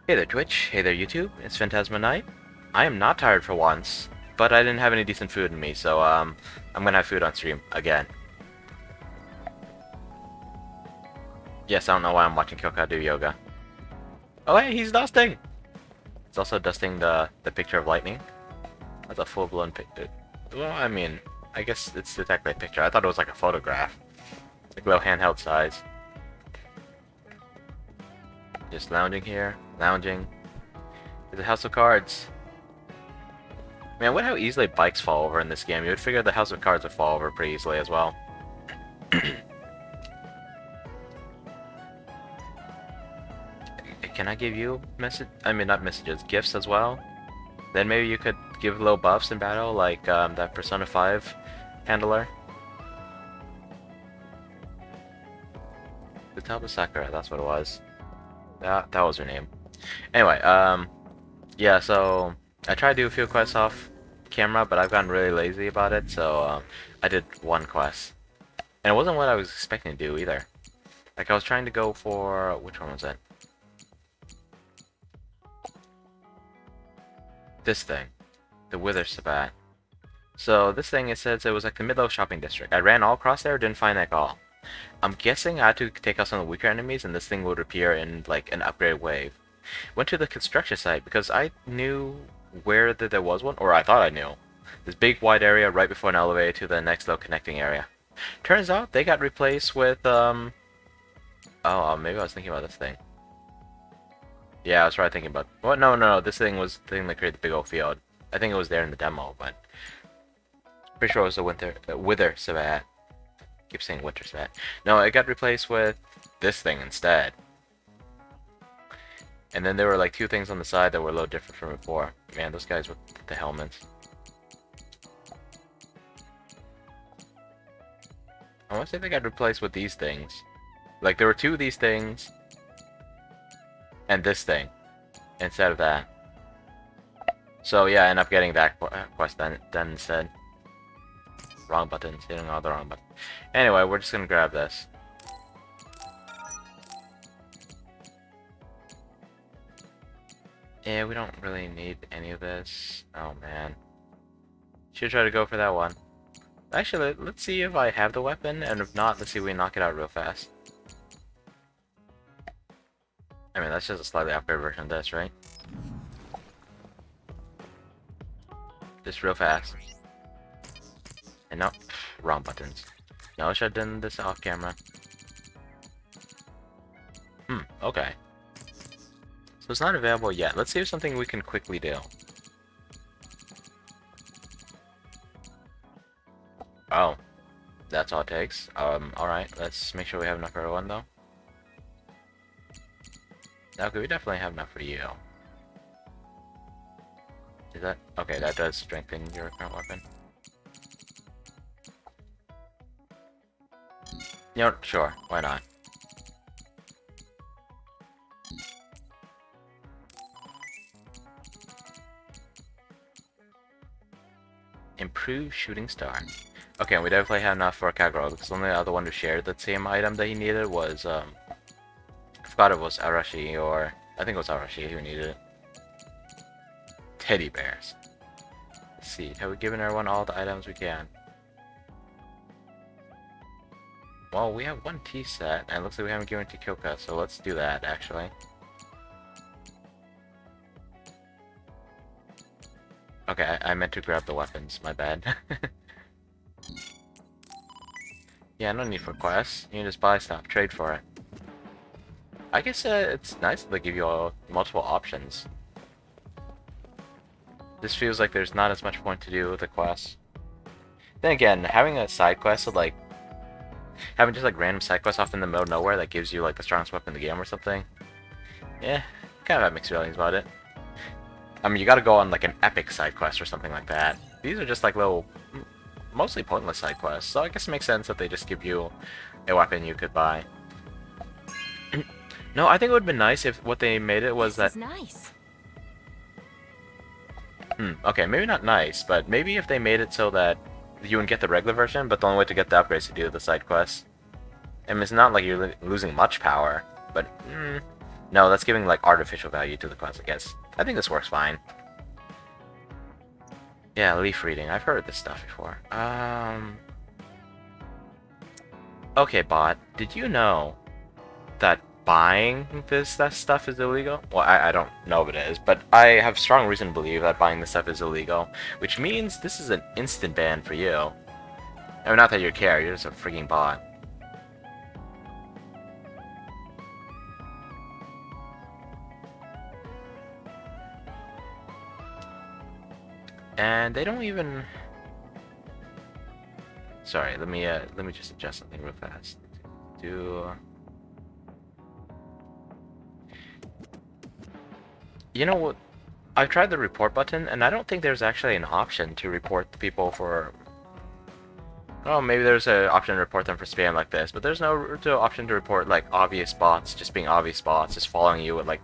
Hey there Twitch, hey there YouTube, it's Phantasma Knight. I am not tired for once, but I didn't have any decent food in me, so I'm gonna have food on stream again. Yes, I don't know why I'm watching Kyoka do yoga. Oh hey, he's dusting! He's also dusting the picture of lightning. That's a full-blown picture. Well, I mean, I guess it's technically a picture. I thought it was like a photograph. Like a little handheld size. Just lounging here, lounging. There's a house of cards. Man, what how easily bikes fall over in this game. You would figure the House of Cards would fall over pretty easily as well. Can I give you message? I mean, not messages, gifts as well? Then maybe you could give little buffs in battle, like that Persona 5 handler. The top of Sakura, that's what it was. That was her name. Anyway, yeah, so I tried to do a few quests off camera, but I've gotten really lazy about it, so I did one quest. And it wasn't what I was expecting to do either. Like, I was trying to go for... which one was it? This thing. The Wither Sabat. So, this thing, it says it was like the mid-level shopping district. I ran all across there, didn't find that at all. I'm guessing I had to take out some of the weaker enemies, and this thing would appear in, like, an upgrade wave. Went to the construction site, because I knew where there was one, or I thought I knew. This big wide area right before an elevator to the next little connecting area. Turns out they got replaced with, oh, maybe I was thinking about this thing. Yeah, I was probably thinking about... Well, no, this thing was the thing that created the big old field. I think it was there in the demo, but... Pretty sure it was the Wither Sabat. Keep saying Winter Sabat. No, it got replaced with this thing instead. And then there were like two things on the side that were a little different from before. Man, those guys with the helmets. I want to say they got replaced with these things. Like, there were two of these things, and this thing, instead of that. So yeah, I ended up getting that quest done instead. Wrong buttons, hitting all the wrong buttons. Anyway, we're just gonna grab this. Yeah, we don't really need any of this. Oh man. Should try to go for that one. Actually, let's see if I have the weapon, and if not, let's see if we knock it out real fast. I mean, that's just a slightly upgraded version of this, right? Just real fast. And no, wrong buttons. No, I should have done this off camera. Okay. So it's not available yet. Let's see if something we can quickly do. Oh. That's all it takes. Alright, let's make sure we have enough for everyone though. Okay, we definitely have enough for you. Is that... Okay, that does strengthen your current weapon. You know, sure, why not? Improve shooting star. Okay, we definitely have enough for Kagero, because the only other one who shared that same item that he needed was, I forgot it was Arashi, or... I think it was Arashi who needed it. Teddy bears. Let's see, have we given everyone all the items we can? Well, we have one tea set, and it looks like we haven't given it to Kyoka, so let's do that, actually. Okay, I meant to grab the weapons, my bad. Yeah, no need for quests. You can just buy stuff, trade for it. I guess it's nice that they give you all multiple options. This feels like there's not as much point to do with the quests. Then again, having a side quest with like... Having just like random side quests off in the middle of nowhere that gives you like the strongest weapon in the game or something. Yeah, kind of have mixed feelings about it. I mean, you gotta go on like an epic side quest or something like that. These are just like little, mostly pointless side quests, so I guess it makes sense that they just give you a weapon you could buy. No, I think it would have been nice if what they made it was that... This is nice. Okay, maybe not nice, but maybe if they made it so that you would get the regular version, but the only way to get the upgrades to do the side quests. I mean, it's not like you're losing much power, but No, that's giving like artificial value to the quest, I guess. I think this works fine. Yeah, leaf reading. I've heard this stuff before. Okay, bot. Did you know that buying that stuff is illegal? Well, I don't know if it is, but I have strong reason to believe that buying this stuff is illegal, which means this is an instant ban for you. I mean, not that you care, you're just a freaking bot. And they don't even... Sorry, let me just adjust something real fast. You know what? I've tried the report button, and I don't think there's actually an option to report the people for... Oh, maybe there's an option to report them for spam like this, but there's no option to report, like, obvious bots, just being obvious bots, just following you with, like,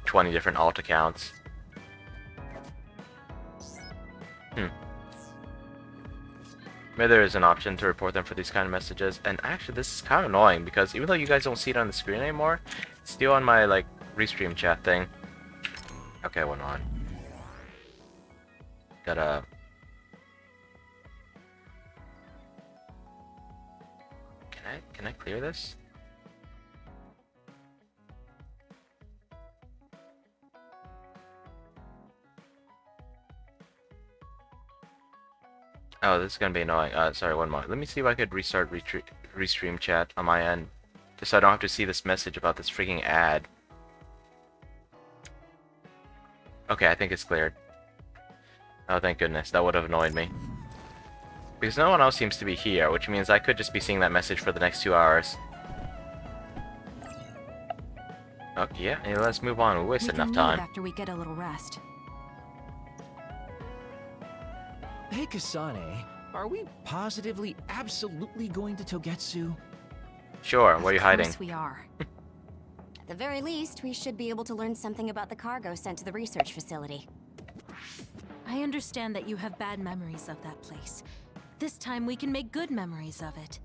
20 different alt accounts. Maybe there is an option to report them for these kind of messages, and actually this is kind of annoying, because even though you guys don't see it on the screen anymore, it's still on my, like, restream chat thing. Okay, went on. Gotta... Can I clear this? Oh, this is gonna be annoying. Sorry, one more. Let me see if I could restart restream chat on my end, just so I don't have to see this message about this freaking ad. Okay, I think it's cleared. Oh, thank goodness. That would have annoyed me. Because no one else seems to be here, which means I could just be seeing that message for the next 2 hours. Okay, yeah, let's move on. We wasted enough time. After we get a little rest. Hey, Kasane, are we positively, absolutely going to Togetsu? Sure, where are you hiding? Of course we are. At the very least, we should be able to learn something about the cargo sent to the research facility. I understand that you have bad memories of that place. This time we can make good memories of it.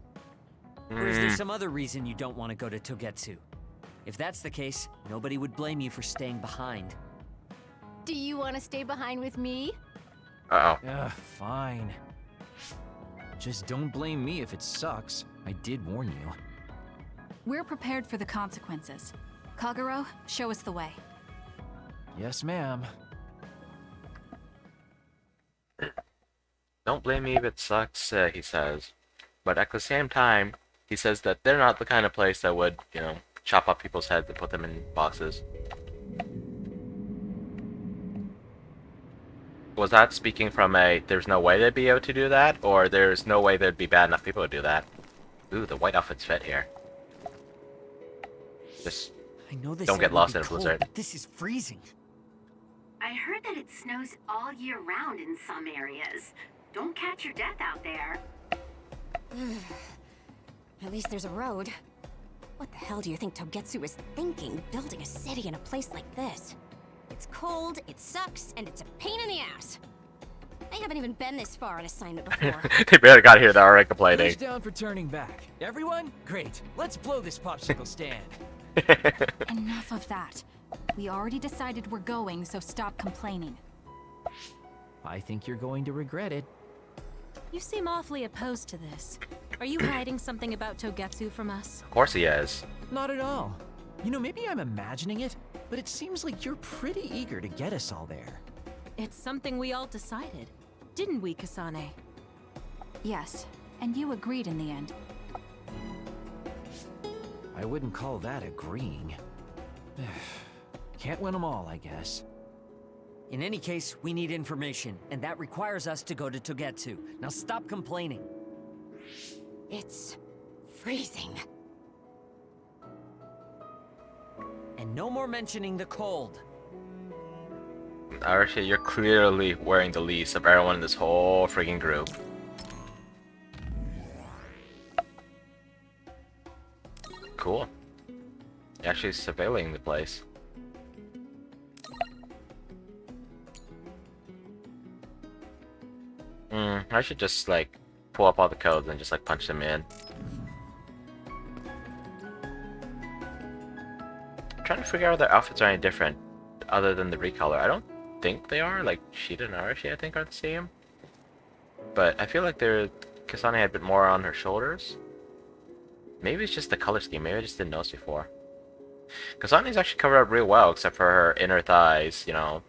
Or is there some other reason you don't want to go to Togetsu? If that's the case, nobody would blame you for staying behind. Do you want to stay behind with me? Uh-oh. Fine. Just don't blame me if it sucks. I did warn you. We're prepared for the consequences. Kagero, show us the way. Yes, ma'am. Don't blame me if it sucks, he says. But at the same time, he says that they're not the kind of place that would, you know, chop up people's heads and put them in boxes. Was that speaking from a, there's no way they'd be able to do that, or there's no way there'd be bad enough people to do that? Ooh, the white outfits fit here. Just I know this don't get lost in a blizzard. But this is freezing. I heard that it snows all year round in some areas. Don't catch your death out there. At least there's a road. What the hell do you think Togetsu is thinking, building a city in a place like this? It's cold, it sucks, and it's a pain in the ass. I haven't even been this far on assignment before. They barely got here, they're already complaining. Who's down for turning back? Everyone? Great. Let's blow this popsicle stand. Enough of that. We already decided we're going, so stop complaining. I think you're going to regret it. You seem awfully opposed to this. Are you hiding something about Togetsu from us? Of course he is. Not at all. You know, maybe I'm imagining it, but it seems like you're pretty eager to get us all there. It's something we all decided. Didn't we, Kasane? Yes, and you agreed in the end. I wouldn't call that agreeing. Can't win them all, I guess. In any case, we need information, and that requires us to go to Togetsu. Now stop complaining. It's freezing. And no more mentioning the cold. Actually, you're clearly wearing the least of everyone in this whole freaking group. Cool. You're actually surveilling the place. I should just, like, pull up all the codes and just, like, punch them in. trying to figure out if their outfits are any different other than the recolor. I don't think they are. Like, Sheeta and Arashi, I think, are the same. But I feel like Kasane had a bit more on her shoulders. Maybe it's just the color scheme. Maybe I just didn't notice before. Kasane's actually covered up real well, except for her inner thighs, you know,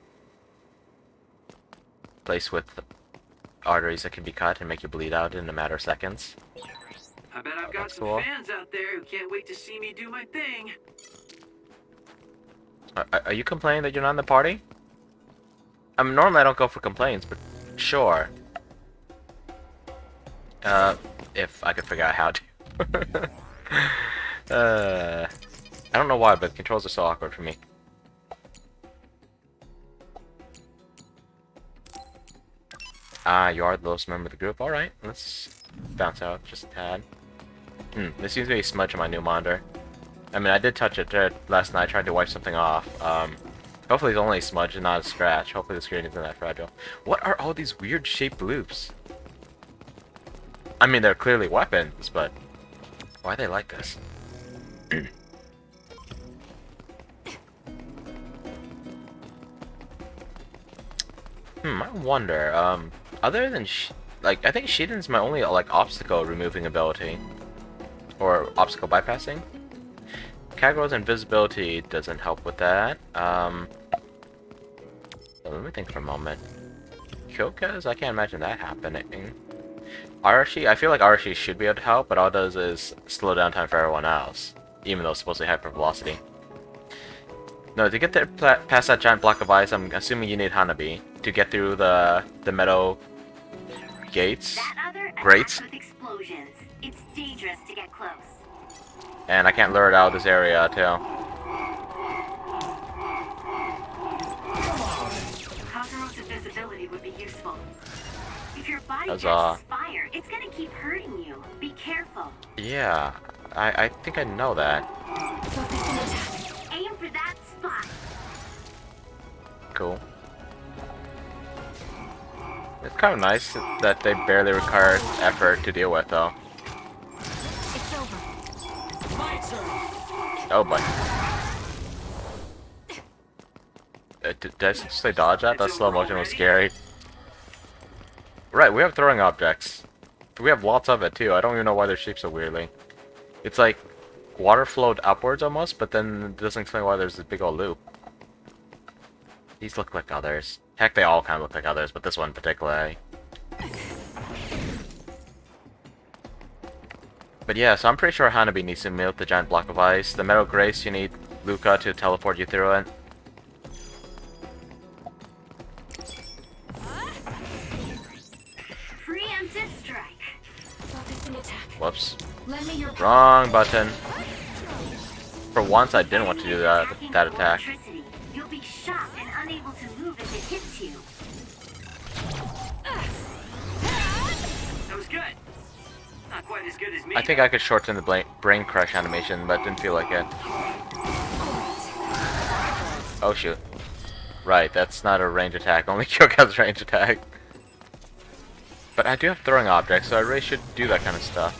placed with arteries that can be cut and make you bleed out in a matter of seconds. I bet I've got That's some cool. fans out there who can't wait to see me do my thing. Are you complaining that you're not in the party? I mean, normally I don't go for complaints, but sure. If I could figure out how to. I don't know why, but controls are so awkward for me. Ah, you are the lowest member of the group. Alright, let's bounce out just a tad. There seems to be a smudge on my new monitor. I mean, I did touch it last night, tried to wipe something off. Hopefully it's only a smudge and not a scratch. Hopefully the screen isn't that fragile. What are all these weird shaped loops? I mean, they're clearly weapons, but why are they like this? I wonder, other than, like, I think Shiden's my only, like, obstacle removing ability. Or obstacle bypassing. Kaguro's invisibility doesn't help with that. Let me think for a moment. Kyoka's, I can't imagine that happening. Arashi, I feel like Arashi should be able to help, but all it does is slow down time for everyone else. Even though it's supposed to be hypervelocity. No, to get there past that giant block of ice, I'm assuming you need Hanabi to get through the meadow gates. That other Grates. attacks with explosions. It's dangerous to get close. And I can't lure it out of this area, too. Kazuro's invisibility would be useful. If your body Huzzah. catches fire, it's gonna keep hurting you. Be careful. Yeah, I think I know that. Aim for that spot. Cool. It's kind of nice that they barely require effort to deal with, though. It's over. Oh boy. Did I say dodge that? That slow motion was scary. Right, we have throwing objects. We have lots of it too. I don't even know why they're shaped so weirdly. It's like water flowed upwards almost, but then it doesn't explain why there's this big old loop. These look like others. Heck, they all kind of look like others, but this one particularly. But yeah, so I'm pretty sure Hanabi needs to melt the giant block of ice. The Metal Grace, you need Luca to teleport you through it. Preemptive strike. Focusing attack. Whoops. Lend me your Wrong button. For once, I didn't want to do that attack. Electricity. You'll be shocked and unable to move as it hits you. That was good. Not quite as good as me. I think I could shorten the brain crush animation, but didn't feel like it. Oh shoot. Right, that's not a range attack, only Kyoka's range attack. But I do have throwing objects, so I really should do that kind of stuff.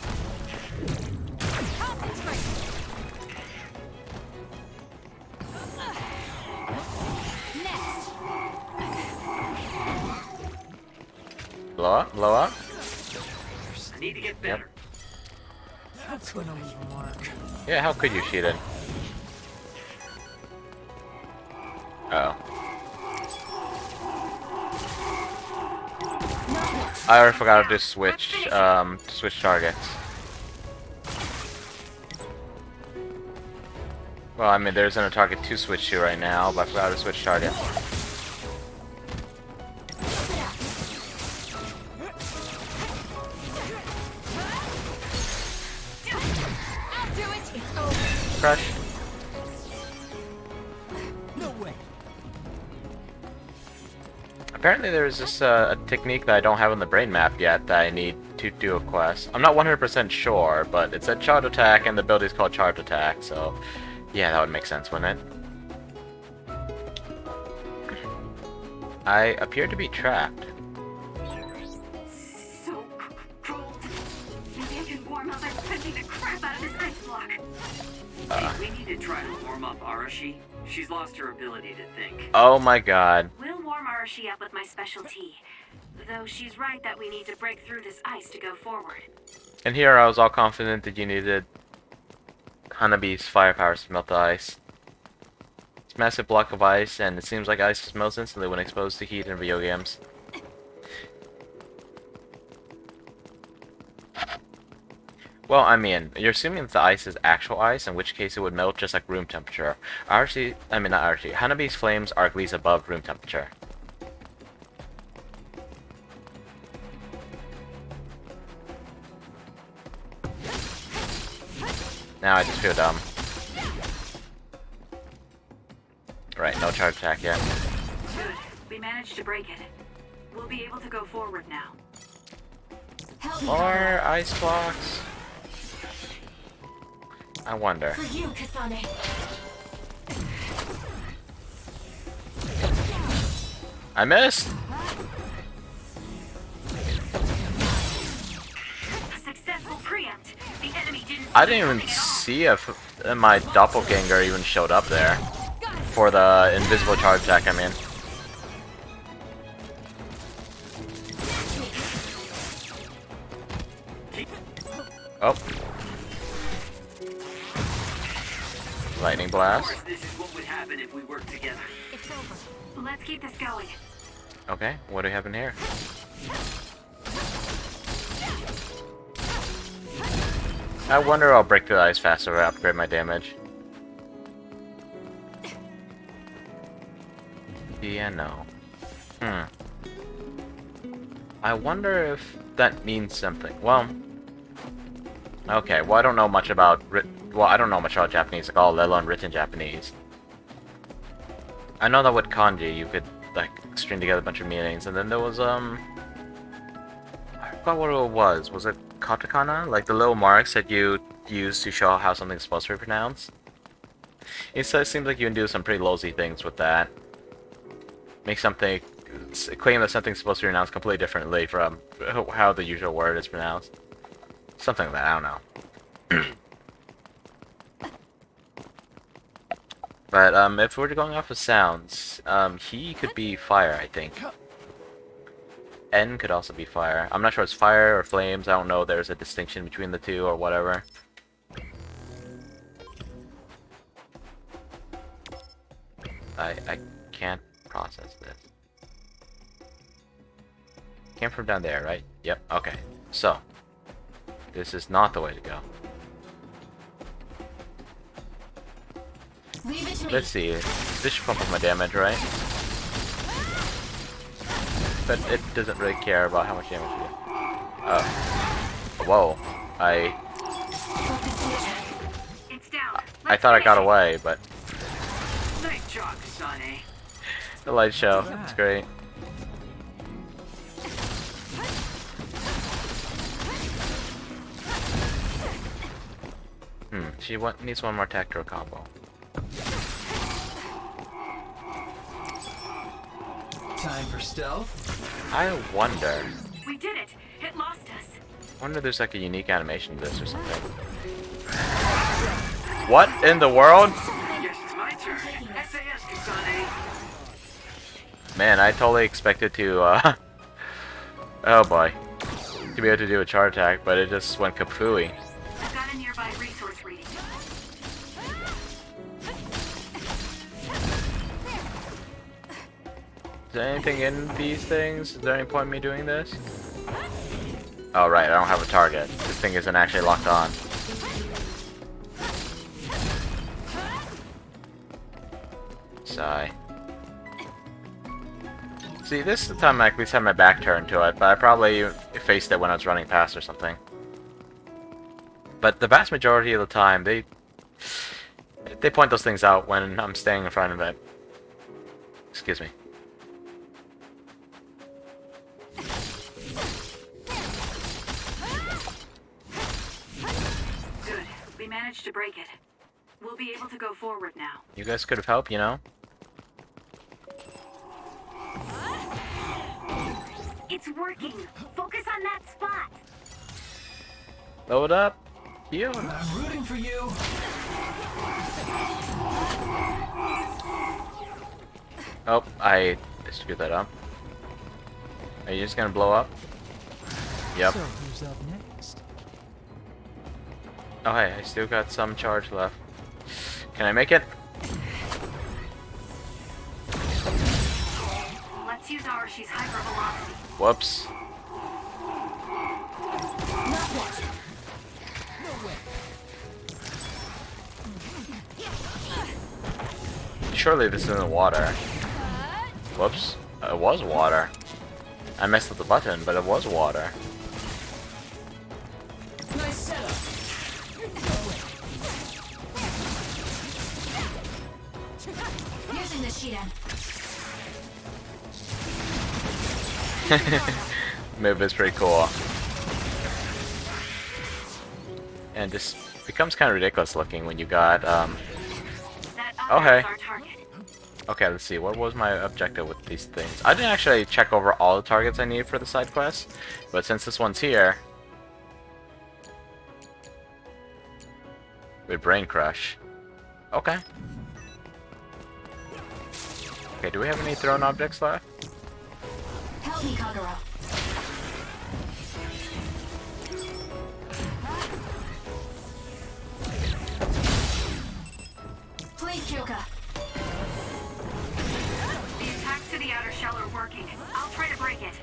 Blow up, blow up. I need to get better. That's gonna work. Yeah, how could you, Sheetan? Uh oh. I already forgot to switch targets. Well, I mean, there isn't a target to switch to right now, but I forgot to switch targets. Crush. No way. Apparently there's this a technique that I don't have on the brain map yet that I need to do a quest. I'm not 100% sure, but it's a charge attack and the ability is called charge attack, so yeah, that would make sense, wouldn't it? I appear to be trapped. So cold. Maybe I can warm up by punching the crap out of this ice block. Hey, we need to try to warm up. off Arashi. She's lost her ability to think. Oh my god. We'll warm Arashi up with my special tea. Though she's right that we need to break through this ice to go forward. And here I was all confident that you needed Hanabi's firepower to melt the ice. It's a massive block of ice, and it seems like ice melts instantly when exposed to heat in video games. Well, I mean, you're assuming that the ice is actual ice, in which case it would melt just like room temperature. Hanabi's flames are at least above room temperature. Now I just feel dumb. Right, no charge attack yet. Good. We managed to break it. We'll be able to go forward now. More ice blocks. I wonder. For you, Kasane. I missed! A successful preempt. The enemy didn't. I didn't even see if my doppelganger even showed up there. For the invisible charge attack, I mean. Oh. Lightning Of blast. course, this is what would happen if we worked together. It's over. Let's keep this going. Okay, what do we have in here? I wonder I'll break through the ice faster or upgrade my damage. Yeah, no. I wonder if that means something. Well, okay. Well, I don't know much about I don't know much about Japanese at all, let alone written Japanese. I know that with kanji you could like string together a bunch of meanings, and then there was I forgot what it was. Was it katakana? Like the little marks that you use to show how something's supposed to be pronounced. It seems like you can do some pretty lousy things with that. Make something claim that something's supposed to be pronounced completely differently from how the usual word is pronounced. Something like that, I don't know. But if we're going off of sounds, he could be fire, I think. N could also be fire. I'm not sure it's fire or flames. I don't know. There's a distinction between the two or whatever. I can't process this. Came from down there, right? Yep. Okay. So this is not the way to go. Leave it to me. Let's see. This should pump up my damage, right? But it doesn't really care about how much damage you do. Whoa. It's down. I thought I got away, but Nice job, Kasane. the light show. It's great. She needs one more tactical combo. Time for stealth. I wonder. We did it. It lost us. Wonder if there's like a unique animation to this or something. What in the world? Guess it's my turn. SAS, Kasane. Man, I totally expected to, oh boy. To be able to do a charge attack, but it just went kapooey. I've got a nearby resource reading. Is there anything in these things? Is there any point in me doing this? Oh right, I don't have a target. This thing isn't actually locked on. Sigh. See, this time I at least had my back turned to it, but I probably faced it when I was running past or something. But the vast majority of the time, they point those things out when I'm staying in front of it. Excuse me. Good. We managed to break it. We'll be able to go forward now. You guys could have helped, you know? It's working. Focus on that spot. Load up. Heal. I'm rooting for you. Oh, I screwed that up. Are you just gonna blow up? Yep. So who's up next? Oh hey, I still got some charge left. Can I make it? Let's use Archie's hypervelocity. Whoops. Surely this isn't water. Whoops. It was water. I messed up the button, but it was water. Nice setup. Using the Shidan. Move is pretty cool. And this becomes kind of ridiculous looking when you got, That Oh, other hey. is our target. Okay, let's see, what was my objective with these things? I didn't actually check over all the targets I needed for the side quest, but since this one's here... With Brain Crush. Okay. Okay, do we have any thrown objects left? Help me, Kagura. Please, Kyoka. The attacks to the outer shell are working. I'll try to break it.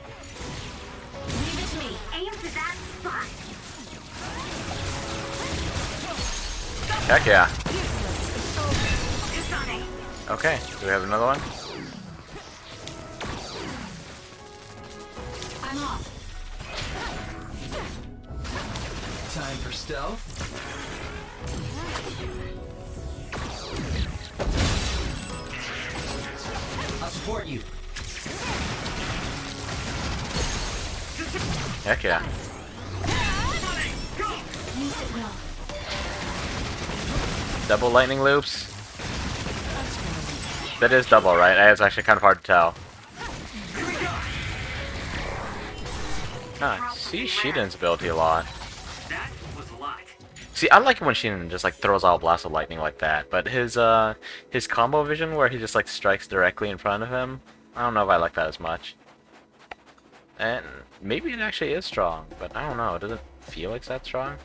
Leave it to me. Aim to that spot. Heck yeah. Kasane. Okay, do we have another one? I'm off. Time for stealth. I'll support you. Heck yeah. Use it well. Double lightning loops? That is double, right? It's actually kind of hard to tell. Ah, see Shiden's ability a lot. That was a lot. See, I like it when Shiden just like throws out a blast of lightning like that, but his combo vision where he just like strikes directly in front of him, I don't know if I like that as much. And maybe it actually is strong, but I don't know. Does it feel like it's that strong?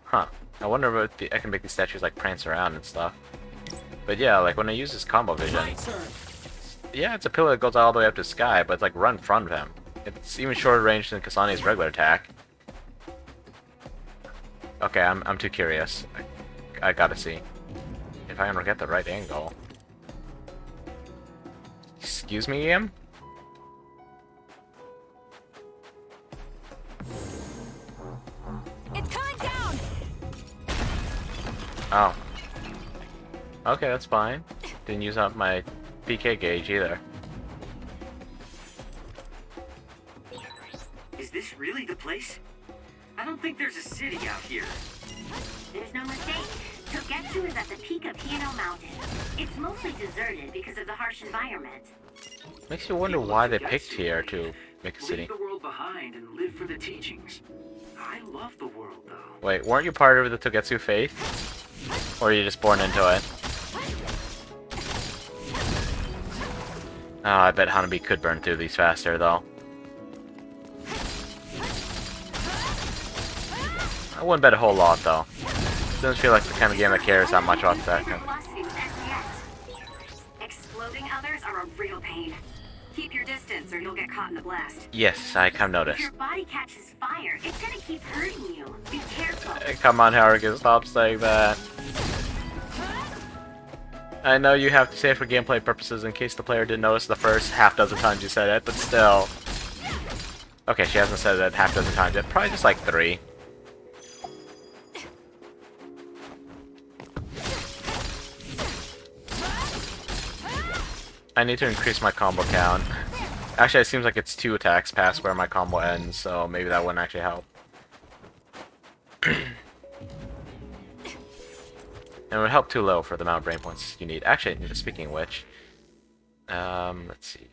Huh. I wonder if I can make these statues like prance around and stuff. But yeah, like when I use his combo vision, yeah, it's a pillar that goes all the way up to the sky, but it's like right in front of him. It's even shorter range than Kasane's regular attack. Okay, I'm too curious. I gotta see if I can get the right angle. Excuse me, Ian? It's coming down! Oh. Okay, that's fine. Didn't use up my PK gauge either. Is this really the place? I don't think there's a city out here. There's no mistake. Togetsu is at the peak of Hino Mountain. It's mostly deserted because of the harsh environment. Makes you wonder why they picked here to make a city. Leave the world behind and live for the teachings. I love the world, though. Wait, weren't you part of the Togetsu faith? Or are you just born into it? Oh, I bet Hanabi could burn through these faster, though. I wouldn't bet a whole lot, though. Doesn't feel like the kind of game that cares that much about that kind of... Lawsuits as yet. Exploding others are a real pain. Keep your distance or you'll get caught in the blast. Yes, I kind of If noticed. your body catches fire, it's gonna keep hurting you. Be careful. Come on, Haruka, stop saying that. I know you have to say it for gameplay purposes in case the player didn't notice the first half dozen times you said it, but still. Okay, she hasn't said it half dozen times yet. Probably just like 3. I need to increase my combo count. Actually, it seems like it's 2 attacks past where my combo ends, so maybe that wouldn't actually help. And it would help too low for the amount of brain points you need. Actually, speaking of which, let's see.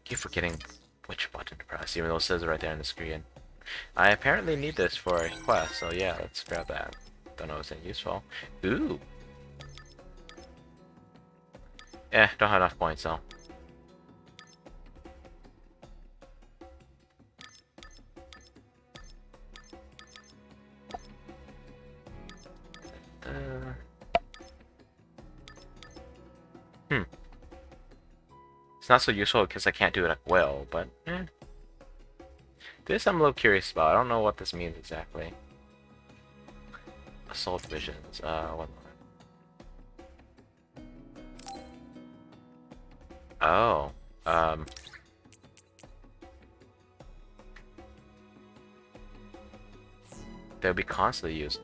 Keep forgetting which button to press, even though it says it right there on the screen. I apparently need this for a quest, so yeah, let's grab that. Don't know if it's useful. Ooh! Don't have enough points though. It's not so useful because I can't do it at will, but this I'm a little curious about. I don't know what this means exactly. Assault visions. One more. Oh. They'll be constantly used.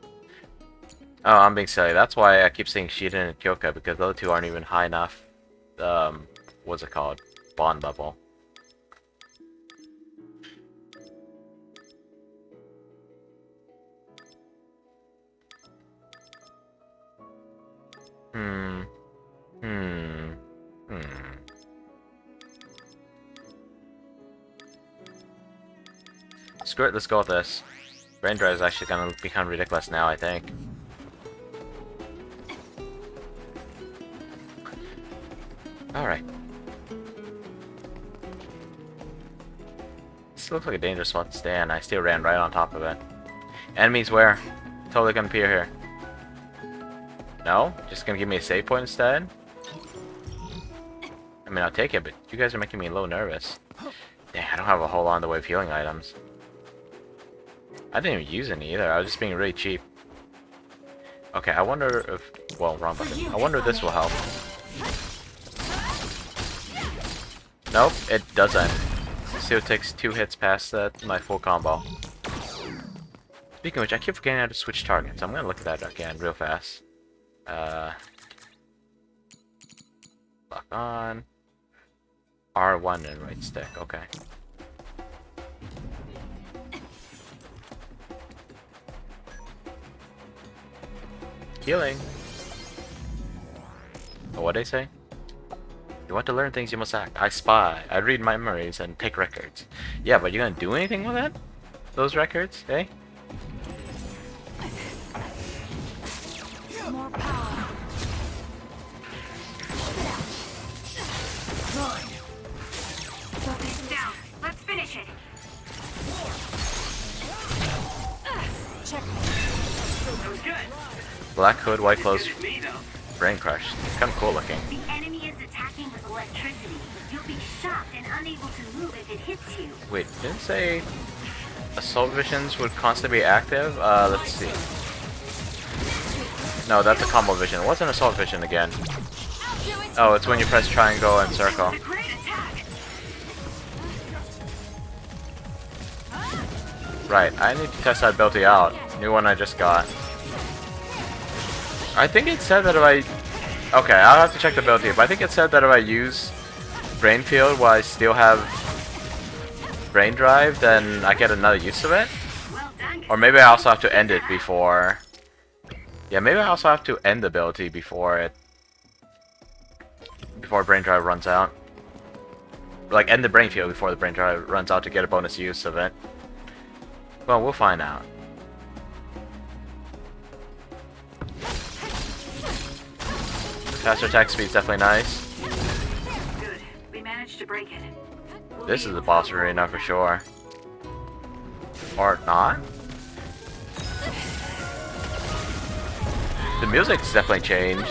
Oh, I'm being silly. That's why I keep saying Shiden and Kyoka, because those two aren't even high enough, what's it called? Bond level. Screw it, let's go with this. Brain Drive is actually gonna become ridiculous now, I think. Alright. This looks like a dangerous spot to stand. I still ran right on top of it. Enemies where? Totally gonna appear here. No? Just gonna give me a save point instead? I mean, I'll take it, but you guys are making me a little nervous. Dang, I don't have a whole lot in the way of healing items. I didn't even use any either. I was just being really cheap. Okay, I wonder if... Well, wrong button. I wonder if this will help. Nope, it doesn't. See, it takes 2 hits past my full combo. Speaking of which, I keep forgetting how to switch targets. I'm gonna look at that again real fast. Lock on. R1 and right stick, okay. Healing. Oh, what'd they say? You want to learn things, you must act. I spy. I read memories and take records. Yeah, but you're gonna do anything with it? Those records, eh? More power. Down. Let's finish it. Check. That was good. Black hood, white clothes, Good as me, though. brain crush. It's kind of cool looking. The enemy is attacking with electricity. You'll be shocked and unable to move if it hits you. Wait, didn't it say assault visions would constantly be active? Let's see. No, that's a combo vision. What's an assault vision again? Oh, it's when you press triangle and circle. It's a great attack. Right, I need to test that ability out. New one I just got. I think it said that if I... Okay, I'll have to check the ability, but I think it said that if I use Brain Field while I still have Brain Drive, then I get another use of it? Well done. Or maybe I also have to end it before... Yeah, maybe I also have to end the ability before Brain Drive runs out. Like, end the Brain Field before the Brain Drive runs out to get a bonus use of it. Well, we'll find out. Faster attack speed's definitely nice. Good. We managed to break it. This is the boss arena for sure. Or not? The music's definitely changed.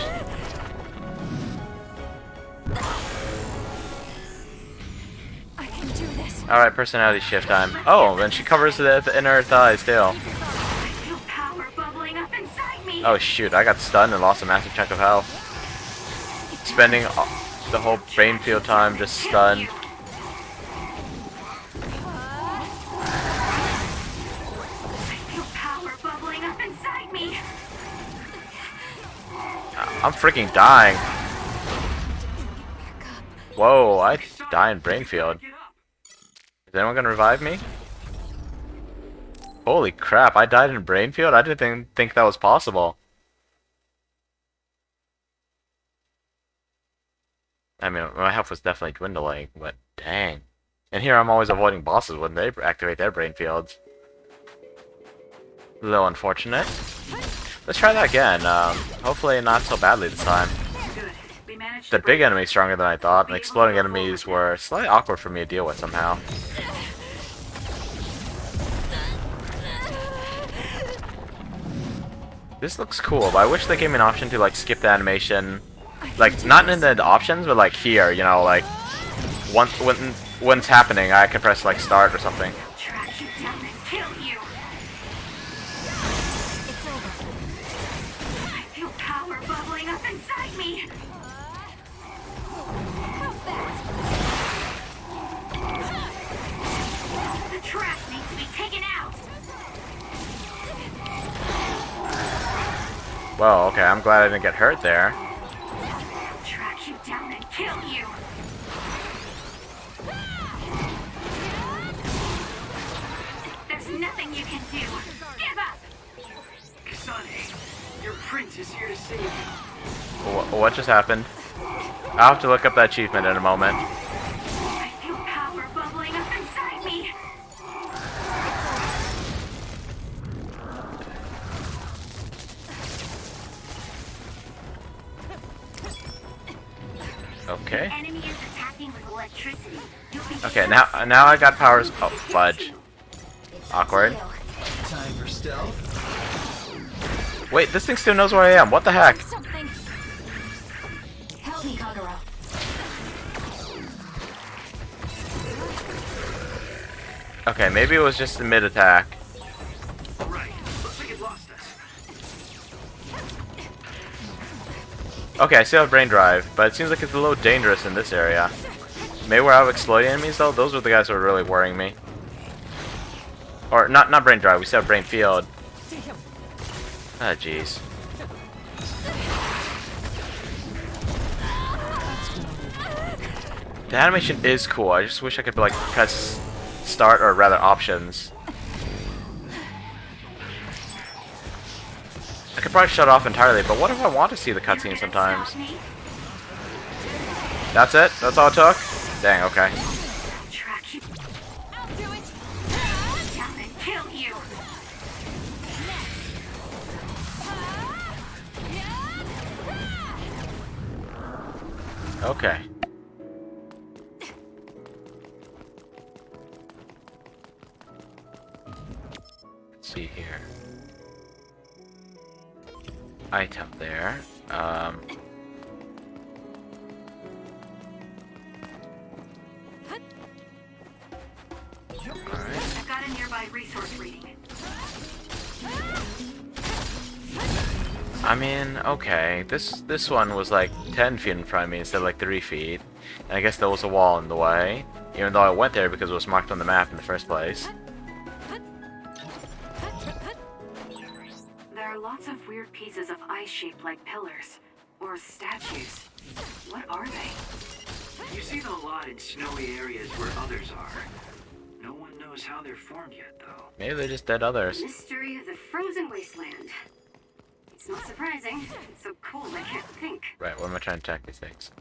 I can do this. Alright, personality shift time. Oh, and she covers the inner thigh still. I feel power bubbling up inside me. Oh shoot, I got stunned and lost a massive chunk of health. Spending the whole brain field time just stunned. I feel power bubbling up inside me. I'm freaking dying. Whoa, I die in brain field. Get up. Is anyone gonna revive me? Holy crap, I died in brain field? I didn't think that was possible. I mean, my health was definitely dwindling, but dang. And here I'm always avoiding bosses when they activate their brain fields. A little unfortunate. Let's try that again. Hopefully not so badly this time. Good. We managed The to big break enemy's stronger than I thought, and exploding enemies were slightly awkward for me to deal with somehow. This looks cool, but I wish they gave me an option to like skip the animation, like not in the options, but like here, you know, like when it's happening, I can press like start or something. track you down and kill you. It's over. I feel power bubbling up inside me. How's that? The track needs to be taken out. Well, okay, I'm glad I didn't get hurt there. I'll track you down and kill you. There's nothing you can do. Give up. Kasane, your prince is here to save you. What just happened? I'll have to look up that achievement in a moment. I feel power bubbling up inside me. Okay. Enemy is attacking with electricity. You'll be Okay, now I got powers. Oh, fudge. Awkward. Time for stealth. Wait, this thing still knows where I am. What the heck? Something. Help me, Kagura. Okay, maybe it was just the mid attack. Right. Looks like it lost us. Okay, I still have brain drive, but it seems like it's a little dangerous in this area. Maybe we're out of exploiting enemies though. Those were the guys who were really worrying me. Or not brain drive. We still have brain field. Ah, jeez. The animation is cool. I just wish I could like press start or rather options. I could probably shut off entirely, but what if I want to see the cutscene sometimes? Stop me. That's it? That's all it took? Dang, okay. Track you I'll do it. down and kill you. Okay. Let's see here. Item there. I've got a nearby resource reading. I mean, okay. This one was like 10 feet in front of me instead of like 3 feet. And I guess there was a wall in the way. Even though I went there because it was marked on the map in the first place. There are lots of weird pieces of ice shaped like pillars. Or statues. What are they? You see them a lot in snowy areas where others are. No one knows how they're formed yet, though. Maybe they're just dead others. Mystery of the frozen wasteland. It's not surprising. It's so cold I can't think. Right, what am I trying to attack these things?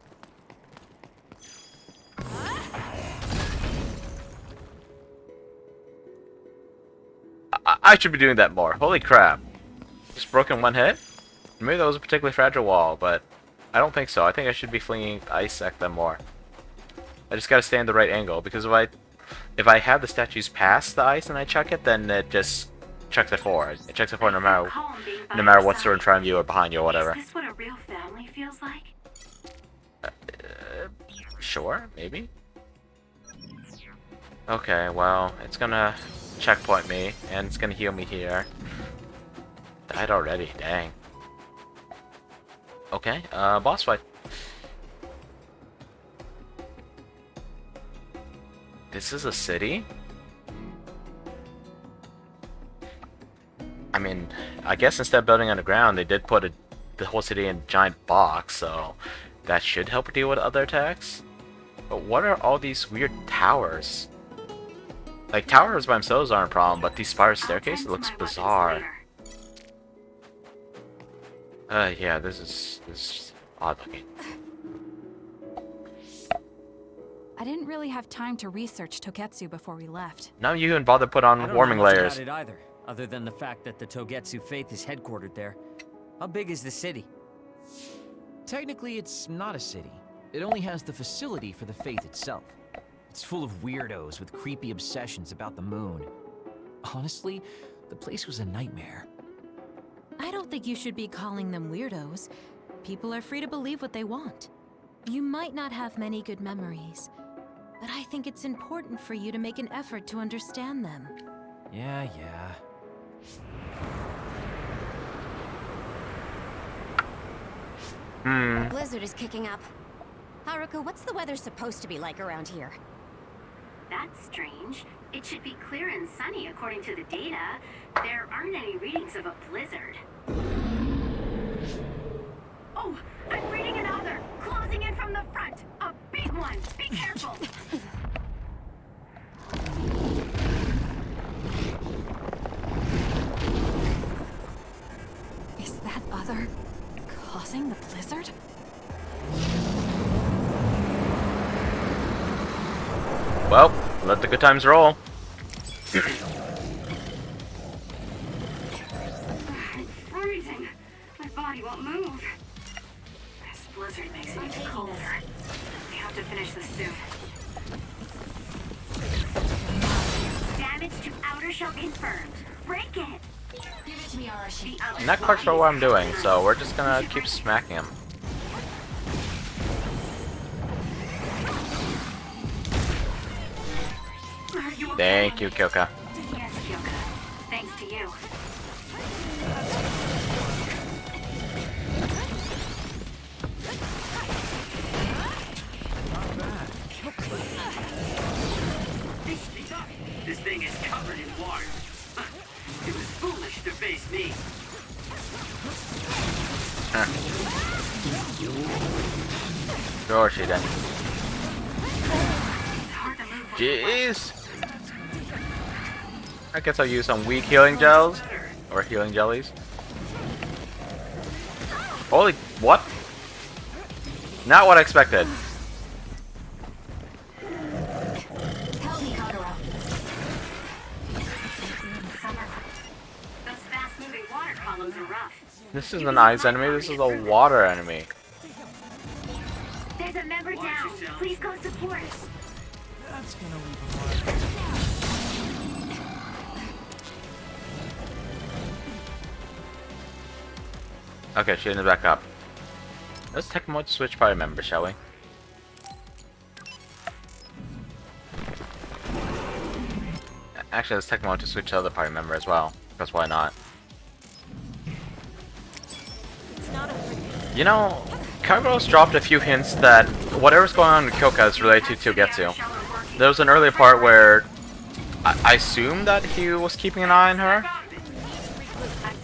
I should be doing that more. Holy crap. Just broken one hit? Maybe that was a particularly fragile wall, but I don't think so. I think I should be flinging ice at them more. I just gotta stay in the right angle, because if I have the statues past the ice and I chuck it, then it just chucks it forward. It chucks it forward no matter Calm being by no matter your what's in side. front of you or behind you or whatever. Is this what a real family feels like? Sure, maybe. Okay, well, it's gonna checkpoint me, and it's gonna heal me here. Died already, dang. Okay, boss fight. This is a city? I mean, I guess instead of building underground, they did put the whole city in a giant box, so that should help deal with other attacks. But what are all these weird towers? Like, towers by themselves aren't a problem, but these spiral staircase looks bizarre. Yeah, this is odd looking. I didn't really have time to research Togetsu before we left. None of you even bothered put I on don't warming know much layers. about it either, other than the fact that the Togetsu faith is headquartered there. How big is the city? Technically, it's not a city. It only has the facility for the faith itself. It's full of weirdos with creepy obsessions about the moon. Honestly, the place was a nightmare. I don't think you should be calling them weirdos. People are free to believe what they want. You might not have many good memories, but I think it's important for you to make an effort to understand them. Yeah. Blizzard is kicking up. Haruka, what's the weather supposed to be like around here? That's strange. It should be clear and sunny according to the data. There aren't any readings of a blizzard. Oh, I'm reading another! Closing in from the front! A big one! Be careful! Is that other causing the blizzard? Well, let the good times roll. It's freezing. My body won't move. This blizzard makes it even colder. We have to finish this soon. Damage to outer shell confirmed. Break it! Give it to me, Arashi. The other I'm not quite sure what I'm body doing, so we're just gonna keep smacking him. Are you okay? Thank you, Kyoka. Yes, Kyoka. Thanks to you. This thing is covered in water. It was foolish to face me. Sure she did. It's hard to move. Jeez. I guess I'll use some weak healing gels. Or healing jellies. Holy, what? Not what I expected. Help me, Kagura. Those fast-moving water columns are rough. This isn't an ice enemy, this is a water enemy. There's a member down. Please go support. That's gonna leave a mark. Okay, she ended back up. Let's take a moment to switch party members, shall we? Actually, let's take a moment to switch to the other party member as well. Because why not? You know, Kagero's dropped a few hints that whatever's going on with Kyoka is related to Togetsu. There was an earlier part where I assume that he was keeping an eye on her.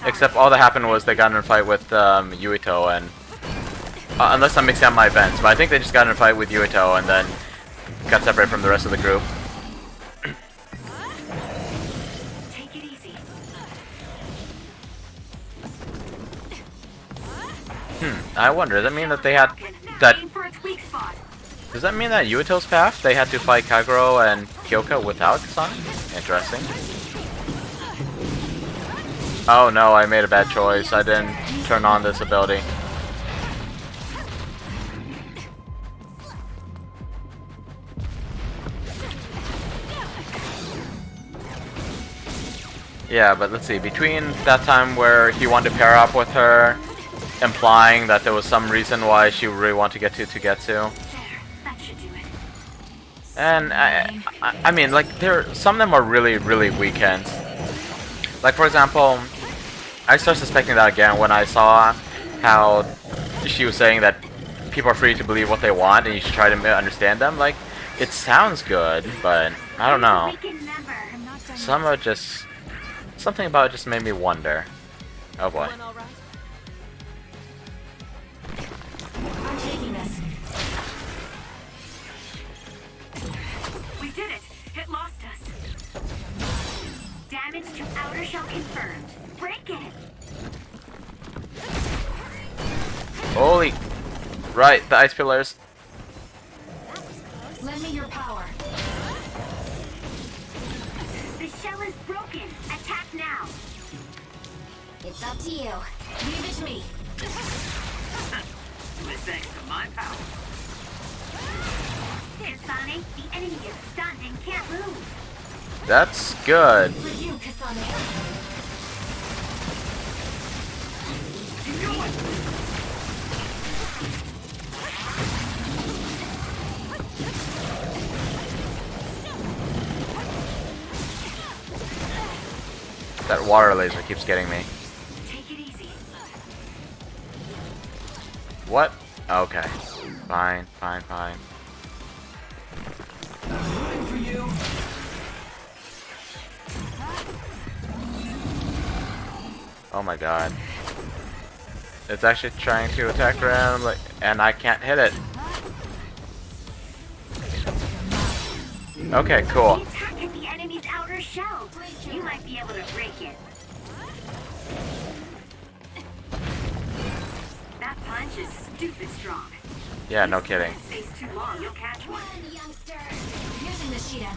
Except all that happened was they got in a fight with Yuito and... unless I'm mixing up my events, but I think they just got in a fight with Yuito and then got separated from the rest of the group. Take it easy. I wonder, does that mean that they had... that... Aim for its weak spot. Does that mean that Yuito's path, they had to fight Kagero and Kyoka without Kasane? Interesting. Oh no, I made a bad choice. I didn't turn on this ability. Yeah, but let's see. Between that time where he wanted to pair up with her, implying that there was some reason why she really wanted to get to Togetsu, There. That should do it. and I mean, like, some of them are really, really weak hints. Like, for example, I started suspecting that again when I saw how she was saying that people are free to believe what they want and you should try to understand them. Like, it sounds good, but I don't know. Weakened member. Something about it just made me wonder. Oh boy. I'm taking this. We did it. It lost us. Damage to outer shell confirmed. Break it. Holy. Right, the ice pillars. Lend me your power. This The shell is broken. Attack now. It's up to you. Leave it to me. It was thanks to my power. Kasane, the enemy is stunned and can't move. That's good. For you, Kasane. That water laser keeps getting me. Take it easy. What? Okay. Fine, fine, fine. For you. Oh my god. It's actually trying to attack randomly, and I can't hit it. Okay, cool. The attack at the enemy's outer shell. You might be able to break it. That punch is stupid strong. Yeah, no kidding. If it stays too long, you'll catch one. Run, youngster. Using the Shiden.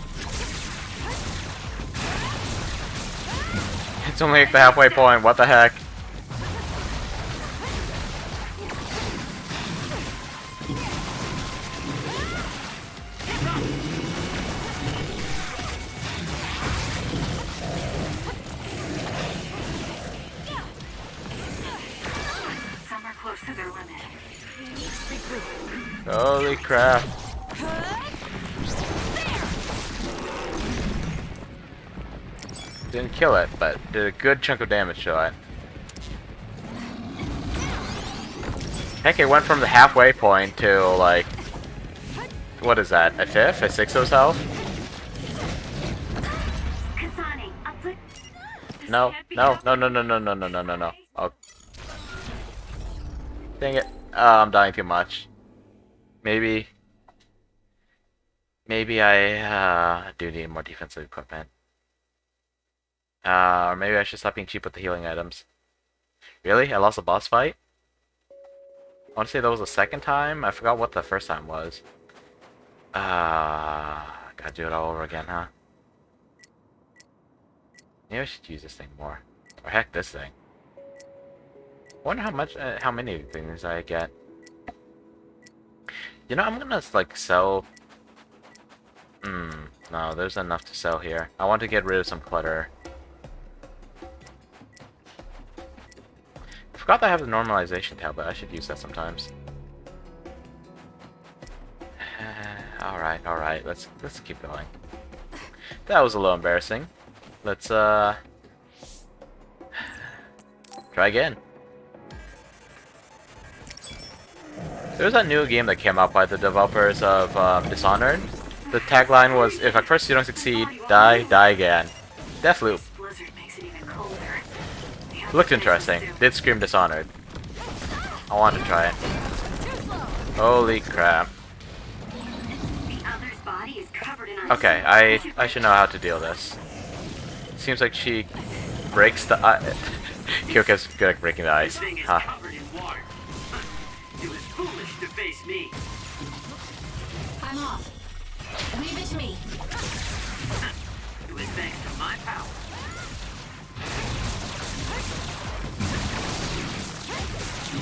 It's only like the halfway point, what the heck? Some are close to their limit. Holy crap. Didn't kill it, but did a good chunk of damage to it. Heck, it went from the halfway point to, like... What is that? A fifth? A sixth of his health? Kasane, I'll put... No, no, no, no, no, no, no, no, no, no, no. Oh. Dang it. Oh, I'm dying too much. Maybe I do need more defensive equipment. Or maybe I should stop being cheap with the healing items. Really? I lost a boss fight? I want to say that was the second time? I forgot what the first time was. Gotta do it all over again, huh? Maybe I should use this thing more. Or heck, this thing. I wonder how much, how many things I get. You know, I'm gonna, like, sell... no, there's enough to sell here. I want to get rid of some clutter. I forgot that I have the normalization tablet. I should use that sometimes. Alright, alright. Let's keep going. That was a little embarrassing. Let's, try again. There's a new game that came out by the developers of Dishonored. The tagline was, if at first you don't succeed, die, die again. Deathloop. Blizzard makes it even colder. Looked interesting. Did scream Dishonored. I want to try it. Holy crap. The other's body is covered in ice. Okay, I should know how to deal with this. Seems like she breaks the ice. Kyoka's good at breaking the This ice. thing is Huh. covered in water. It was foolish to face me. I'm off. Leave it to me. It was thanks to my power.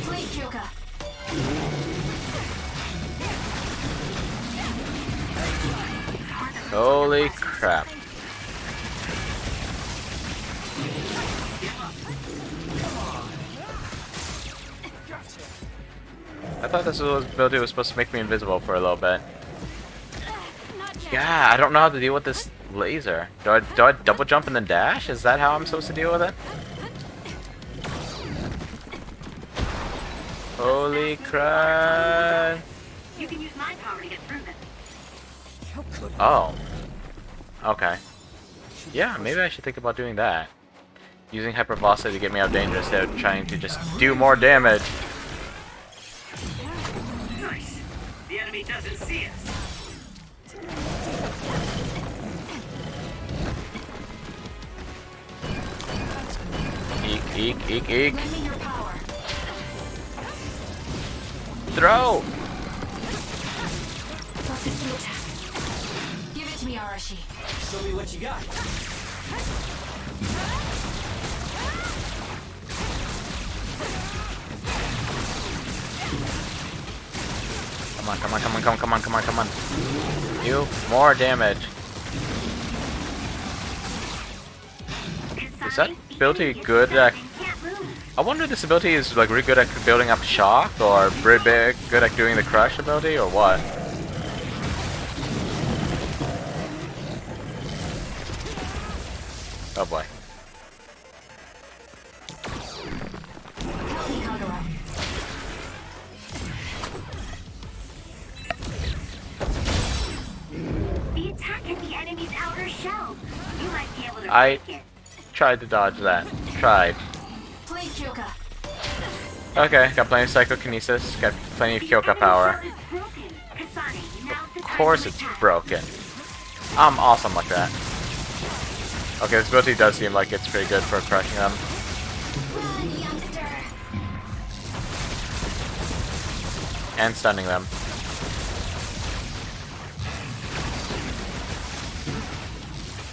Please, Kyoka. Holy crap. I thought this ability was supposed to make me invisible for a little bit. Yeah, I don't know how to deal with this laser. Do I double jump and then dash? Is that how I'm supposed to deal with it? Holy crap. You can use my power to get through them. Oh. Okay. Yeah, maybe I should think about doing that. Using hypervelocity to get me out of danger instead of trying to just do more damage. Nice. The enemy doesn't see us. Eek, eek, eek, eek. Lend me your power. Throw! Focus the attack. Give it to me, Arashi. Show me what you got. Come on, come on, come on, come on, come on, come on, come on. You more damage. Is that ability good at... I wonder if this ability is like really good at building up shock, or really big, good at doing the crush ability, or what? Oh boy. The attack at the enemy's outer shell. You might be able to I break it. tried to dodge that. Tried. Please, Kyoka. Okay, got plenty of psychokinesis, got plenty of The Kyoka enemy power. shell is broken. Kasane, now's the Of time course to it's attack. broken. I'm awesome like that. Okay, this ability does seem like it's pretty good for crushing them. Run, youngster. And stunning them.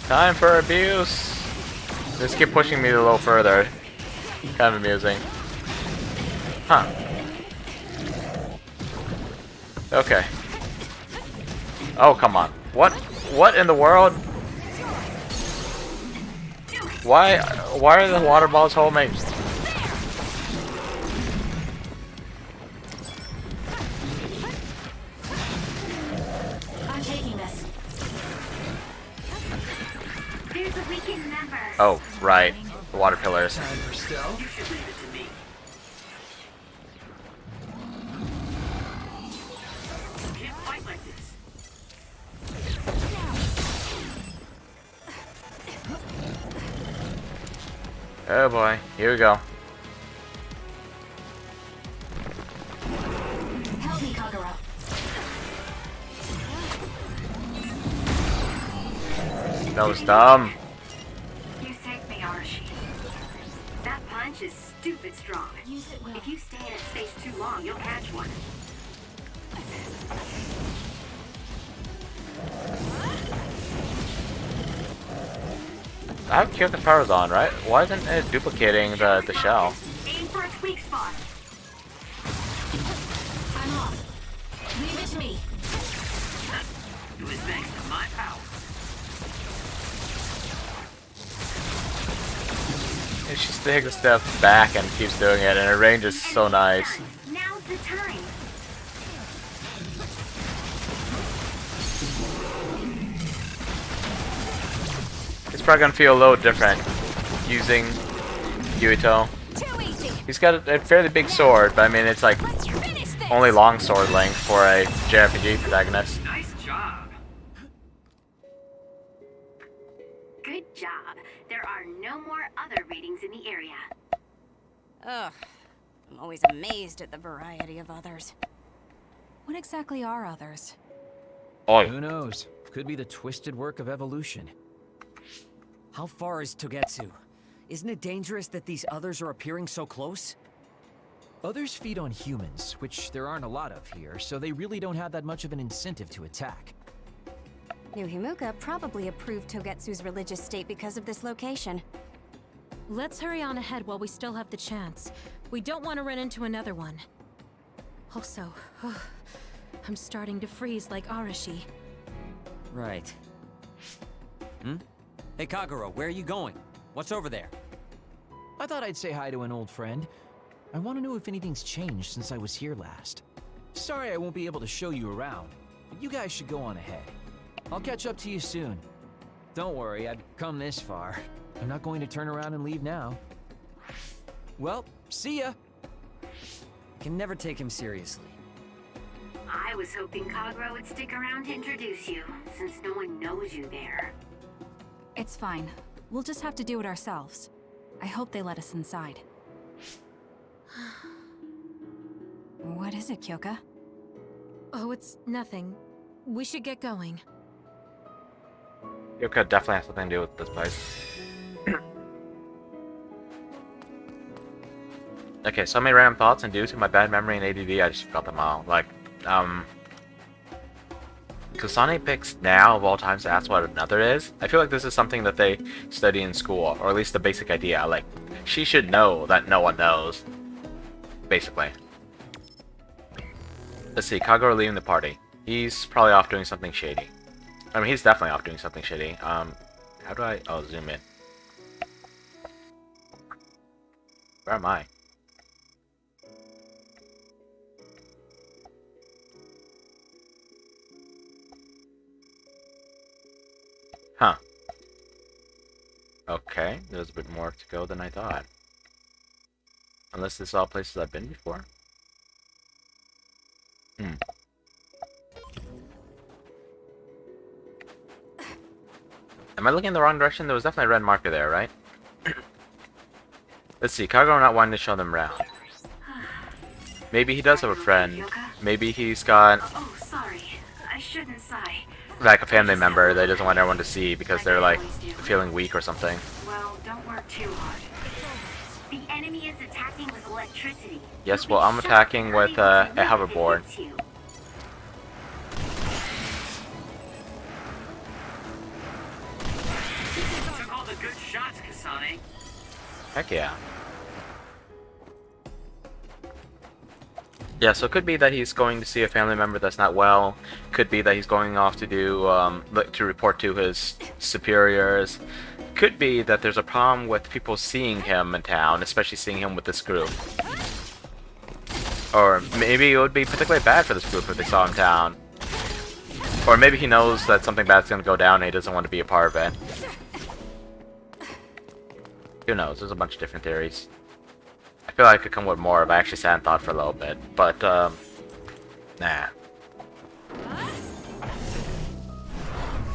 Time for abuse! Just keep pushing me a little further. Kind of amusing. Huh. Okay. Oh, come on. What in the world? Why are the water balls holding me? I'm taking this. There's a weakened member. Oh, right. The water pillars. Time for stealth? You should leave it to me. Can't fight like this. Oh boy. Here we go. Help me, Kagura. That was dumb. You saved me, Arashi. That punch is stupid strong. Use it well. If you stay in its space too long, you'll catch one. I have Kyoka powers on, right? Why isn't it duplicating the shell? Aim for its weak spot. I'm off. Leave it to me. It was thanks to my power. She just takes a step back and keeps doing it, and her range is so nice. Now's the time. It's probably gonna feel a little different using Yuito. Too easy. He's got a fairly big sword, but I mean it's like Let's finish this. only long sword length for a JRPG protagonist. Nice job. Good job. There are no more other readings in the area. Ugh. I'm always amazed at the variety of others. What exactly are others? Oh, Who knows? Could be the twisted work of evolution. How far is Togetsu? Isn't it dangerous that these others are appearing so close? Others feed on humans, which there aren't a lot of here, so they really don't have that much of an incentive to attack. New Himuka probably approved Togetsu's religious state because of this location. Let's hurry on ahead while we still have the chance. We don't want to run into another one. Also, I'm starting to freeze like Arashi. Right. Hey Kagura, where are you going? What's over there? I thought I'd say hi to an old friend. I want to know if anything's changed since I was here last. Sorry I won't be able to show you around, but you guys should go on ahead. I'll catch up to you soon. Don't worry, I've come this far. I'm not going to turn around and leave now. Well, see ya! I can never take him seriously. I was hoping Kagura would stick around to introduce you, since no one knows you there. It's fine. We'll just have to do it ourselves. I hope they let us inside. What is it, Kyoka? Oh, it's nothing. We should get going. Yuka definitely has something to do with this place. Okay, so many random thoughts, and due to my bad memory and ADD, I just forgot them all. Like, Kasane picks now of all times to ask what another is. I feel like this is something that they study in school, or at least the basic idea. Like, she should know that no one knows. Basically. Let's see, Kagura leaving the party. He's probably off doing something shady. I mean, he's definitely off doing something shady. How do I... Oh, zoom in. Where am I? Huh. Okay, there's a bit more to go than I thought. Unless this is all places I've been before. Am I looking in the wrong direction? There was definitely a red marker there, right? Let's see, Kagura not wanting to show them around. Maybe he does have a friend. Maybe he's got... Oh, sorry. I shouldn't sigh. like a family member that he doesn't want everyone to see because they're like feeling weak or something. Well, don't work too hard. The enemy is attacking with electricity. Yes, well, I'm attacking with a hoverboard. Took all the good shots, Kasane. Heck yeah. Yeah, so it could be that he's going to see a family member that's not well. Could be that he's going off to do to report to his superiors. Could be that there's a problem with people seeing him in town, especially seeing him with this group. Or maybe it would be particularly bad for this group if they saw him in town. Or maybe he knows that something bad's going to go down and he doesn't want to be a part of it. Who knows? There's a bunch of different theories. I feel like I could come with more if I actually sat and thought for a little bit, but, nah.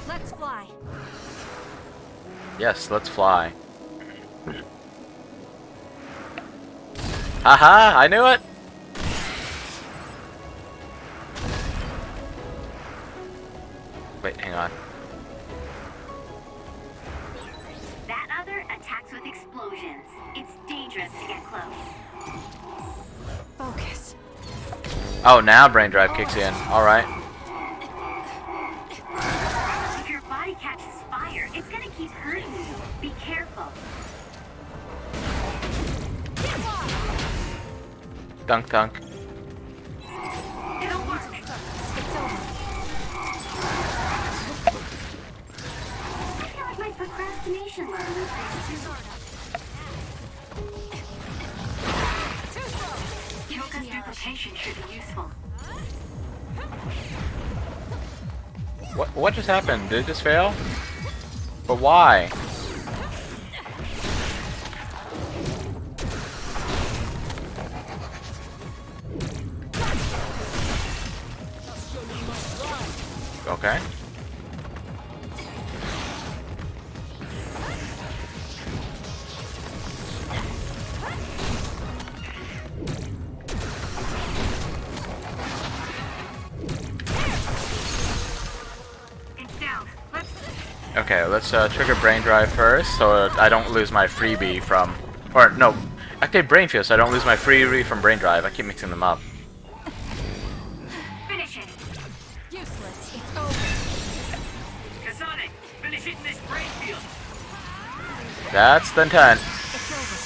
Let's fly. Yes, let's fly. Haha, I knew it! Wait, hang on. That other attacks with explosions. It's dangerous to get close. Focus. Oh, now brain drive kicks in. Alright. If your body catches fire, it's gonna keep hurting you. Be careful. Dunk dunk. It'll work. It's over. I feel like my procrastination level is Yoga's duplication should be useful. What just happened? Did it just fail? But why? Okay. It's down. Okay, let's trigger brain drive first, so I don't lose my freebie from, or no, activate brain field, so I don't lose my freebie from brain drive. I keep mixing them up. Finish it. Useless. It's over. Kasane, finish it in this brain field. That's the intent. It's over.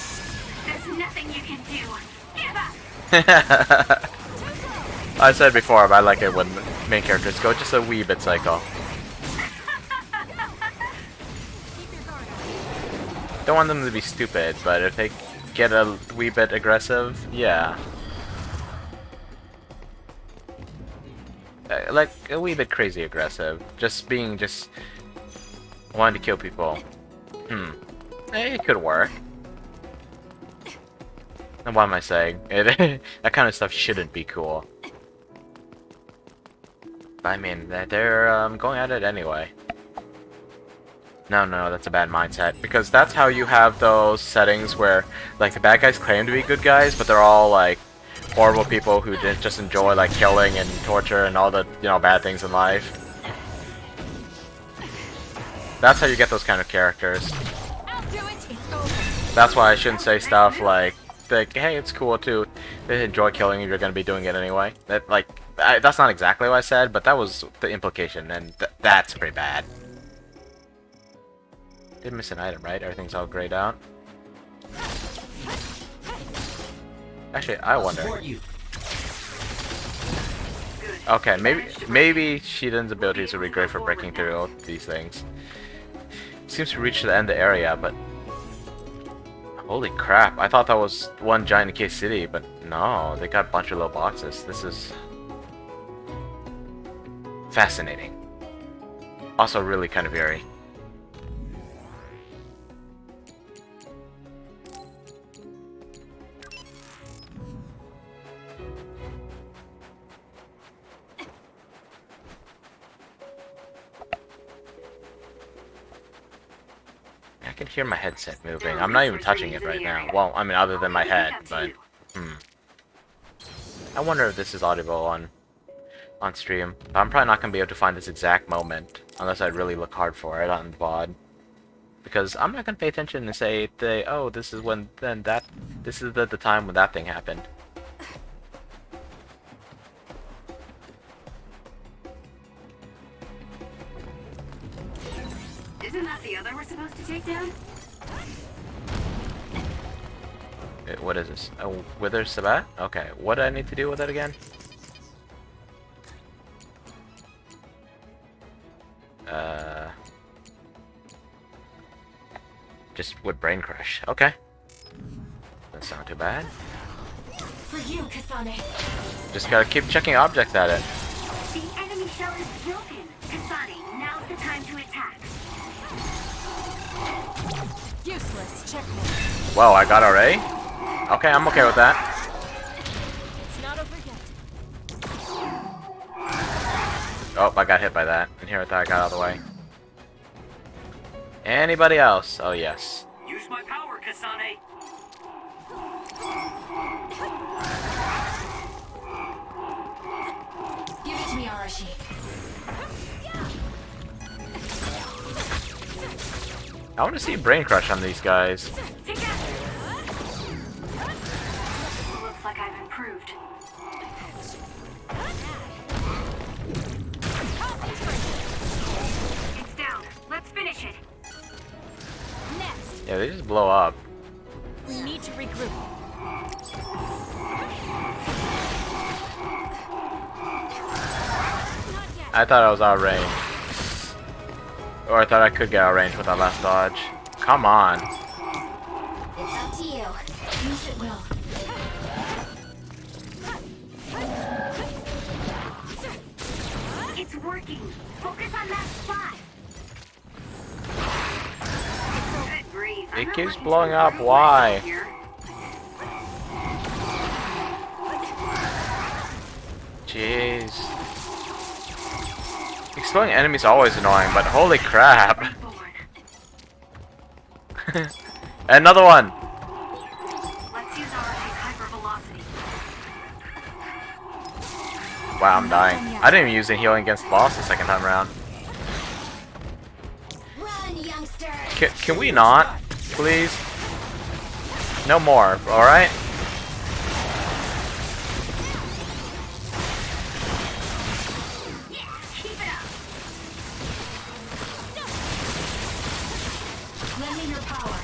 There's nothing you can do. Give up. I said before, but I like it when main characters go just a wee bit psycho. Don't want them to be stupid, but if they get a wee bit aggressive, yeah. Like, a wee bit crazy aggressive. Just wanting to kill people. It could work. And what am I saying? That kind of stuff shouldn't be cool. But I mean, they're going at it anyway. No, that's a bad mindset. Because that's how you have those settings where, like, the bad guys claim to be good guys, but they're all, like, horrible people who just enjoy, like, killing and torture and all the, bad things in life. That's how you get those kind of characters. I'll do it. It's over. That's why I shouldn't say stuff like, hey, it's cool to enjoy killing if you're going to be doing it anyway. That, like, That's not exactly what I said, but that was the implication, and that's pretty bad. Did miss an item, right? Everything's all grayed out. Actually, I wonder. Okay, maybe Shiden's abilities would be great for breaking through these things. Seems to reach the end of the area, but holy crap! I thought that was one giant decay city, but no, they got a bunch of little boxes. This is fascinating. Also, really kind of eerie. I can hear my headset moving. I'm not even touching it right now. Well, I mean, other than my head, but I wonder if this is audible on stream. But I'm probably not gonna be able to find this exact moment unless I really look hard for it on the VOD. Because I'm not gonna pay attention and say, oh, this is when this is the time when that thing happened. Isn't that the other we're supposed to take down? What is this? Oh, Wither Sabat? Okay, what do I need to do with it again? Just with Brain Crush. Okay. Doesn't sound too bad. For you, Kasane. Just gotta keep checking objects at it. The enemy shell is broken. Kasane, now's the time to attack. Useless. Checkmate. Whoa, I got already? Okay, I'm okay with that. It's not over yet. Oh, I got hit by that. And here I thought I got out of the way. Anybody else? Oh, yes. Use my power, Kasane. Give it to me, Arashi. I want to see Brain Crush on these guys. Together. Looks like I've improved. It's down. Let's finish it. Next, Yeah, they just blow up. we need to regroup. I thought I was out of range. Or I thought I could get out of range with that last dodge. Come on. It's up to you. Use it well. It's working. Focus on that spot. Good grief. I'm It not keeps looking blowing to up. improve Why? myself here. Jeez. Exploding enemies are always annoying, but holy crap. Reborn. Another one! Let's use Arashi's hypervelocity. Wow, I'm dying. I didn't even use the healing against the boss the second time around. Run, youngster. Can we not? Please? No more, alright? Yeah, keep it up. Lend me your power.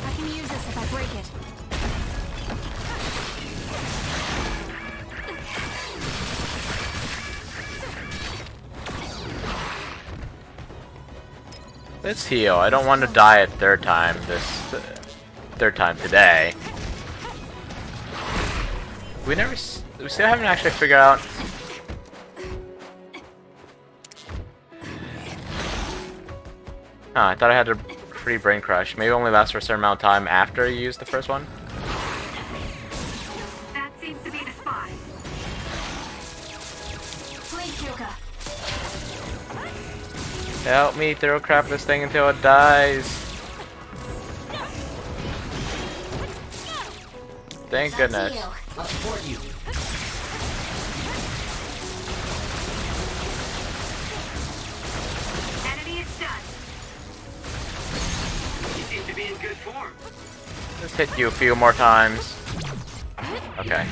I can use this if I break it. Let's heal. I don't want to die a third time third time today. We still haven't actually figured out. I thought I had a free Brain Crush. Maybe it only lasts for a certain amount of time after you use the first one. That seems to be the spot. Please, Kyoka. Help me throw crap this thing until it dies. Thank goodness. I'll support you. Enemy is stunned. You seem to be be in good form. Let's hit you a few more times. Okay.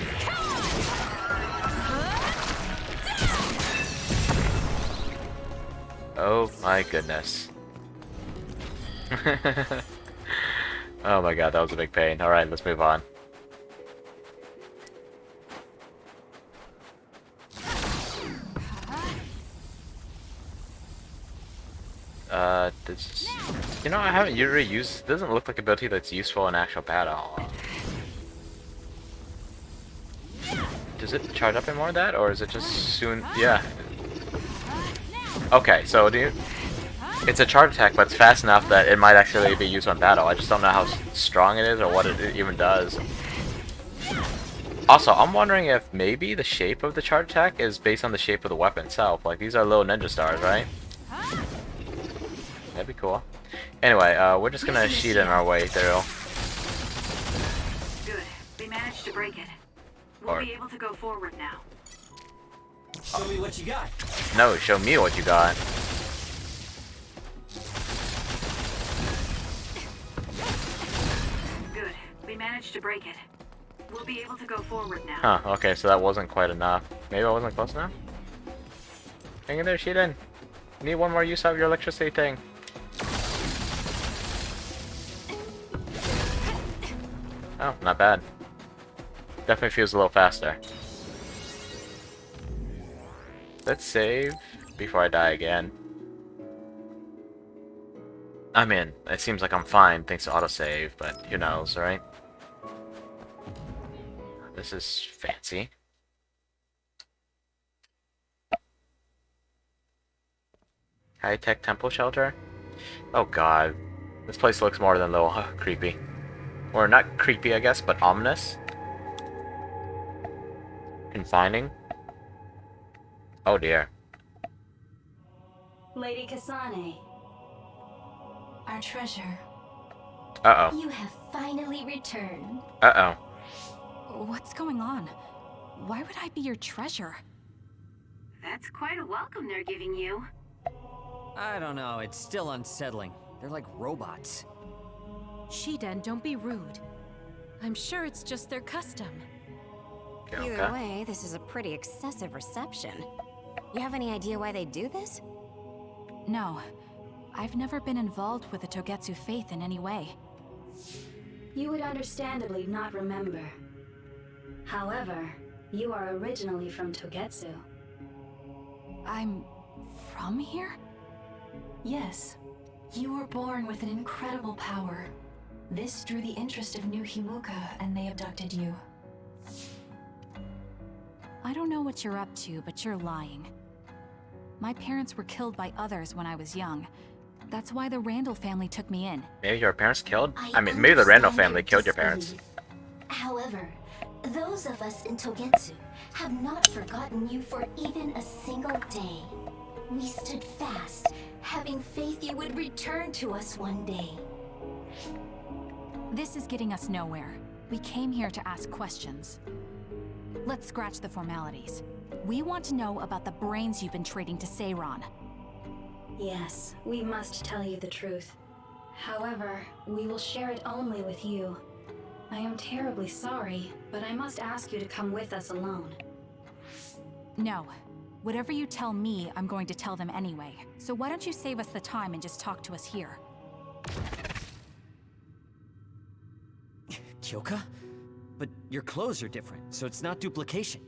Oh my goodness. Oh my god, that was a big pain. Alright, let's move on. This, you know, I haven't really used. Doesn't look like an ability that's useful in actual battle. Does it charge up in more of that, or is it just soon? Yeah. Okay, so it's a charge attack, but it's fast enough that it might actually be used on battle. I just don't know how strong it is or what it even does. Also, I'm wondering if maybe the shape of the charge attack is based on the shape of the weapon itself. Like, these are little ninja stars, right? That'd be cool. Anyway, we're just gonna sheet in our way through. Good. We managed to break it. We'll be able to go forward now. Show me what you got. No, show me what you got. Good. We managed to break it. We'll be able to go forward now. Huh, okay, so that wasn't quite enough. Maybe I wasn't close enough? Hang in there, Sheetan. Need one more use of your electricity thing. Oh, not bad. Definitely feels a little faster. Let's save before I die again. I mean, it seems like I'm fine thanks to autosave, but who knows, right? This is fancy. High-tech temple shelter? Oh god. This place looks more than a little creepy. Or not creepy, I guess, but ominous. Confining. Oh dear. Lady Kasane, our treasure. Uh-oh. You have finally returned. Uh-oh. What's going on? Why would I be your treasure? That's quite a welcome they're giving you. I don't know, it's still unsettling. They're like robots. Shiden, don't be rude. I'm sure it's just their custom. Okay. Either way, this is a pretty excessive reception. You have any idea why they do this? No. I've never been involved with the Togetsu faith in any way. You would understandably not remember. However, you are originally from Togetsu. I'm from here? Yes. You were born with an incredible power. This drew the interest of New Himuka, and they abducted you. I don't know what you're up to, but you're lying. My parents were killed by others when I was young. That's why the Randall family took me in. Maybe your parents killed? I mean, maybe the Randall family killed your parents. However, those of us in Togetsu have not forgotten you for even a single day. We stood fast, having faith you would return to us one day. This is getting us nowhere. We came here to ask questions. Let's scratch the formalities. We want to know about the brains you've been trading to Seiron. Yes, we must tell you the truth. However, we will share it only with you. I am terribly sorry, but I must ask you to come with us alone. No. Whatever you tell me, I'm going to tell them anyway. So why don't you save us the time and just talk to us here? Kyoka? But your clothes are different, so it's not duplication.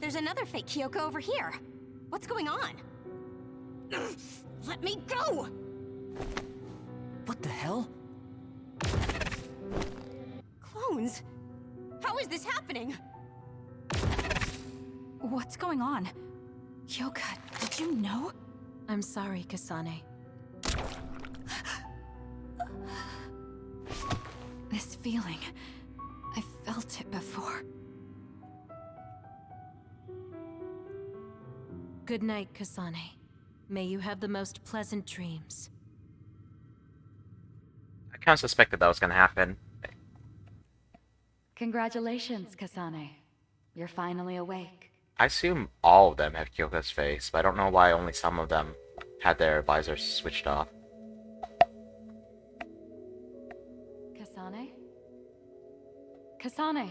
There's another fake Kyoko over here. What's going on? Let me go! What the hell? Clones? How is this happening? What's going on? Kyoka, did you know? I'm sorry, Kasane. This feeling, I felt it before. Good night, Kasane. May you have the most pleasant dreams. I kind of suspected that was going to happen. Congratulations, Kasane. You're finally awake. I assume all of them have Kyoka's face, but I don't know why only some of them had their visors switched off. Kasane.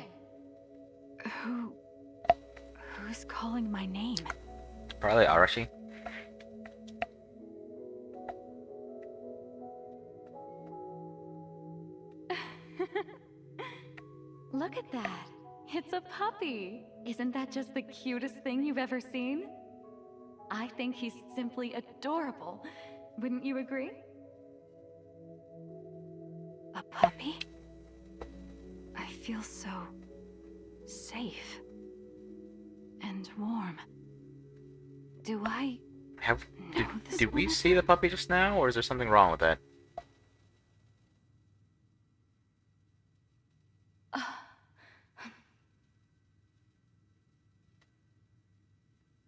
Who's calling my name? Probably Arashi. Look at that. It's a puppy. Isn't that just the cutest thing you've ever seen? I think he's simply adorable. Wouldn't you agree? A puppy? I feel so safe and warm. Do I Did we see the puppy just now, or is there something wrong with that?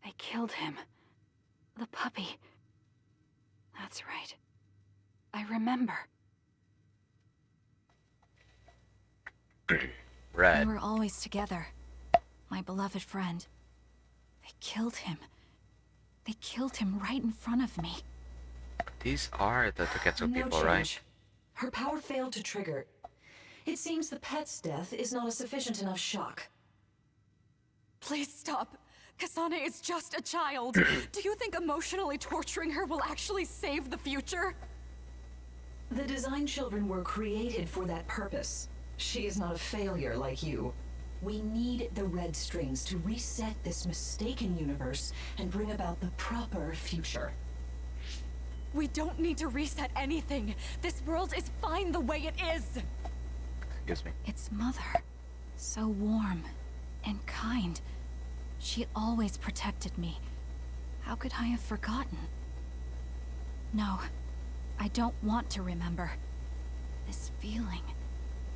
They killed him. The puppy. That's right. I remember. Red. We were always together. My beloved friend. They killed him. They killed him right in front of me. These are the Togetsu No people, change. right? Her power failed to trigger. It seems the pet's death is not a sufficient enough shock. Please stop. Kasane is just a child. Do you think emotionally torturing her will actually save the future? The design children were created for that purpose. She is not a failure like you. We need the red strings to reset this mistaken universe and bring about the proper future. We don't need to reset anything. This world is fine the way it is. Excuse me. It's Mother. So warm and kind. She always protected me. How could I have forgotten? No, I don't want to remember. This feeling.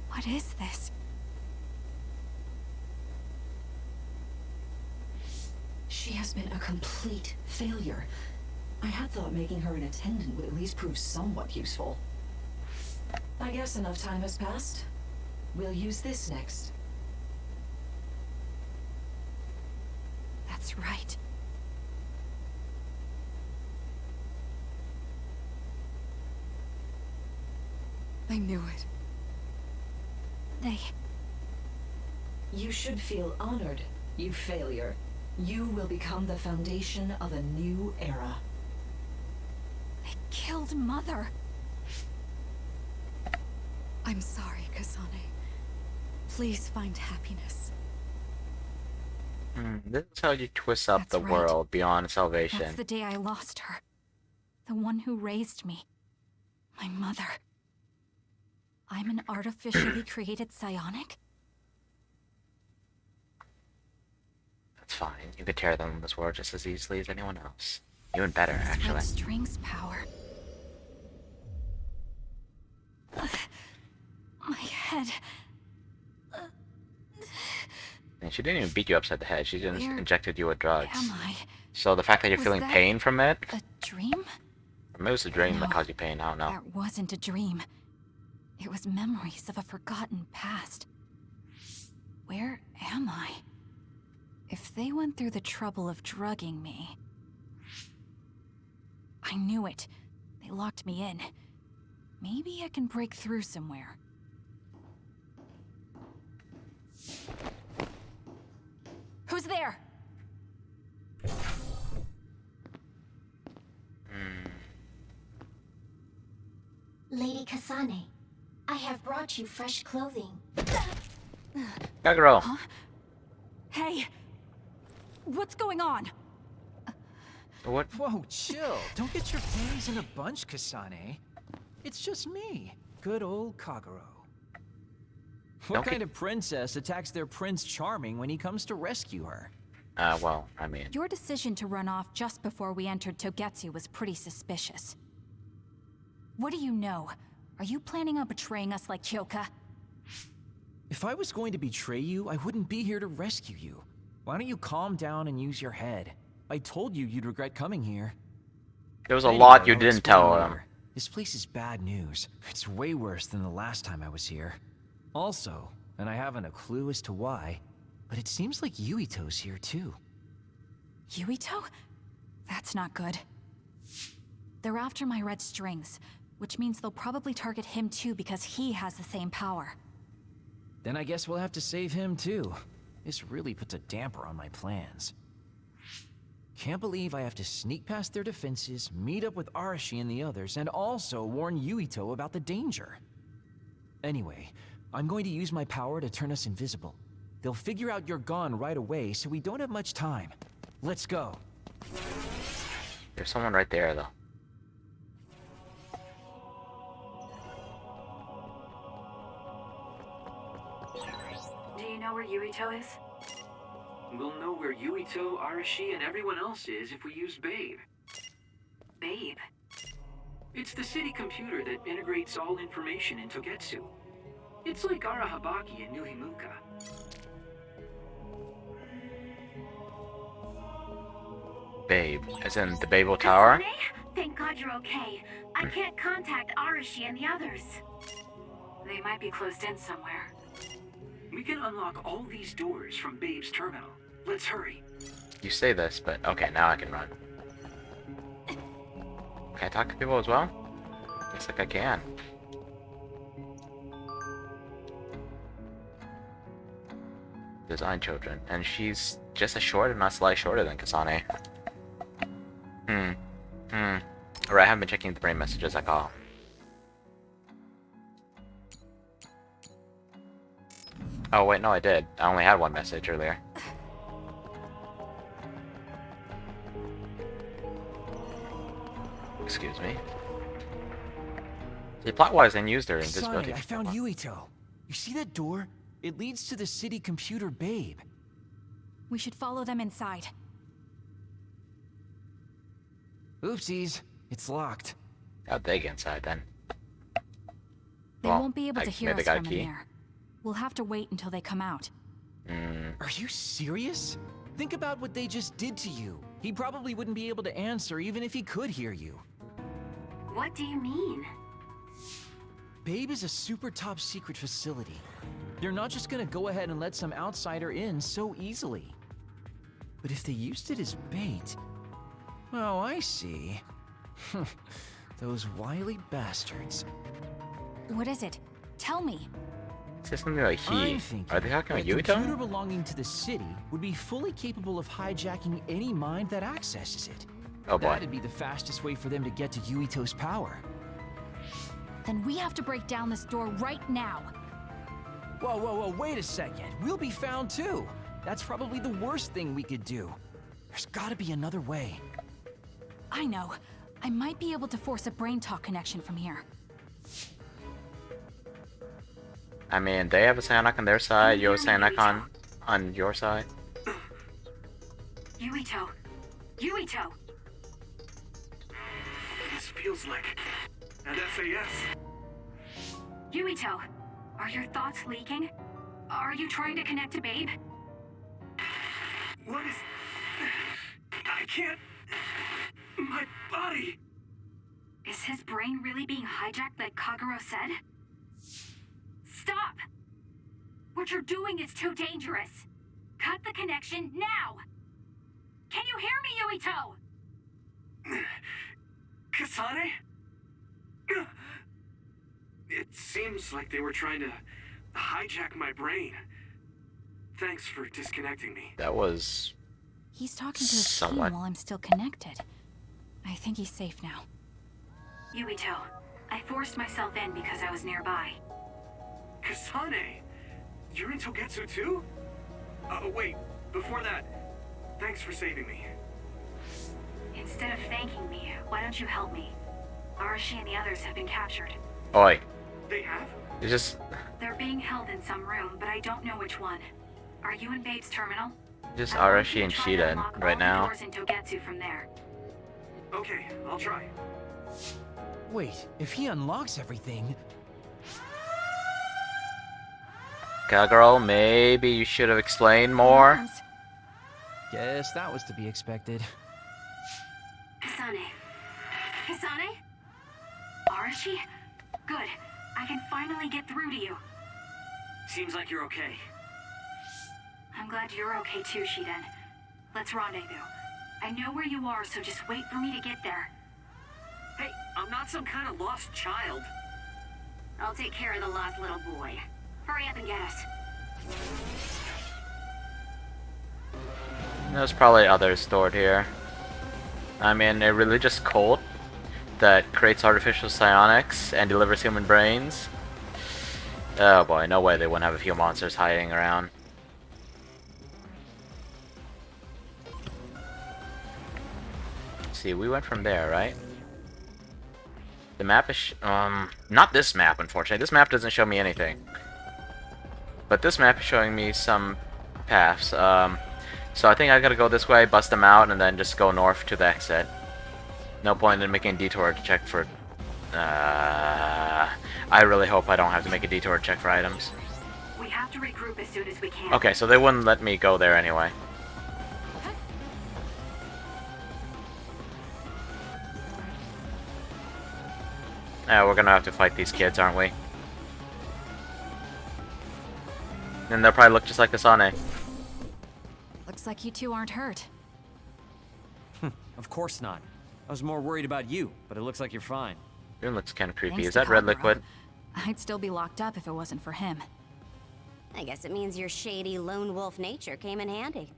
What is this? She has been a complete failure. I had thought making her an attendant would at least prove somewhat useful. I guess enough time has passed. We'll use this next. That's right. I knew it. You should feel honored, you failure. You will become the foundation of a new era. They killed Mother. I'm sorry, Kasane. Please find happiness. This is how you twist up That's the right. world beyond salvation. That's the day I lost her. The one who raised me. My mother. I'm an artificially created psionic? That's fine. You could tear them this world just as easily as anyone else. Even better, This actually. red strings power. My head. And she didn't even beat you upside the head. She just Where injected you with drugs. Am I? So the fact that you're Was feeling that pain from it, A dream? or maybe it was a dream that No. caused you pain. I don't know. That wasn't a dream. It was memories of a forgotten past. Where am I? If they went through the trouble of drugging me... I knew it. They locked me in. Maybe I can break through somewhere. Who's there? Lady Kasane, I have brought you fresh clothing. Kagero. Huh? Hey! What's going on? What? Whoa, chill. Don't get your panties in a bunch, Kasane. It's just me, good old Kagero. What Don't kind of princess attacks their Prince Charming when he comes to rescue her? Well, I mean... Your decision to run off just before we entered Togetsu was pretty suspicious. What do you know? Are you planning on betraying us like Kyoka? If I was going to betray you, I wouldn't be here to rescue you. Why don't you calm down and use your head? I told you you'd regret coming here. There was a Anyway, lot you I'll didn't explain tell later. him. This place is bad news. It's way worse than the last time I was here. Also, and I haven't a clue as to why, but it seems like Yuito's here too. Yuito? That's not good. They're after my red strings, which means they'll probably target him too because he has the same power. Then I guess we'll have to save him too. This really puts a damper on my plans. Can't believe I have to sneak past their defenses, meet up with Arashi and the others, and also warn Yuito about the danger. Anyway, I'm going to use my power to turn us invisible. They'll figure out you're gone right away, so we don't have much time. Let's go. There's someone right there, though. Do you know where Yuito is? We'll know where Yuito, Arashi, and everyone else is if we use Babe. Babe? It's the city computer that integrates all information in Togetsu. It's like Arahabaki and Nuhimuka. Babe, as in the Babel Tower? Kasane? Thank God you're okay. I can't contact Arashi and the others. They might be closed in somewhere. We can unlock all these doors from Babe's terminal. Let's hurry. You say this, but okay, now I can run. Can I talk to people as well? Looks like I can. Design children, and she's just as short, if not slightly shorter than Kasane. Alright, I haven't been checking the brain messages I call. Oh wait, no I did. I only had one message earlier. Excuse me. See, plot-wise, they used their invisibility. Kasane, I found Yuito. You see that door? It leads to the city computer Babe. We should follow them inside. Oopsies, it's locked. How'd they get inside then? They Well, won't be able to hear maybe us they got a from in key. there. We'll have to wait until they come out. Are you serious? Think about what they just did to you. He probably wouldn't be able to answer even if he could hear you. What do you mean? Babe is a super top secret facility. They're not just gonna go ahead and let some outsider in so easily. But if they used it as bait... Oh, I see. Those wily bastards. What is it? Tell me. Say something like he. I'm thinking Are they talking about a computer Yuito? belonging to the city would be fully capable of hijacking any mind that accesses it. Oh boy. That'd be the fastest way for them to get to Yuito's power. Then we have to break down this door right now. Whoa, whoa, whoa, wait a second. We'll be found too. That's probably the worst thing we could do. There's gotta be another way. I know. I might be able to force a brain talk connection from here. I mean, they have a Psionic on their side, you have a Psionic on your side. Yuito. Yuito! This feels like an SAS. Yuito, are your thoughts leaking? Are you trying to connect to Babe? What is... I can't... My body... Is his brain really being hijacked like Kaguro said? Stop! What you're doing is too dangerous. Cut the connection now! Can you hear me, Yuito? Kasane? It seems like they were trying to hijack my brain. Thanks for disconnecting me. That was... He's talking to his Somewhat. team while I'm still connected. I think he's safe now. Yuito, I forced myself in because I was nearby. Kasane! You're in Togetsu too? Wait, before that, thanks for saving me. Instead of thanking me, why don't you help me? Arashi and the others have been captured. Oi. They have? It's just... They're being held in some room, but I don't know which one. Are you in Babe's terminal? Just I want you Arashi to and try to Shida unlock all right the now. doors in Togetsu from there. Okay, I'll try. Wait, if he unlocks everything... Kaguro, maybe you should have explained more. Arms. Guess that was to be expected. Kasane. Kasane? Arashi? Good. I can finally get through to you. Seems like you're okay. I'm glad you're okay too, Shiden. Let's rendezvous. I know where you are, so just wait for me to get there. Hey, I'm not some kind of lost child. I'll take care of the lost little boy. Hurry up and get us. There's probably others stored here. I mean, a religious cult that creates artificial psionics and delivers human brains. Oh boy, no way they wouldn't have a few monsters hiding around. Let's see, we went from there, right? The map is not this map, unfortunately. This map doesn't show me anything. But this map is showing me some paths. So I think I gotta go this way, bust them out, and then just go north to the exit. No point in making a detour to check for... I really hope I don't have to make a detour to check for items. We have to regroup as soon as we can. Okay, so they wouldn't let me go there anyway. Yeah, we're gonna have to fight these kids, aren't we? And they'll probably look just like Kasane. Looks like you two aren't hurt. Of course not. I was more worried about you, but it looks like you're fine. Room looks kind of creepy. Thanks Is to that red Kagura. liquid? I'd still be locked up if it wasn't for him. I guess it means your shady lone wolf nature came in handy.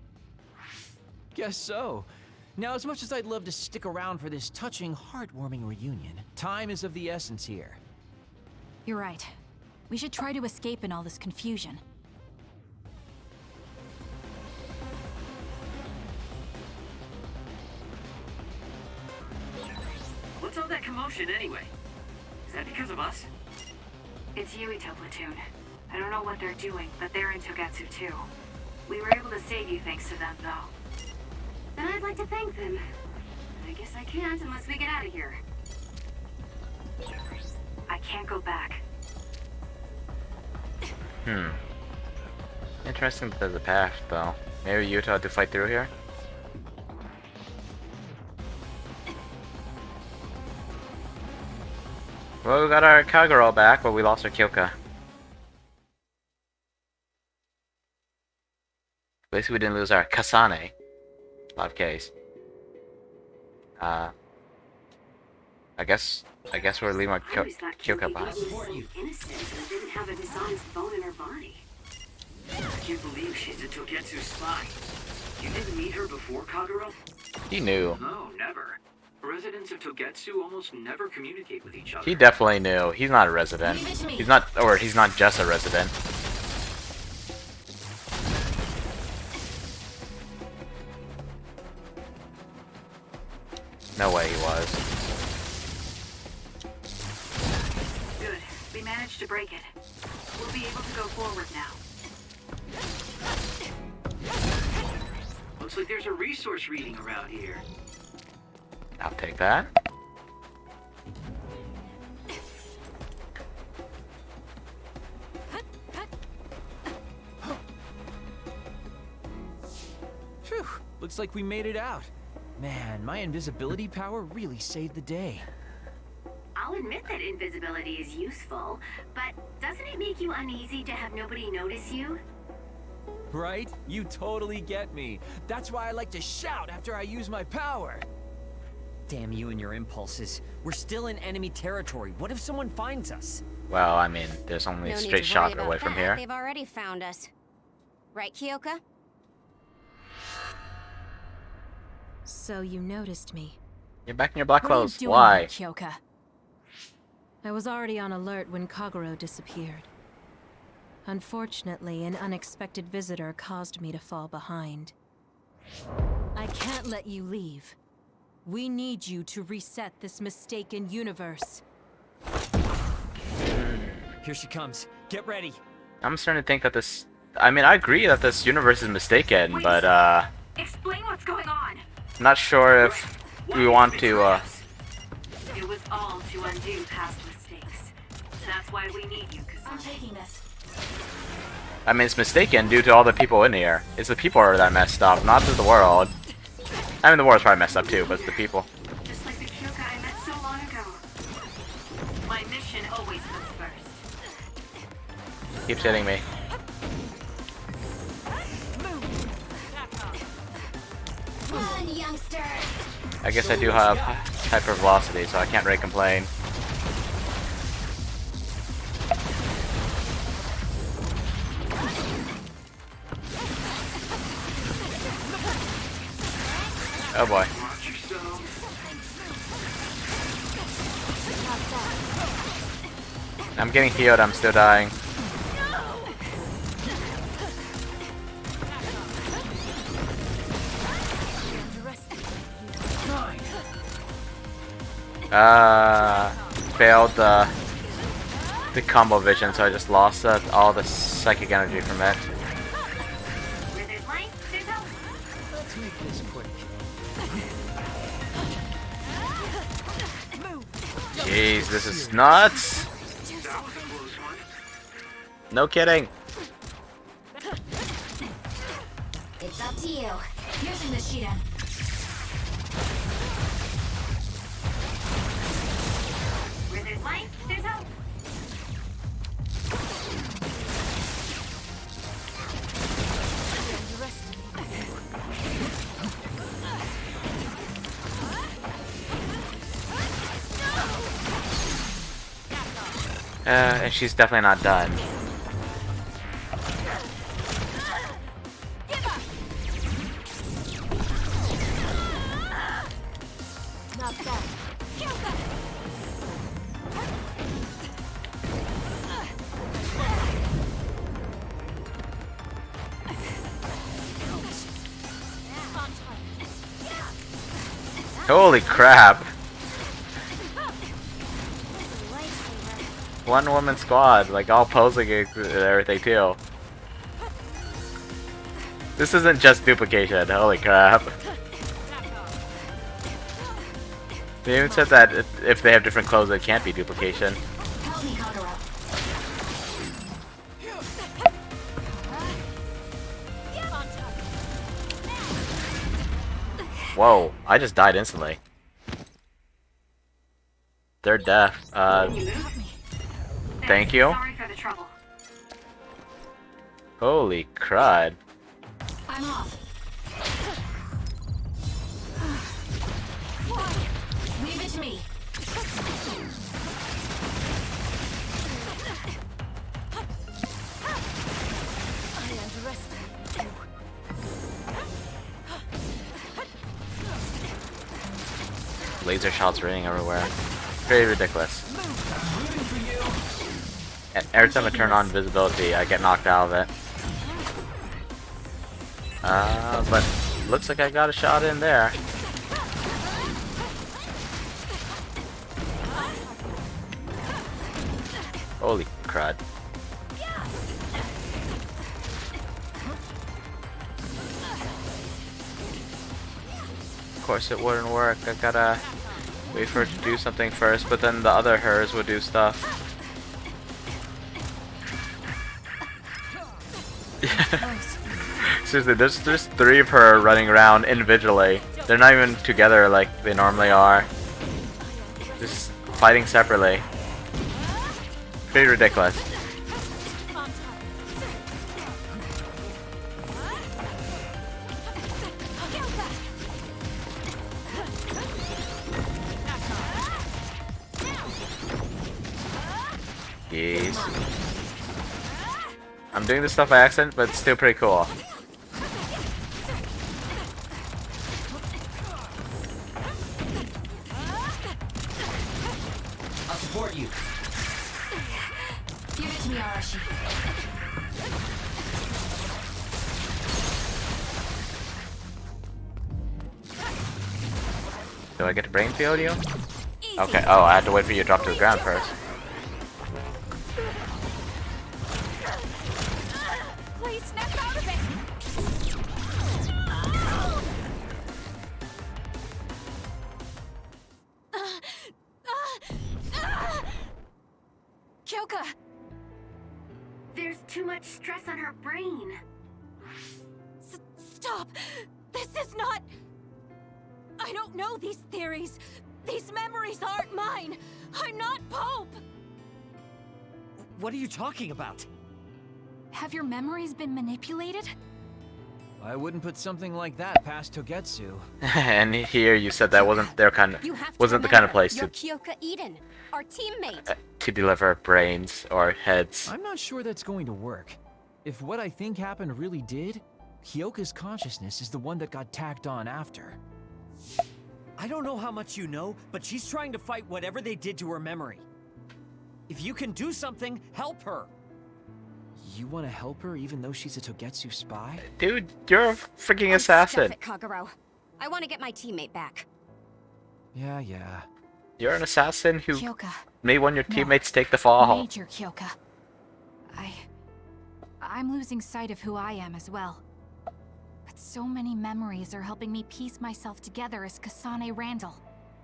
Guess so. Now, as much as I'd love to stick around for this touching, heartwarming reunion, time is of the essence here. You're right. We should try to escape in all this confusion. What's all that commotion anyway? Is that because of us? It's Yuito platoon. I don't know what they're doing, but they're in Togetsu too. We were able to save you thanks to them, though. And I'd like to thank them. I guess I can't unless we get out of here. I can't go back. Interesting that there's a path, though. Maybe Yuto had to fight through here? Well, we got our cowgirl back, but we lost our Kyoka. At least we didn't lose our Kasane. Live case. I guess we're leaving our I always thought Kyoka Kyuki behind. was so innocent and didn't have a dishonest bone in her body. I can't believe she's a Togetsu spy. You didn't meet her before, Kagura? He knew. No, never. Residents of Togetsu almost never communicate with each other. He definitely knew. He's not a resident. He's not just a resident. No way he was. Good. We managed to break it. We'll be able to go forward now. Looks like there's a resource reading around here. I'll take that. Phew, looks like we made it out. Man, my invisibility power really saved the day. I'll admit that invisibility is useful, but doesn't it make you uneasy to have nobody notice you? Right? You totally get me. That's why I like to shout after I use my power. Damn you and your impulses. We're still in enemy territory. What if someone finds us? Well, I mean, there's only a No need straight to shot worry away about from that. here. They've already found us. Right, Kyoka? So you noticed me. You're back in your black What are you clothes. doing Why? here, Kyoka? I was already on alert when Kaguro disappeared. Unfortunately, an unexpected visitor caused me to fall behind. I can't let you leave. We need you to reset this mistaken universe. Here she comes. Get ready. I'm starting to think that this... I mean, I agree that this universe is mistaken, Wait. but, Explain what's going on. not sure if we want to, It was all to undo past mistakes. That's why we need you, I'm Kasane. taking this. I mean, it's mistaken due to all the people in here. It's the people that messed up, not just the world. I mean, the world's probably messed up too, but it's the people. Just like the Kyoka I met so long ago. My mission always comes first. Keeps hitting me. Run, youngster! I guess I do have hyper velocity, so I can't really complain. Oh boy. Watch yourself. I'm getting healed, I'm still dying. Failed the combo vision, so I just lost all the psychic energy from it. Where there's light, there's hope. Let's make this quick. Jeez, this is nuts! That was a close one. No kidding. It's up to you. Using the Shiden. Where there's light, there's hope. And she's definitely not done. Holy crap! One woman squad, like all posing and everything too. This isn't just duplication, holy crap. They even said that if they have different clothes it can't be duplication. Help me, Kagura. Whoa, I just died instantly. They're deaf. Thank you. Sorry for the trouble. Holy crud. I'm off. Leave it to me. Laser shots raining everywhere. Very ridiculous. And every time I turn on visibility, I get knocked out of it. But looks like I got a shot in there. Holy crud. Of course it wouldn't work. I gotta wait for it to do something first, but then the other hers would do stuff. Seriously, there's three of her running around individually. They're not even together like they normally are. Just fighting separately. Pretty ridiculous. Jeez. I'm doing this stuff by accident, but it's still pretty cool. I'll support you. Give it to me, Arashi. Do I get to brain field you? Okay, oh, I had to wait for you to drop to the ground first. Please snap out of it! Kyoka! There's too much stress on her brain. Stop! This is not... I don't know these theories. These memories aren't mine. I'm not Pope! What are you talking about? Have your memories been manipulated? I wouldn't put something like that past Togetsu. And here you said that wasn't their kind of You have to wasn't the kind of remember, place you're to Kyoka Eden, our teammate. deliver brains or heads. I'm not sure that's going to work. If what I think happened really did, Kyoka's consciousness is the one that got tacked on after. I don't know how much you know, but she's trying to fight whatever they did to her memory. If you can do something, help her. You want to help her even though she's a Togetsu spy? Dude, you're a freaking Oh, assassin. Stuff it, Kagero. I want to get my teammate back. Yeah, yeah. You're an assassin who Kyoka. made one of your No. teammates take the fall. Major Kyoka. I'm losing sight of who I am as well. But so many memories are helping me piece myself together as Kasane Randall.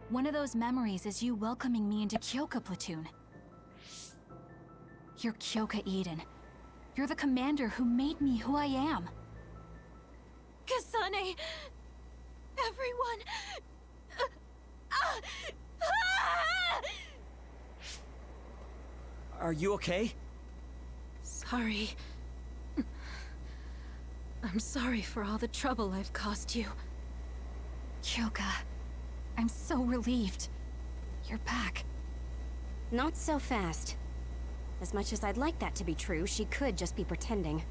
One of those memories is you welcoming me into Kyoka Platoon. You're Kyoka Eden. You're the commander who made me who I am. Kasane! Everyone! Are you okay? Sorry. I'm sorry for all the trouble I've caused you. Kyoka, I'm so relieved. You're back. Not so fast. As much as I'd like that to be true, she could just be pretending.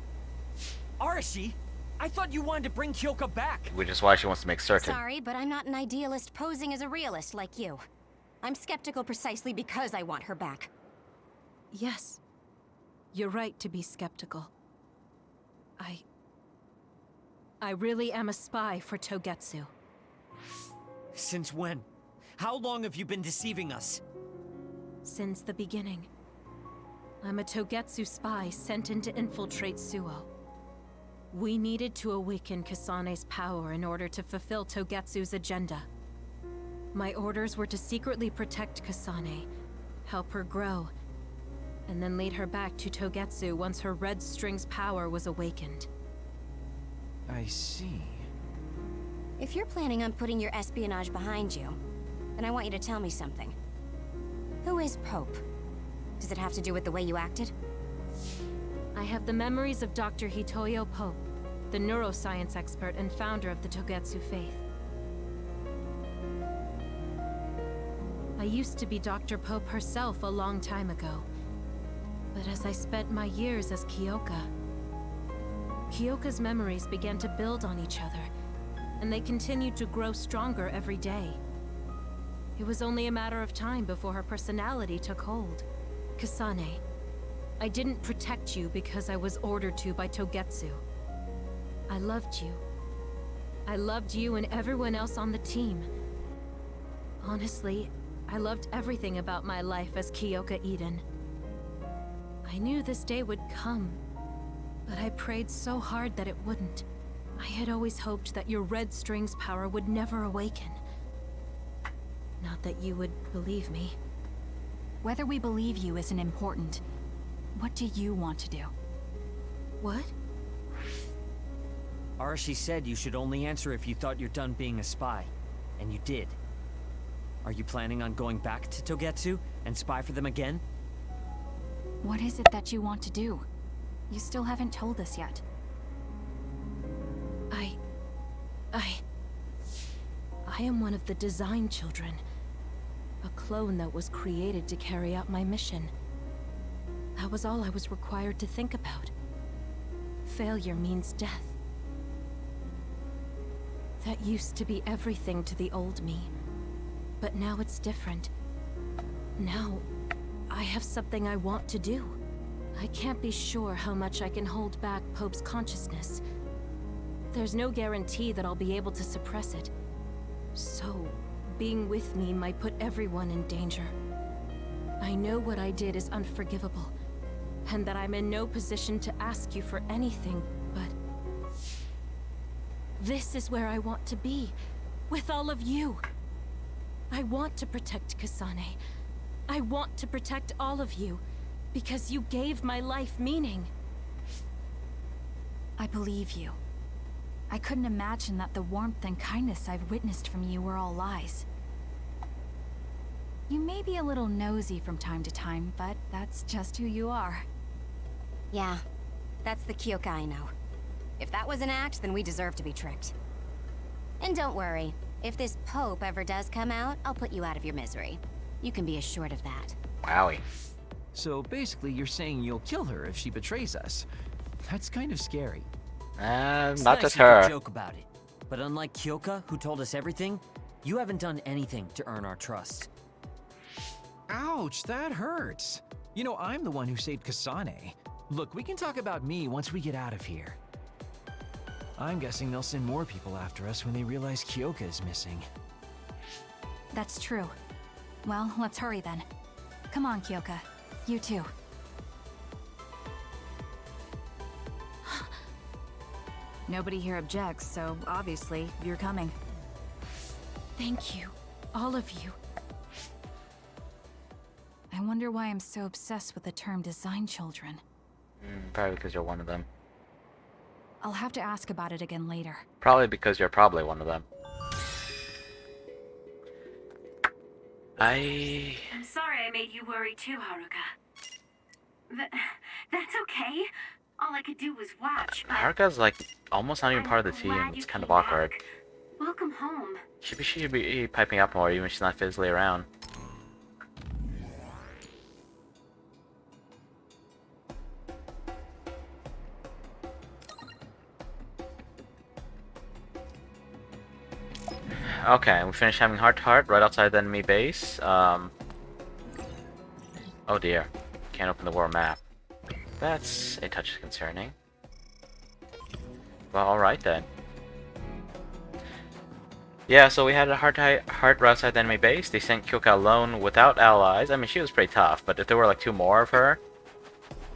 Arashi, I thought you wanted to bring Kyoka back. Which is why she wants to make certain. Sorry, but I'm not an idealist posing as a realist like you. I'm skeptical precisely because I want her back. Yes. You're right to be skeptical. I really am a spy for Togetsu. Since when? How long have you been deceiving us? Since the beginning. I'm a Togetsu spy sent in to infiltrate Suo. We needed to awaken Kasane's power in order to fulfill Togetsu's agenda. My orders were to secretly protect Kasane, help her grow, and then lead her back to Togetsu once her Red String's power was awakened. I see. If you're planning on putting your espionage behind you, then I want you to tell me something. Who is Pope? Does it have to do with the way you acted? I have the memories of Dr. Hitoyo Pope, the neuroscience expert and founder of the Togetsu faith. I used to be Dr. Pope herself a long time ago. But as I spent my years as Kyoka, Kyoka's memories began to build on each other, and they continued to grow stronger every day. It was only a matter of time before her personality took hold. Kasane, I didn't protect you because I was ordered to by Togetsu. I loved you. I loved you and everyone else on the team. Honestly, I loved everything about my life as Kyoka Eden. I knew this day would come, but I prayed so hard that it wouldn't. I had always hoped that your Red String's power would never awaken. Not that you would believe me. Whether we believe you isn't important. What do you want to do? What? Arashi said you should only answer if you thought you're done being a spy. And you did. Are you planning on going back to Togetsu and spy for them again? What is it that you want to do? You still haven't told us yet. I am one of the design children. A clone that was created to carry out my mission. That was all I was required to think about. Failure means death. That used to be everything to the old me. But now it's different. Now, I have something I want to do. I can't be sure how much I can hold back Pope's consciousness. There's no guarantee that I'll be able to suppress it. So, being with me might put everyone in danger. I know what I did is unforgivable, and that I'm in no position to ask you for anything, but... this is where I want to be, with all of you. I want to protect Kasane. I want to protect all of you, because you gave my life meaning. I believe you. I couldn't imagine that the warmth and kindness I've witnessed from you were all lies. You may be a little nosy from time to time, but that's just who you are. Yeah, that's the Kyoka I know. If that was an act, then we deserve to be tricked. And don't worry, if this Pope ever does come out, I'll put you out of your misery. You can be assured of that. Wowie. So basically, you're saying you'll kill her if she betrays us. That's kind of scary. It's Not nice just you could her. joke about it. But unlike Kyoka, who told us everything, You haven't done anything to earn our trust. Ouch, that hurts. You know, I'm the one who saved Kasane. Look, we can talk about me once we get out of here. I'm guessing they'll send more people after us when they realize Kyoka is missing. That's true. Well, let's hurry then. Come on, Kyoka. You too. Nobody here objects, so obviously you're coming. Thank you, all of you. I wonder why I'm so obsessed with the term design children. Probably because you're one of them. I'll have to ask about it again later. Probably because you're probably one of them. I'm sorry I made you worry too, Haruka. That's okay. All I could do was watch, but Haruka's like almost not even part of the team. It's kind of awkward. back. Welcome home. She should be piping up more even when she's not physically around. Okay, we finished having heart-to-heart right outside the enemy base. Oh dear. Can't open the world map. That's a touch concerning. Well, alright then. Yeah, so we had a heart-to-heart right outside the enemy base. They sent Kyoka alone without allies. I mean, she was pretty tough, but if there were like 2 more of her,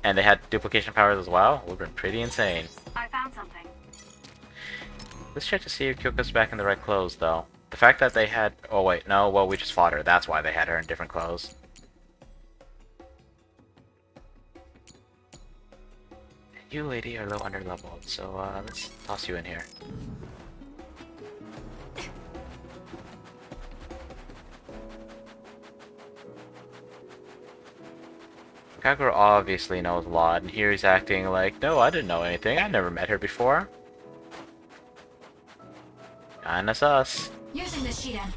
and they had duplication powers as well, it would have been pretty insane. I found something. Let's check to see if Kyoka's back in the right clothes, though. The fact that they had... Oh, wait, no, well, we just fought her. That's why they had her in different clothes. You, lady, are low under-leveled, so, let's toss you in here. Kagura obviously knows a lot, and here he's acting like, no, I didn't know anything. I never met her before. Kinda sus. Using the Shiden.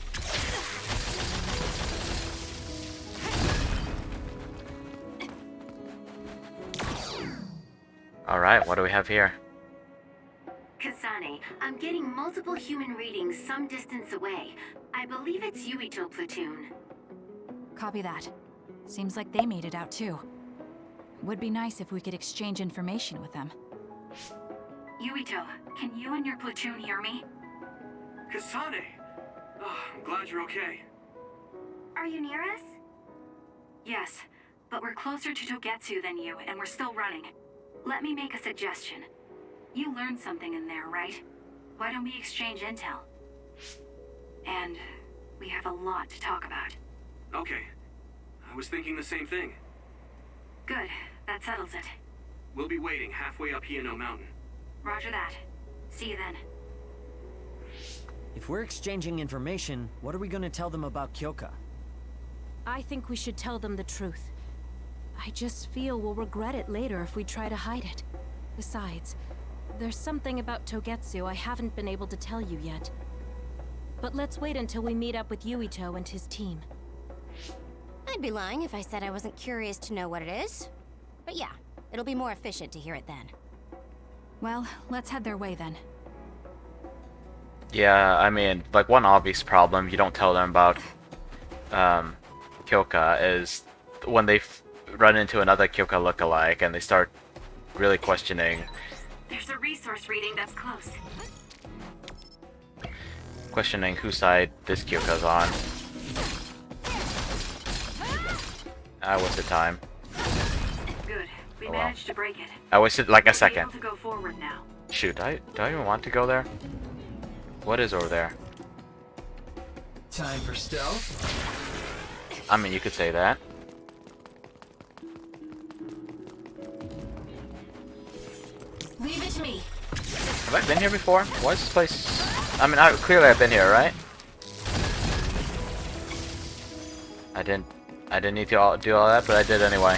Alright, what do we have here? Kasane, I'm getting multiple human readings some distance away. I believe it's Yuito platoon. Copy that. Seems like they made it out too. Would be nice if we could exchange information with them. Yuito, can you and your platoon hear me? Kasane! Oh, I'm glad you're okay. Are you near us? Yes, but we're closer to Togetsu than you, and we're still running. Let me make a suggestion. You learned something in there, right? Why don't we exchange intel? And we have a lot to talk about. Okay. I was thinking the same thing. Good, that settles it. We'll be waiting halfway up Hiano Mountain. Roger that. See you then. If we're exchanging information, what are we gonna tell them about Kyoka? I think we should tell them the truth. I just feel we'll regret it later if we try to hide it. Besides, there's something about Togetsu I haven't been able to tell you yet. But let's wait until we meet up with Yuito and his team. I'd be lying if I said I wasn't curious to know what it is. But yeah, it'll be more efficient to hear it then. Well, let's head their way then. Yeah, I mean, like, one obvious problem you don't tell them about Kyoka is when they run into another Kyoka lookalike and they start really questioning. There's a resource reading that's close. Questioning whose side this Kyoka's on. I wasted time. Good. We Oh, well. managed to break it. I wasted like a We'll be second. able to go forward now. Shoot, do I even want to go there? What is over there? Time for stealth? I mean, you could say that. Leave it to me. Have I been here before? Why is this place... I mean, clearly I've been here, right? I didn't need to do all that, but I did anyway.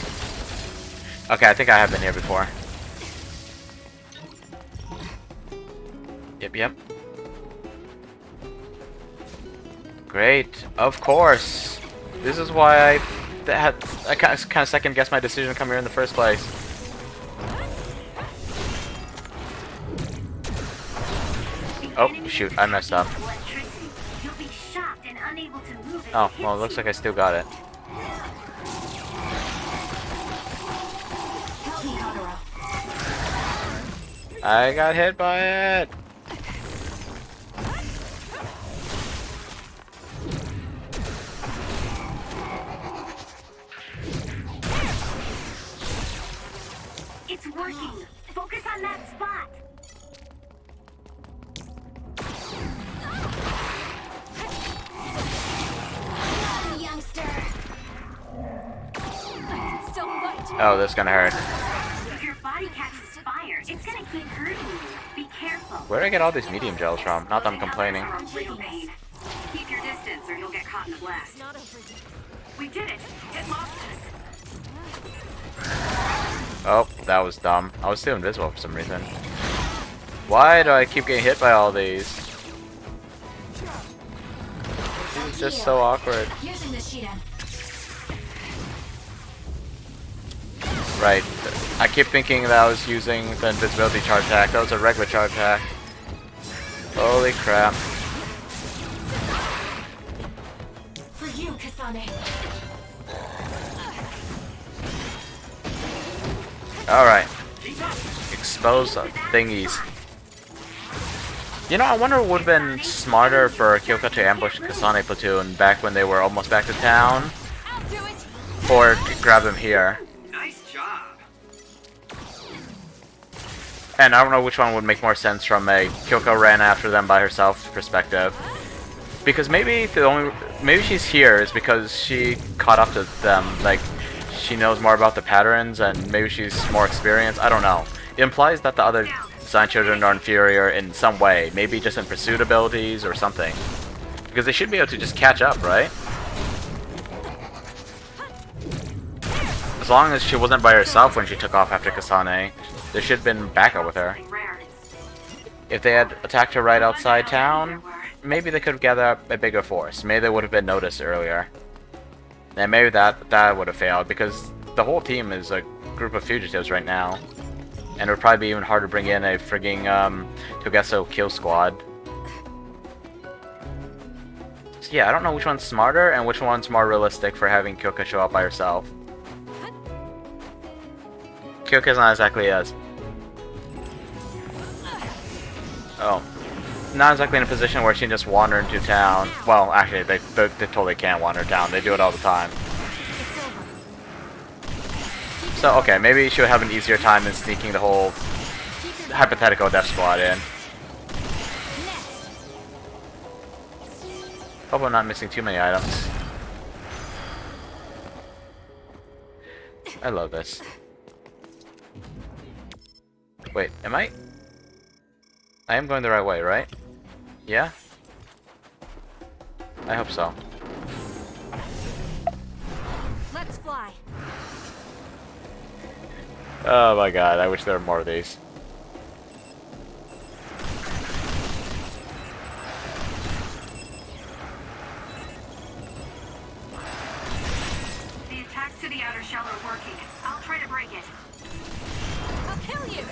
Okay, I think I have been here before. Yep. Great, of course. This is why I kind of second guessed my decision to come here in the first place. Oh shoot, I messed up. Electricity. You'll be shot. Oh, well, it looks like I still got it. Help me, Kagura. I got hit by it! It's working. Focus on that spot. Youngster. Still fight. Oh, this is gonna hurt. If your body catches fire, it's gonna keep hurting you. Be careful. Where do I get all these medium gels from? Not that I'm complaining. Are a real pain. Keep your distance or you'll get caught in the blast. We did it. It lost us. Oh, that was dumb. I was still invisible for some reason. Why do I keep getting hit by all these? This is just so awkward. Using the Shidan. Right. I keep thinking that I was using the invisibility charge hack. That was a regular charge hack. Holy crap. For you, Kasane. Alright. Expose the thingies. You know, I wonder what would have been smarter for Kyoka to ambush Kasane platoon back when they were almost back to town. Or to grab them here. Nice job. And I don't know which one would make more sense from a Kyoko ran after them by herself perspective. Because maybe maybe she's here is because she caught up to them, like she knows more about the patterns and maybe she's more experienced. I don't know. It implies that the other design children are inferior in some way, maybe just in pursuit abilities or something. Because they should be able to just catch up, right? As long as she wasn't by herself when she took off after Kasane, there should have been backup with her. If they had attacked her right outside town, maybe they could have gathered up a bigger force. Maybe they would have been noticed earlier. And maybe that would have failed, because the whole team is a group of fugitives right now. And it would probably be even harder to bring in a frigging Togetsu kill squad. So yeah, I don't know which one's smarter and which one's more realistic for having Kyoka show up by herself. Kyoka's not exactly as... Oh. Not exactly in a position where she can just wander into town. Well, actually, they totally can't wander town. They do it all the time. So, okay, maybe she would have an easier time in sneaking the whole hypothetical death squad in. Hope I'm not missing too many items. I love this. Wait, am I? I am going the right way, right? Yeah? I hope so. Let's fly. Oh my god, I wish there were more of these. The attacks to the outer shell are working. I'll try to break it. I'll kill you.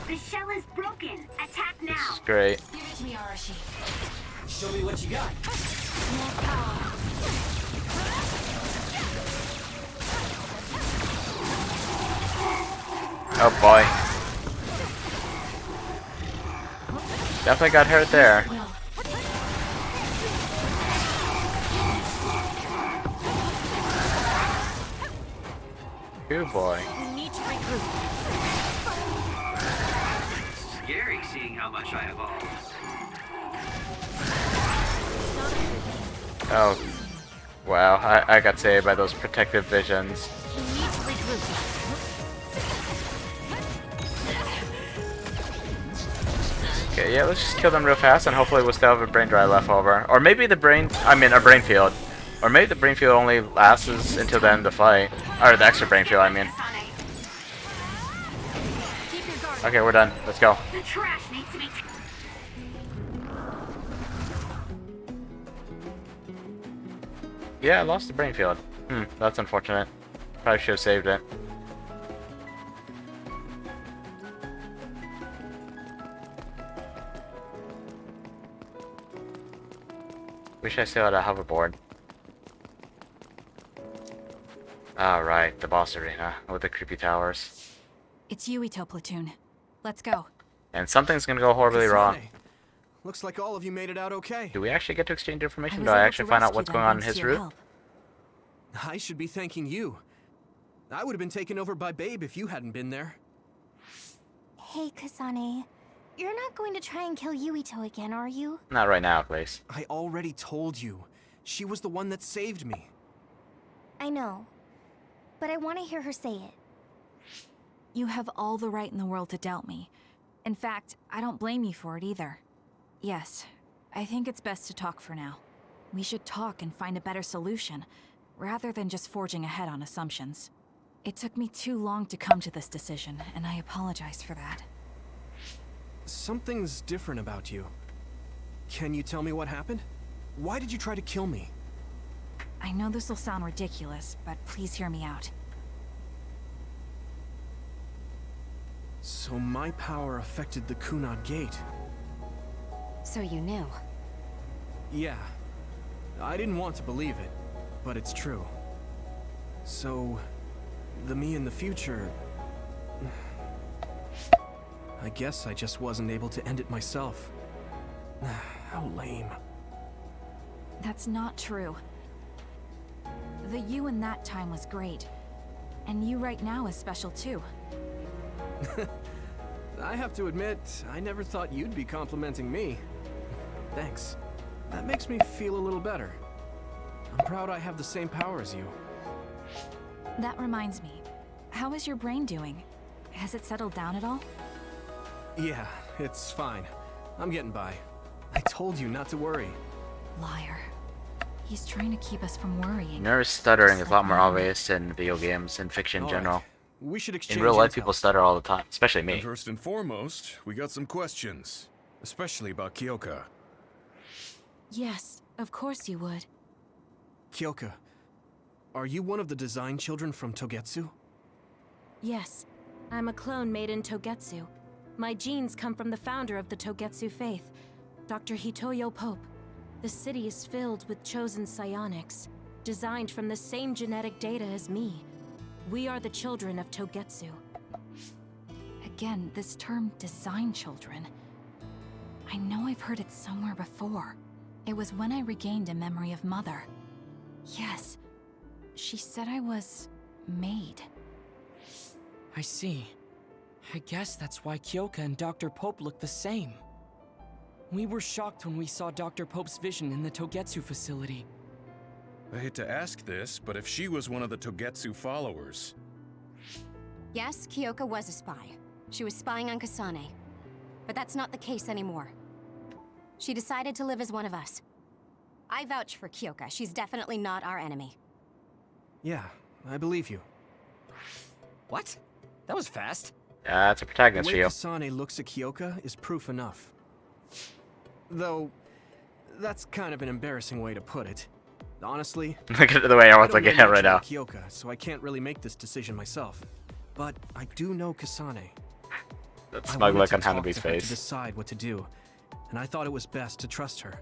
The shell is broken. Attack now. This is great. Give it to me, Arashi. Show me what you got. Oh boy. Definitely got hurt there. Good boy. We need to regroup. Scary seeing how much I evolved. Oh. Wow, I got saved by those protective visions. We need to regroup. Okay, yeah, let's just kill them real fast and hopefully we'll still have a brain dry left over. Or maybe a brain field. Or maybe the brain field only lasts until the end of the fight. Or the extra brain field, I mean. Okay, we're done. Let's go. The trash needs to be... Yeah, I lost the brain field. That's unfortunate. Probably should have saved it. Wish I still had a hoverboard. Alright, the boss arena with the creepy towers. It's Yuito platoon. Let's go. And something's gonna go horribly wrong. Kasane, looks like all of you made it out okay. Do we actually get to exchange information? was Do I able actually to find out rescue what's them going on in thanks his to your route? help. I should be thanking you. I would have been taken over by Babe if you hadn't been there. Hey, Kasane. You're not going to try and kill Yuito again, are you? Not right now, please. I already told you. She was the one that saved me. I know. But I want to hear her say it. You have all the right in the world to doubt me. In fact, I don't blame you for it either. Yes, I think it's best to talk for now. We should talk and find a better solution, rather than just forging ahead on assumptions. It took me too long to come to this decision, and I apologize for that. Something's different about you. Can you tell me what happened? Why did you try to kill me? I know this will sound ridiculous, but please hear me out. So my power affected the Kunad Gate. So you knew. Yeah. I didn't want to believe it, but it's true. So, the me in the future... I guess I just wasn't able to end it myself. How lame. That's not true. The you in that time was great. And you right now is special too. I have to admit, I never thought you'd be complimenting me. Thanks. That makes me feel a little better. I'm proud I have the same power as you. That reminds me. How is your brain doing? Has it settled down at all? Yeah, it's fine. I'm getting by. I told you not to worry. Liar. He's trying to keep us from worrying. Nervous stuttering Just is a lot like more me. obvious in video games and fiction in All right. general. We should exchange In real life, intel. people stutter all the time, especially And me. first and foremost, we got some questions. Especially about Kyoka. Yes, of course you would. Kyoka, are you one of the design children from Togetsu? Yes, I'm a clone made in Togetsu. My genes come from the founder of the Togetsu faith, Dr. Hitoyo Pope. The city is filled with chosen psionics, designed from the same genetic data as me. We are the children of Togetsu. Again, this term design children. I know I've heard it somewhere before. It was when I regained a memory of Mother. Yes, she said I was made. I see. I guess that's why Kyoka and Dr. Pope look the same. We were shocked when we saw Dr. Pope's vision in the Togetsu facility. I hate to ask this, but if she was one of the Togetsu followers... Yes, Kyoka was a spy. She was spying on Kasane. But that's not the case anymore. She decided to live as one of us. I vouch for Kyoka. She's definitely not our enemy. Yeah, I believe you. What? That was fast. That's a The protagonist way for you. Kasane looks at Kyoka is proof enough. Though, that's kind of an embarrassing way to put it. Honestly, Look at the way I was don't looking know at it right much now. about Kyoka, so I can't really make this decision myself. But I do know Kasane. That I smug wanted look to on talk Hanabi's to her to face. decide what to do, and I thought it was best to trust her.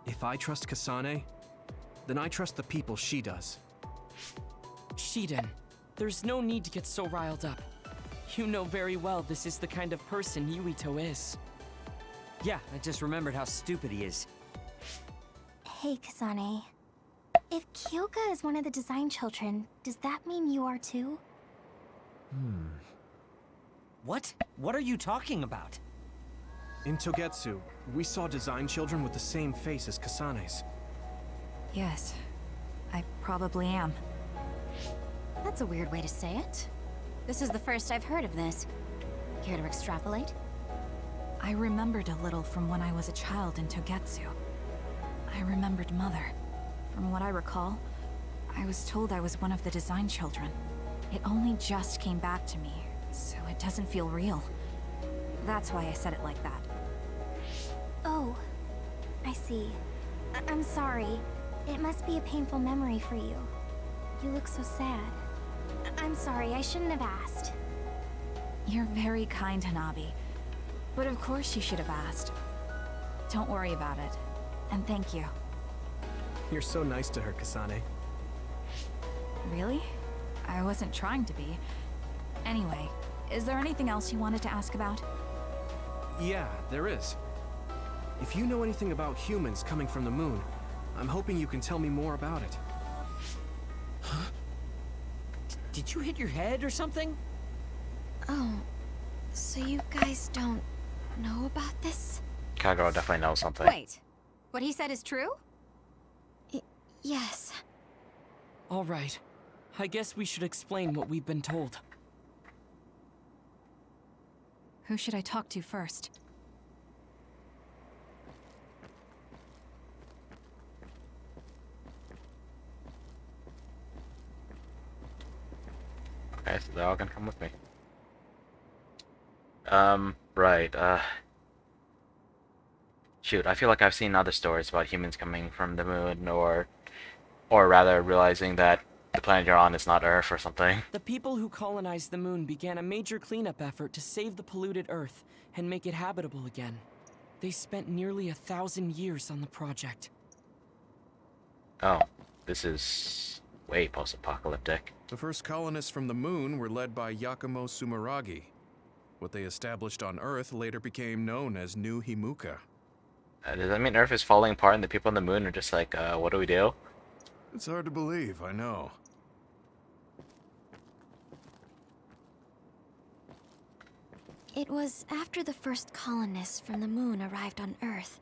If I trust Kasane, then I trust the people she does. Shiden, there's no need to get so riled up. You know very well this is the kind of person Yuito is. Yeah, I just remembered how stupid he is. Hey, Kasane. If Kyoka is one of the design children, does that mean you are too? What? What are you talking about? In Togetsu, we saw design children with the same face as Kasane's. Yes, I probably am. That's a weird way to say it. This is the first I've heard of this. Care to extrapolate? I remembered a little from when I was a child in Togetsu. I remembered Mother. From what I recall, I was told I was one of the design children. It only just came back to me, so it doesn't feel real. That's why I said it like that. Oh, I see. I'm sorry. It must be a painful memory for you. You look so sad. I'm sorry, I shouldn't have asked. You're very kind, Hanabi. But of course you should have asked. Don't worry about it. And thank you. You're so nice to her, Kasane. Really? I wasn't trying to be. Anyway, is there anything else you wanted to ask about? Yeah, there is. If you know anything about humans coming from the moon, I'm hoping you can tell me more about it. Huh? Did you hit your head or something? Oh, so you guys don't know about this? Kagero definitely knows something. Wait, what he said is true? Yes. All right. I guess we should explain what we've been told. Who should I talk to first? Okay, so they're all gonna come with me. Right, shoot, I feel like I've seen other stories about humans coming from the moon, or rather realizing that the planet you're on is not Earth or something. The people who colonized the moon began a major cleanup effort to save the polluted Earth and make it habitable again. They spent nearly 1,000 years on the project. Oh, this is way post-apocalyptic. The first colonists from the moon were led by Yakumo Sumeragi. What they established on Earth later became known as New Himuka. Does that mean Earth is falling apart and the people on the moon are just like, what do we do? It's hard to believe, I know. It was after the first colonists from the moon arrived on Earth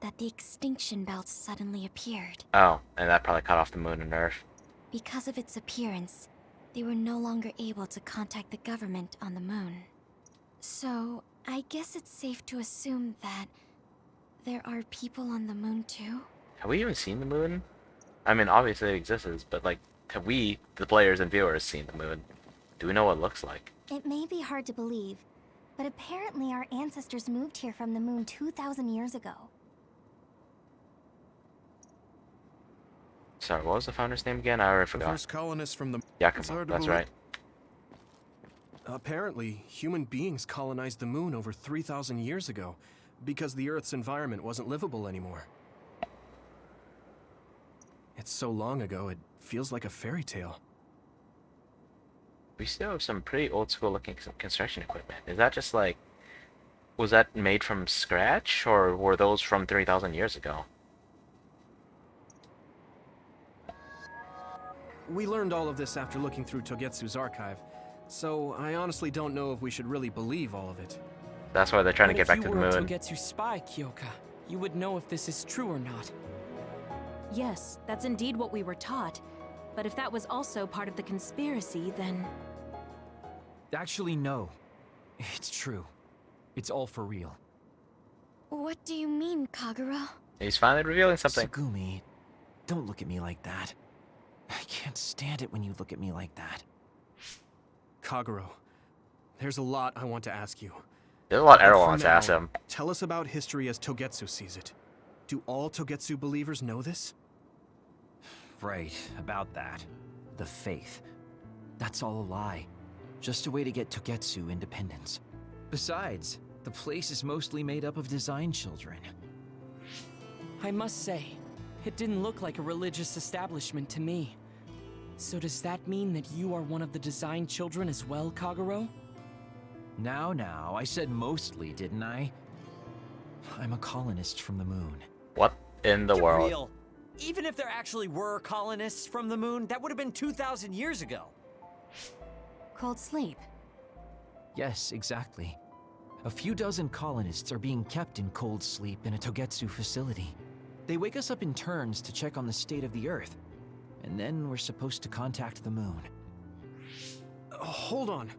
that the extinction belt suddenly appeared. Oh, and that probably cut off the moon and Earth. Because of its appearance, they were no longer able to contact the government on the moon. So, I guess it's safe to assume that there are people on the moon too? Have we even seen the moon? I mean, obviously it exists, but like, have we, the players and viewers, seen the moon? Do we know what it looks like? It may be hard to believe, but apparently our ancestors moved here from the moon 2,000 years ago. Sorry, what was the founder's name again? I already The forgot. first colonists from the... It's Yakumo, hard to that's believe. right. Apparently, human beings colonized the moon over 3,000 years ago, because the Earth's environment wasn't livable anymore. It's so long ago, it feels like a fairy tale. We still have some pretty old school looking construction equipment. Is that just like... Was that made from scratch, or were those from 3,000 years ago? We learned all of this after looking through Togetsu's archive, so I honestly don't know if we should really believe all of it. That's why they're trying to get back to the If you were a moon. Togetsu spy, Kyoka, you would know if this is true or not. Yes, that's indeed what we were taught. But if that was also part of the conspiracy, then... Actually, no. It's true. It's all for real. What do you mean, Kagero? He's finally revealing something. Tsugumi, don't look at me like that. I can't stand it when you look at me like that. Kagero, there's a lot I want to ask you. There's a lot But everyone for wants to now, ask him. Tell us about history as Togetsu sees it. Do all Togetsu believers know this? Right, about that. The faith. That's all a lie. Just a way to get Togetsu independence. Besides, the place is mostly made up of design children. I must say, it didn't look like a religious establishment to me. So does that mean that you are one of the design children as well, Kagero? Now, I said mostly, didn't I? I'm a colonist from the moon. What in the Get world? real. Even if there actually were colonists from the moon, that would have been 2,000 years ago. Cold sleep. Yes, exactly. A few dozen colonists are being kept in cold sleep in a Togetsu facility. They wake us up in turns to check on the state of the Earth, and then we're supposed to contact the moon. Hold on.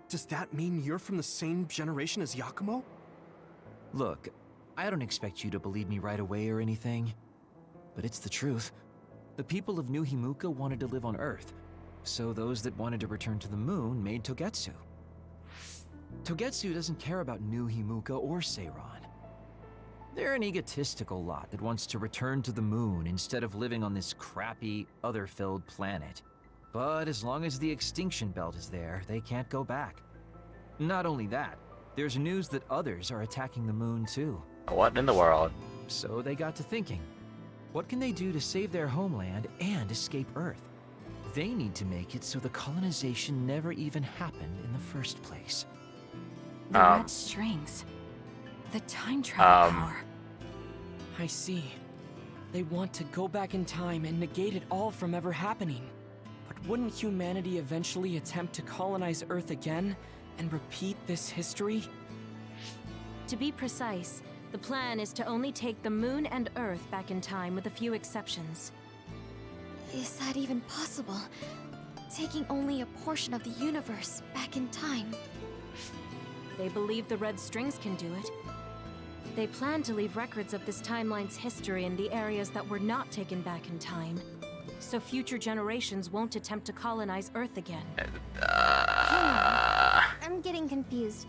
Does that mean you're from the same generation as Yakumo? Look, I don't expect you to believe me right away or anything, but it's the truth. The people of New Himuka wanted to live on Earth, so those that wanted to return to the moon made Togetsu. Togetsu doesn't care about New Himuka or Seiran. They're an egotistical lot that wants to return to the moon instead of living on this crappy, other-filled planet. But as long as the extinction belt is there, they can't go back. Not only that, there's news that others are attacking the moon too. What in the world? So they got to thinking, what can they do to save their homeland and escape Earth? They need to make it so the colonization never even happened in the first place. The red strings. The time travel power. I see. They want to go back in time and negate it all from ever happening. But wouldn't humanity eventually attempt to colonize Earth again and repeat this history? To be precise, the plan is to only take the moon and Earth back in time with a few exceptions. Is that even possible? Taking only a portion of the universe back in time. They believe the red strings can do it. They plan to leave records of this timeline's history in the areas that were not taken back in time, so future generations won't attempt to colonize Earth again. I'm getting confused.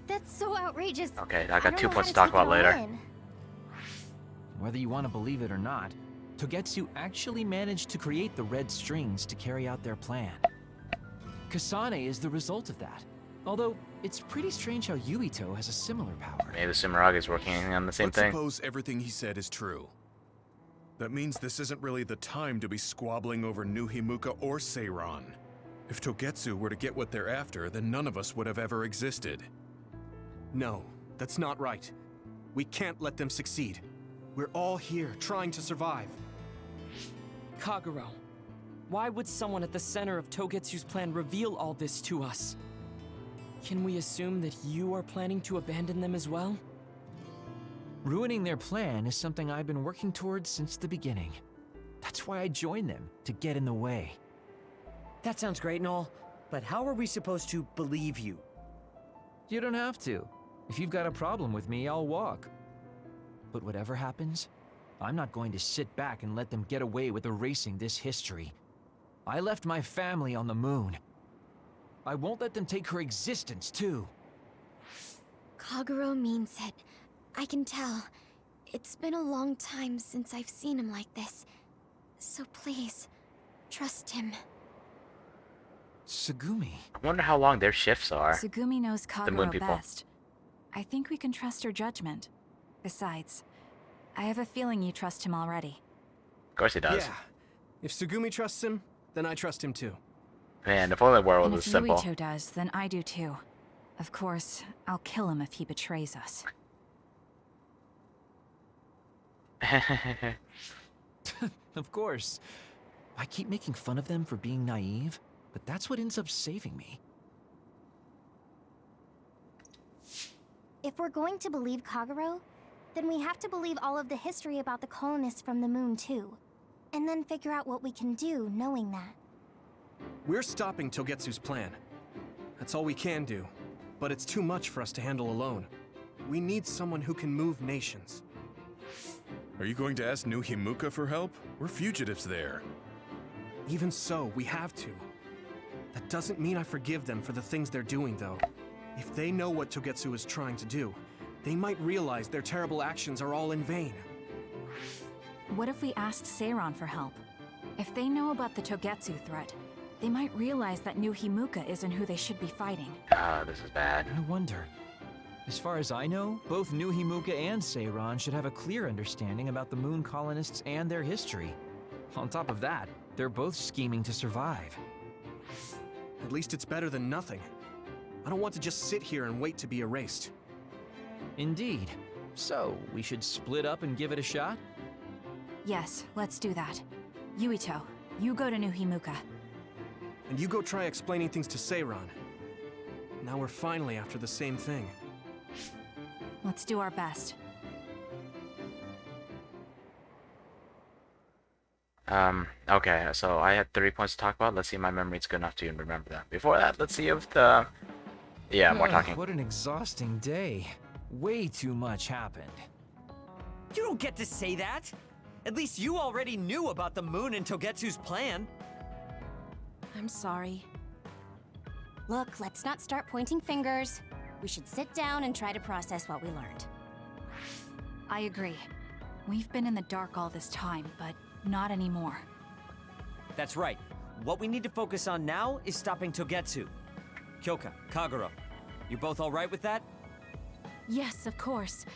That's so outrageous. Okay, I got 2 points to talk about later. Whether you want to believe it or not, Togetsu actually managed to create the red strings to carry out their plan. Kasane is the result of that. Although, it's pretty strange how Yuito has a similar power. Maybe the Sumeragi working on the same Let's thing. suppose everything he said is true. That means this isn't really the time to be squabbling over New Himuka or Seiran. If Togetsu were to get what they're after, then none of us would have ever existed. No, that's not right. We can't let them succeed. We're all here trying to survive. Kagero, why would someone at the center of Togetsu's plan reveal all this to us? Can we assume that you are planning to abandon them as well? Ruining their plan is something I've been working towards since the beginning. That's why I joined them, to get in the way. That sounds great and all, but how are we supposed to believe you? You don't have to. If you've got a problem with me, I'll walk. But whatever happens, I'm not going to sit back and let them get away with erasing this history. I left my family on the moon. I won't let them take her existence, too. Kagero means it. I can tell. It's been a long time since I've seen him like this. So please, trust him. Tsugumi. I wonder how long their shifts are. Tsugumi knows The moon Kagero people. best. I think we can trust her judgment. Besides, I have a feeling you trust him already. Of course he does. Yeah. If Tsugumi trusts him, then I trust him too. Man, if only the world And was if simple. Yuito does, then I do too. Of course, I'll kill him if he betrays us. Of course. I keep making fun of them for being naive, but that's what ends up saving me. If we're going to believe Kagero, then we have to believe all of the history about the colonists from the moon too. And then figure out what we can do knowing that. We're stopping Togetsu's plan. That's all we can do. But it's too much for us to handle alone. We need someone who can move nations. Are you going to ask New Himuka for help? We're fugitives there. Even so, we have to. That doesn't mean I forgive them for the things they're doing, though. If they know what Togetsu is trying to do, they might realize their terrible actions are all in vain. What if we asked Seiran for help? If they know about the Togetsu threat, they might realize that New Himuka isn't who they should be fighting. Ah, this is bad. I wonder. As far as I know, both New Himuka and Seiran should have a clear understanding about the moon colonists and their history. On top of that, they're both scheming to survive. At least it's better than nothing. I don't want to just sit here and wait to be erased. Indeed. So, we should split up and give it a shot? Yes, let's do that. Yuito, you go to New Himuka. And you go try explaining things to Seiran. Now we're finally after the same thing. Let's do our best. Okay, so I had 3 points to talk about. Let's see if my memory's good enough to even remember that. Before that, let's see if the... Yeah, more talking. What an exhausting day. Way too much happened. You don't get to say that! At least you already knew about the moon and Togetsu's plan. I'm sorry. Look, let's not start pointing fingers. We should sit down and try to process what we learned. I agree. We've been in the dark all this time, but not anymore. That's right. What we need to focus on now is stopping Togetsu. Kyoka, Kagero, you both alright with that? Yes, of course.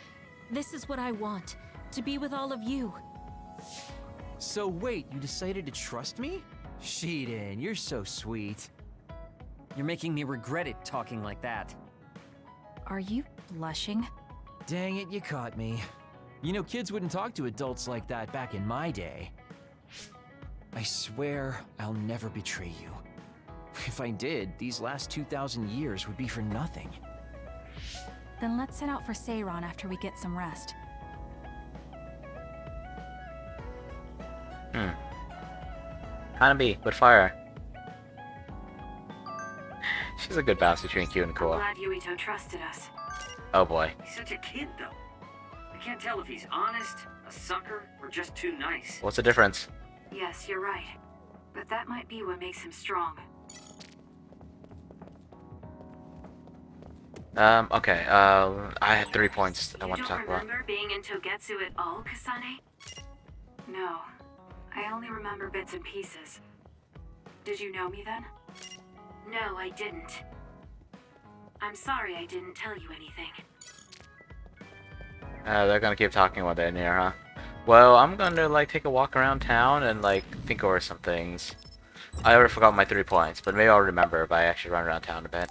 This is what I want, to be with all of you. So wait, you decided to trust me? Shiden, you're so sweet. You're making me regret it talking like that. Are you blushing? Dang it, you caught me. You know, kids wouldn't talk to adults like that back in my day. I swear I'll never betray you. If I did, these last 2,000 years would be for nothing. Then let's set out for Seiron after we get some rest. Hanabi with fire. She's a good balance between cute and I'm cool. glad Yuito trusted us. Oh boy. He's such a kid, though. I can't tell if he's honest, a sucker, or just too nice. What's the difference? Yes, you're right. But that might be what makes him strong. Okay, I had 3 points I want to talk You about. don't remember being in Togetsu at all, Kasane? No. I only remember bits and pieces. Did you know me then? No, I didn't. I'm sorry I didn't tell you anything. They're gonna keep talking about that in here, huh? Well, I'm gonna, like, take a walk around town and, like, think over some things. I already forgot my 3 points, but maybe I'll remember if I actually run around town a bit.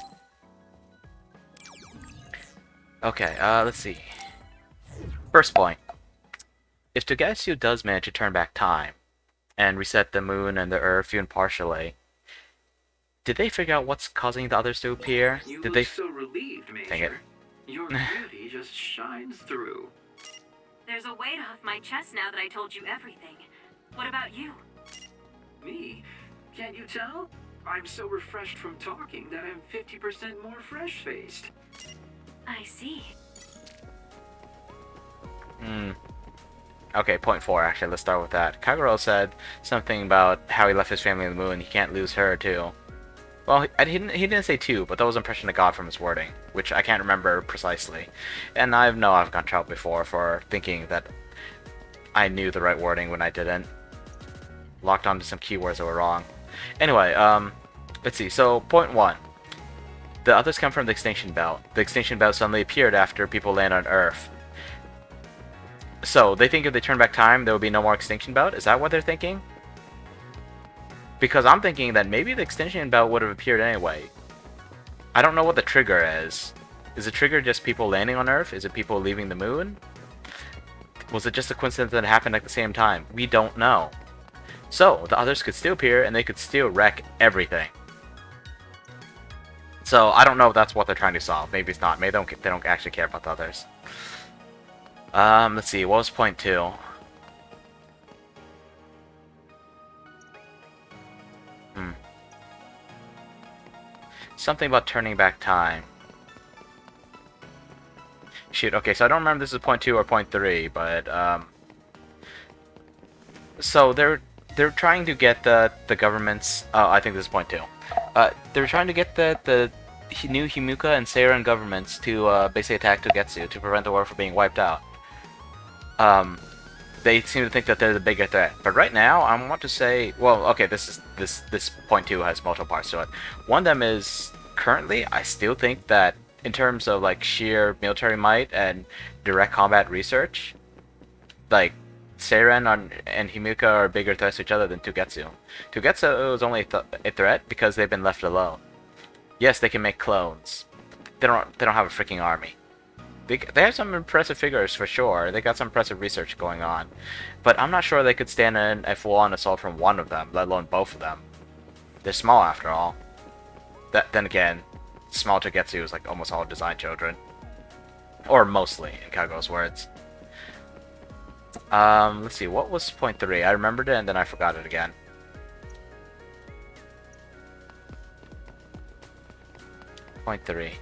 Okay, let's see. First point. If Togetsu does manage to turn back time, and reset the moon and the earth even partially, did they figure out what's causing the others to appear? You Did look they... so relieved, Major. Dang it. Your beauty just shines through. There's a weight off my chest now that I told you everything. What about you? Me? Can't you tell? I'm so refreshed from talking that I'm 50% more fresh-faced. I see. Okay, point 4, actually, let's start with that. Kagero said something about how he left his family on the moon, he can't lose her, too. Well, he didn't say too, but that was the impression I got from his wording, which I can't remember precisely. And I know I've gotten trouble before for thinking that I knew the right wording when I didn't. Locked onto some keywords that were wrong. Anyway, let's see, so point 1. The others come from the extinction belt. The extinction belt suddenly appeared after people landed on Earth. So, they think if they turn back time, there will be no more extinction belt? Is that what they're thinking? Because I'm thinking that maybe the extinction belt would have appeared anyway. I don't know what the trigger is. Is the trigger just people landing on Earth? Is it people leaving the moon? Was it just a coincidence that it happened at the same time? We don't know. So, the others could still appear, and they could still wreck everything. So, I don't know if that's what they're trying to solve. Maybe it's not. Maybe they don't actually care about the others. Let's see. What was point 2? Something about turning back time. Shoot, okay, so I don't remember if this is point 2 or point 3, but, so they're trying to get the government's, oh, I think this is point 2. They're trying to get the new Himuka and Seiran governments to, basically attack Togetsu to prevent the world from being wiped out. They seem to think that they're the bigger threat, but right now, I want to say, well, okay, this point 2 has multiple parts to it. One of them is, currently, I still think that in terms of, like, sheer military might and direct combat research, like, Seiran and Himuka are bigger threats to each other than Togetsu. Togetsu is only a threat because they've been left alone. Yes, they can make clones. They don't have a freaking army. They have some impressive figures for sure. They got some impressive research going on, but I'm not sure they could stand a full-on assault from one of them, let alone both of them. They're small after all. Then again, small Togetsu is like almost all design children, or mostly, in Kago's words. Let's see, what was point 3? I remembered it and then I forgot it again. Point 3.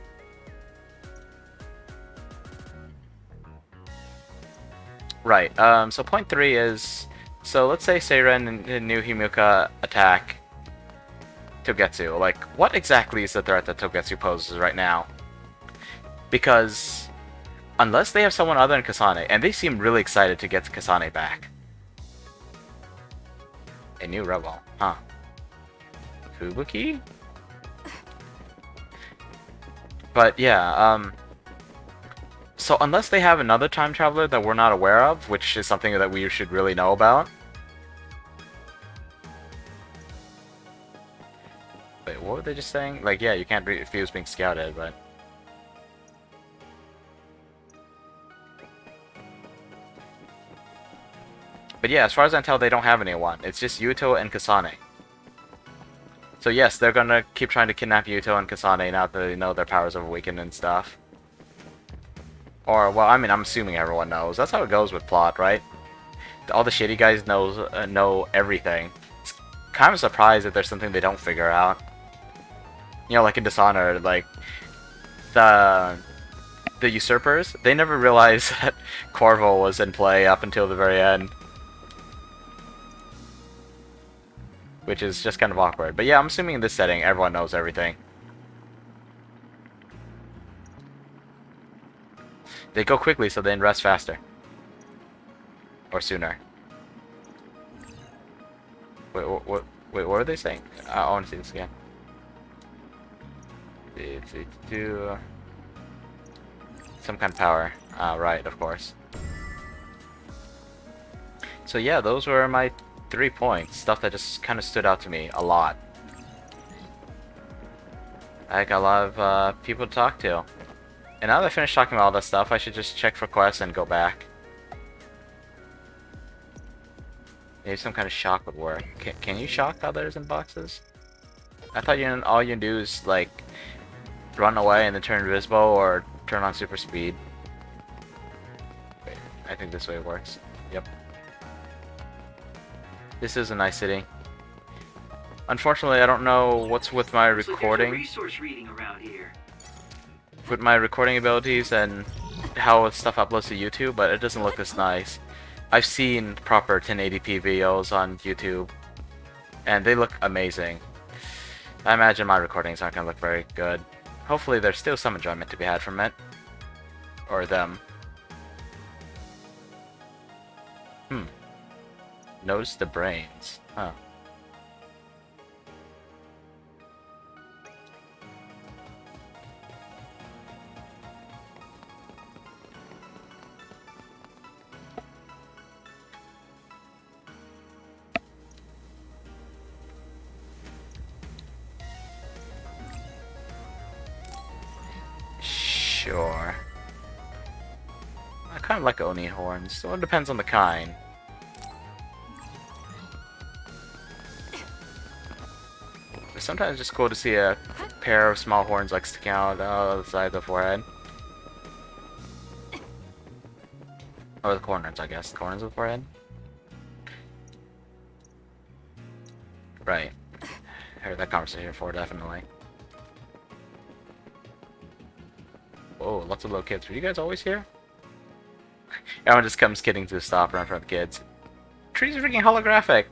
Right, so point 3 is, so let's say Seiran and New Himuka attack Togetsu. Like, what exactly is the threat that Togetsu poses right now? Because unless they have someone other than Kasane, and they seem really excited to get Kasane back. A new rebel, huh? Fubuki? But yeah, So unless they have another time traveler that we're not aware of, which is something that we should really know about. Wait, what were they just saying? Like, yeah, you can't refuse being scouted, but... But yeah, as far as I can tell, they don't have anyone. It's just Yuto and Kasane. So yes, they're gonna keep trying to kidnap Yuto and Kasane now that they know their powers have awakened and stuff. Or, well, I mean, I'm assuming everyone knows. That's how it goes with plot, right? All the shitty guys know everything. It's kind of surprised that there's something they don't figure out. You know, like in Dishonored, like, the usurpers, they never realized that Corvo was in play up until the very end. Which is just kind of awkward. But yeah, I'm assuming in this setting, everyone knows everything. They go quickly, so they rest faster. Or sooner. Wait, what were they saying? I want to see this again. It's to some kind of power. Right, of course. So yeah, those were my 3 points. Stuff that just kind of stood out to me a lot. I got a lot of people to talk to. And now that I finished talking about all that stuff, I should just check for quests and go back. Maybe some kind of shock would work. Can you shock others in boxes? I thought all you do is like run away and then turn invisible or turn on super speed. Wait, I think this way it works. Yep. This is a nice city. Unfortunately, I don't know what's with my recording. Resource reading around here. With my recording abilities and how stuff uploads to YouTube, but it doesn't look this nice. I've seen proper 1080p videos on YouTube, and they look amazing. I imagine my recordings aren't going to look very good. Hopefully there's still some enjoyment to be had from it. Or them. Notice the brains. Huh. Sure. I kind of like Oni horns, so it depends on the kind. But sometimes it's just cool to see a pair of small horns like sticking out the side of the forehead. Or the corners, I guess. Corners of the forehead? Right. Heard that conversation before, definitely. Whoa, lots of little kids. Were you guys always here? Everyone just comes kidding to a stop around front of the kids. Trees are freaking holographic!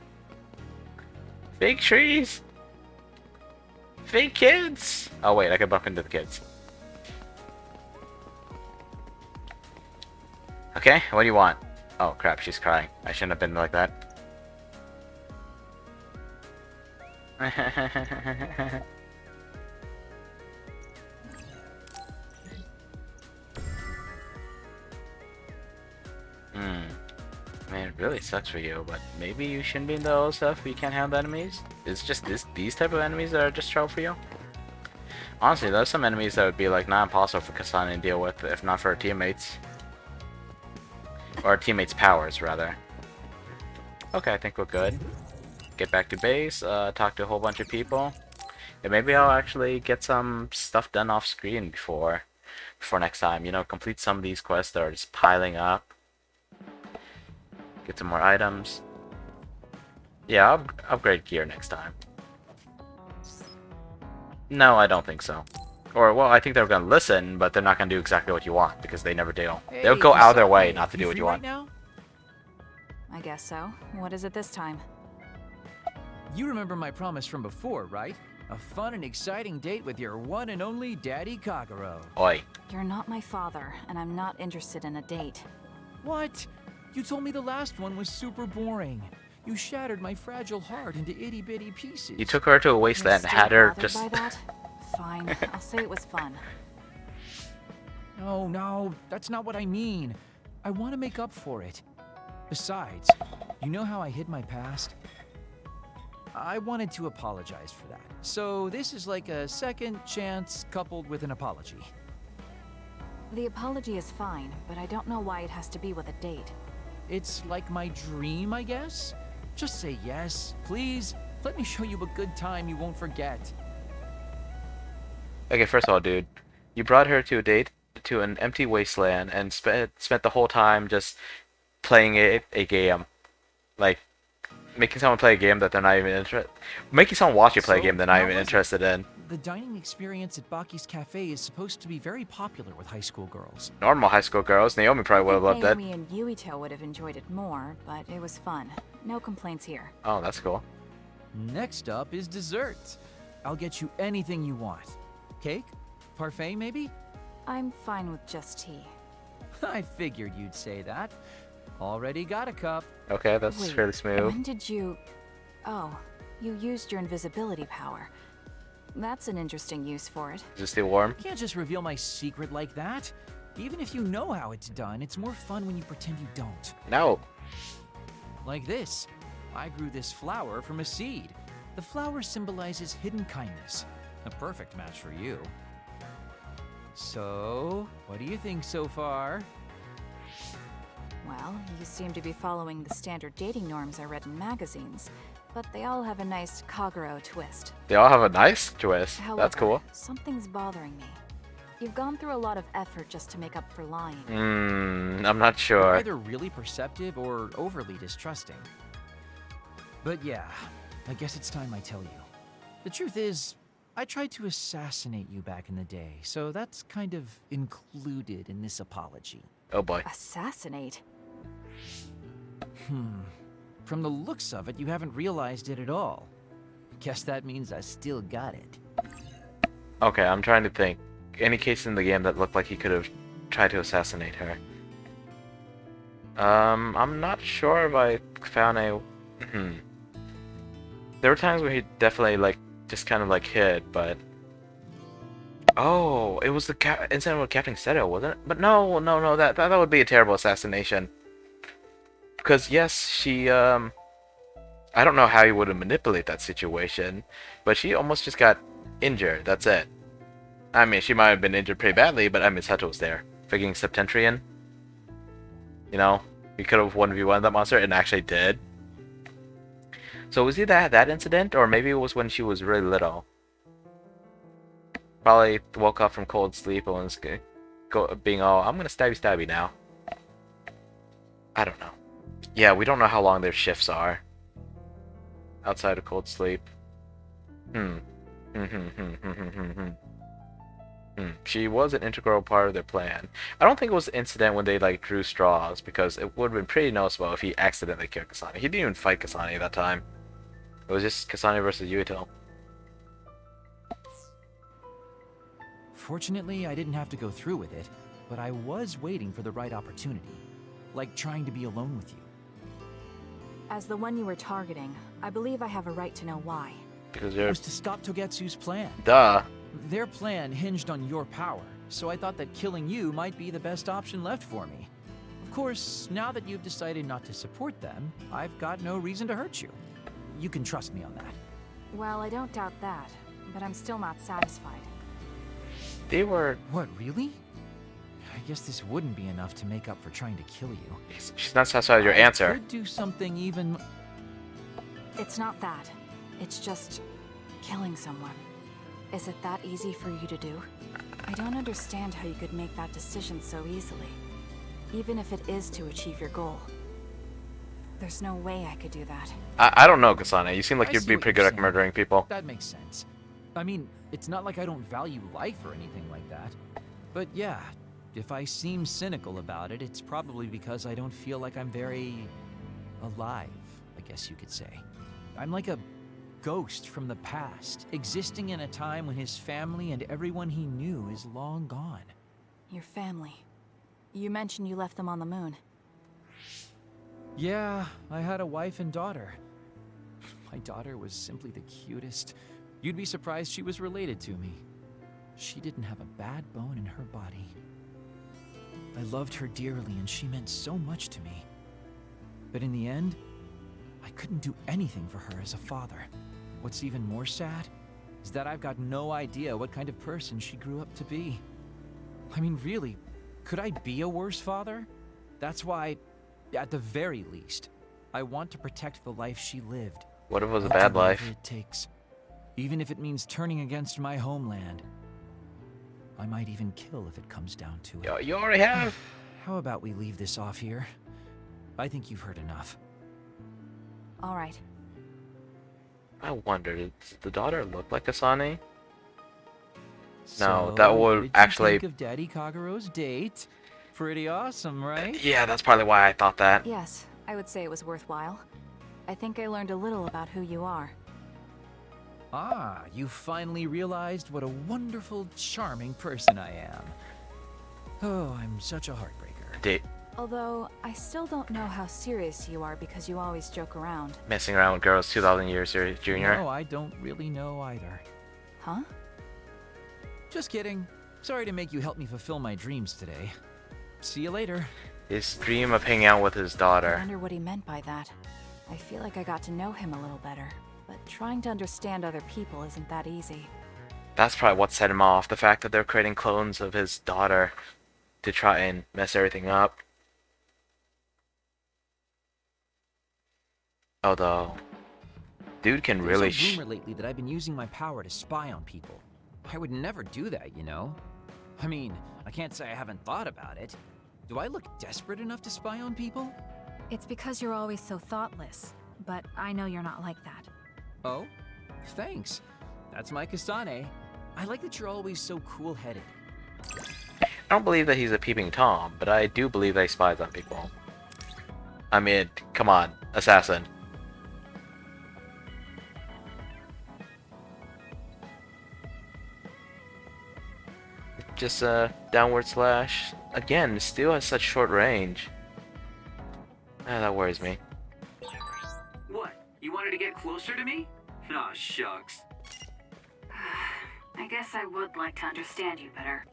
Fake trees! Fake kids! Oh wait, I can bump into the kids. Okay, what do you want? Oh crap, she's crying. I shouldn't have been like that. Man, it really sucks for you, but maybe you shouldn't be in the old stuff where you can't handle enemies? It's just these type of enemies that are just trouble for you? Honestly, there's some enemies that would be like not impossible for Kasane to deal with if not for her teammates. Or her teammates' powers, rather. Okay, I think we're good. Get back to base, talk to a whole bunch of people. And maybe I'll actually get some stuff done off screen before next time. You know, complete some of these quests that are just piling up. Get some more items. Yeah, I'll upgrade gear next time. No, I don't think so. Or, well, I think they're gonna listen, but they're not gonna do exactly what you want, because they never do. Hey, They'll go out of their way Kasane, not to do what you want. Right now? I guess so. What is it this time? You remember my promise from before, right? A fun and exciting date with your one and only Daddy Kagero. Oi. You're not my father, and I'm not interested in a date. What? You told me the last one was super boring. You shattered my fragile heart into itty-bitty pieces. You took her to a wasteland and had her just... By that? Fine, I'll say it was fun. No, no, that's not what I mean. I want to make up for it. Besides, you know how I hid my past? I wanted to apologize for that. So this is like a second chance coupled with an apology. The apology is fine, but I don't know why it has to be with a date. It's like my dream, I guess? Just say yes, please. Let me show you a good time you won't forget. Okay, first of all, dude, you brought her to a date to an empty wasteland and spent the whole time just playing a game, like making someone play a game that they're not even interested, making someone watch you play a game they're not even interested in. The dining experience at Baki's Cafe is supposed to be very popular with high school girls. Normal high school girls, Naomi probably would have loved it. Naomi and Yuito would have enjoyed it more, but it was fun. No complaints here. Oh, that's cool. Next up is dessert. I'll get you anything you want. Cake? Parfait, maybe? I'm fine with just tea. I figured you'd say that. Already got a cup. Okay, that's Wait, fairly smooth. When did you... Oh, you used your invisibility power. That's an interesting use for it. Is it still warm? You can't just reveal my secret like that. Even if you know how it's done, it's more fun when you pretend you don't. No. Like this. I grew this flower from a seed. The flower symbolizes hidden kindness. A perfect match for you. So, what do you think so far? Well, you seem to be following the standard dating norms I read in magazines, but they all have a nice Kagero twist. They all have a nice twist. However, That's cool. Something's bothering me. You've gone through a lot of effort just to make up for lying. I'm not sure. You're either really perceptive or overly distrusting. But yeah, I guess it's time I tell you. The truth is, I tried to assassinate you back in the day, so that's kind of included in this apology. Oh boy. Assassinate? From the looks of it, you haven't realized it at all. Guess that means I still got it. Okay, I'm trying to think. Any case in the game that looked like he could have tried to assassinate her? I'm not sure if I found a... There were times where he definitely, like, just kind of, like, hid, but... Oh, it was the incident with Captain Seto, wasn't it? But no, that would be a terrible assassination. Because, yes, she, I don't know how he would have manipulated that situation, but she almost just got injured, that's it. I mean, she might have been injured pretty badly, but I mean, Seto was there. Freaking Septentrion. You know, he could have 1v1 that monster, and actually did. So was he that incident, or maybe it was when she was really little? Probably woke up from cold sleep and was being all, I'm gonna stabby now. I don't know. Yeah, we don't know how long their shifts are. Outside of cold sleep. She was an integral part of their plan. I don't think it was the incident when they like drew straws, because it would have been pretty noticeable if he accidentally killed Kasane. He didn't even fight Kasane at that time. It was just Kasane versus Yuito. Fortunately, I didn't have to go through with it, but I was waiting for the right opportunity. Like trying to be alone with you. As the one you were targeting, I believe I have a right to know why. Because it was to stop Togetsu's plan. Duh. Their plan hinged on your power, so I thought that killing you might be the best option left for me. Of course, now that you've decided not to support them, I've got no reason to hurt you. You can trust me on that. Well, I don't doubt that, but I'm still not satisfied. They were... What, really? I guess this wouldn't be enough to make up for trying to kill you. She's not satisfied with your answer. I could do something even... It's not that. It's just... killing someone. Is it that easy for you to do? I don't understand how you could make that decision so easily. Even if it is to achieve your goal. There's no way I could do that. I don't know, Kasane. You seem like you'd be pretty good at murdering people. That makes sense. I mean, it's not like I don't value life or anything like that. But yeah, if I seem cynical about it, it's probably because I don't feel like I'm very... alive, I guess you could say. I'm like a ghost from the past, existing in a time when his family and everyone he knew is long gone. Your family. You mentioned you left them on the moon. Yeah, I had a wife and daughter. My daughter was simply the cutest. You'd be surprised she was related to me. She didn't have a bad bone in her body. I loved her dearly and she meant so much to me. But in the end, I couldn't do anything for her as a father. What's even more sad is that I've got no idea what kind of person she grew up to be. I mean, really, could I be a worse father? That's why, at the very least, I want to protect the life she lived. What if it was a I'll bad do whatever life? it takes, even if it means turning against my homeland. I might even kill if it comes down to it. You already have. How about we leave this off here? I think you've heard enough. All right. I wonder, does the daughter look like Kasane? So, No, that what would did you actually... think of Daddy Kagero's date? Pretty awesome, right? Yeah, that's probably why I thought that. Yes, I would say it was worthwhile. I think I learned a little about who you are. Ah, you finally realized what a wonderful, charming person I am. Oh, I'm such a heartbreaker. Date. Although, I still don't know how serious you are because you always joke around. Messing around with girls 2,000 years junior. No, I don't really know either. Huh? Just kidding. Sorry to make you help me fulfill my dreams today. See you later. His dream of hanging out with his I daughter. wonder what he meant by that. I feel like I got to know him a little better, but trying to understand other people isn't that easy. That's probably what set him off. The fact that they're creating clones of his daughter to try and mess everything up. Although, dude can really There's a rumor lately that I've been using my power to spy on people. I would never do that, you know? I mean, I can't say I haven't thought about it. Do I look desperate enough to spy on people? It's because you're always so thoughtless, but I know you're not like that. Oh? Thanks. That's my Kasane. I like that you're always so cool-headed. I don't believe that he's a peeping Tom, but I do believe that he spies on people. I mean, come on, assassin. Just a downward slash. Again, still has such short range. Ah, that worries me. What? You wanted to get closer to me? Aw, shucks. I guess I would like to understand you better.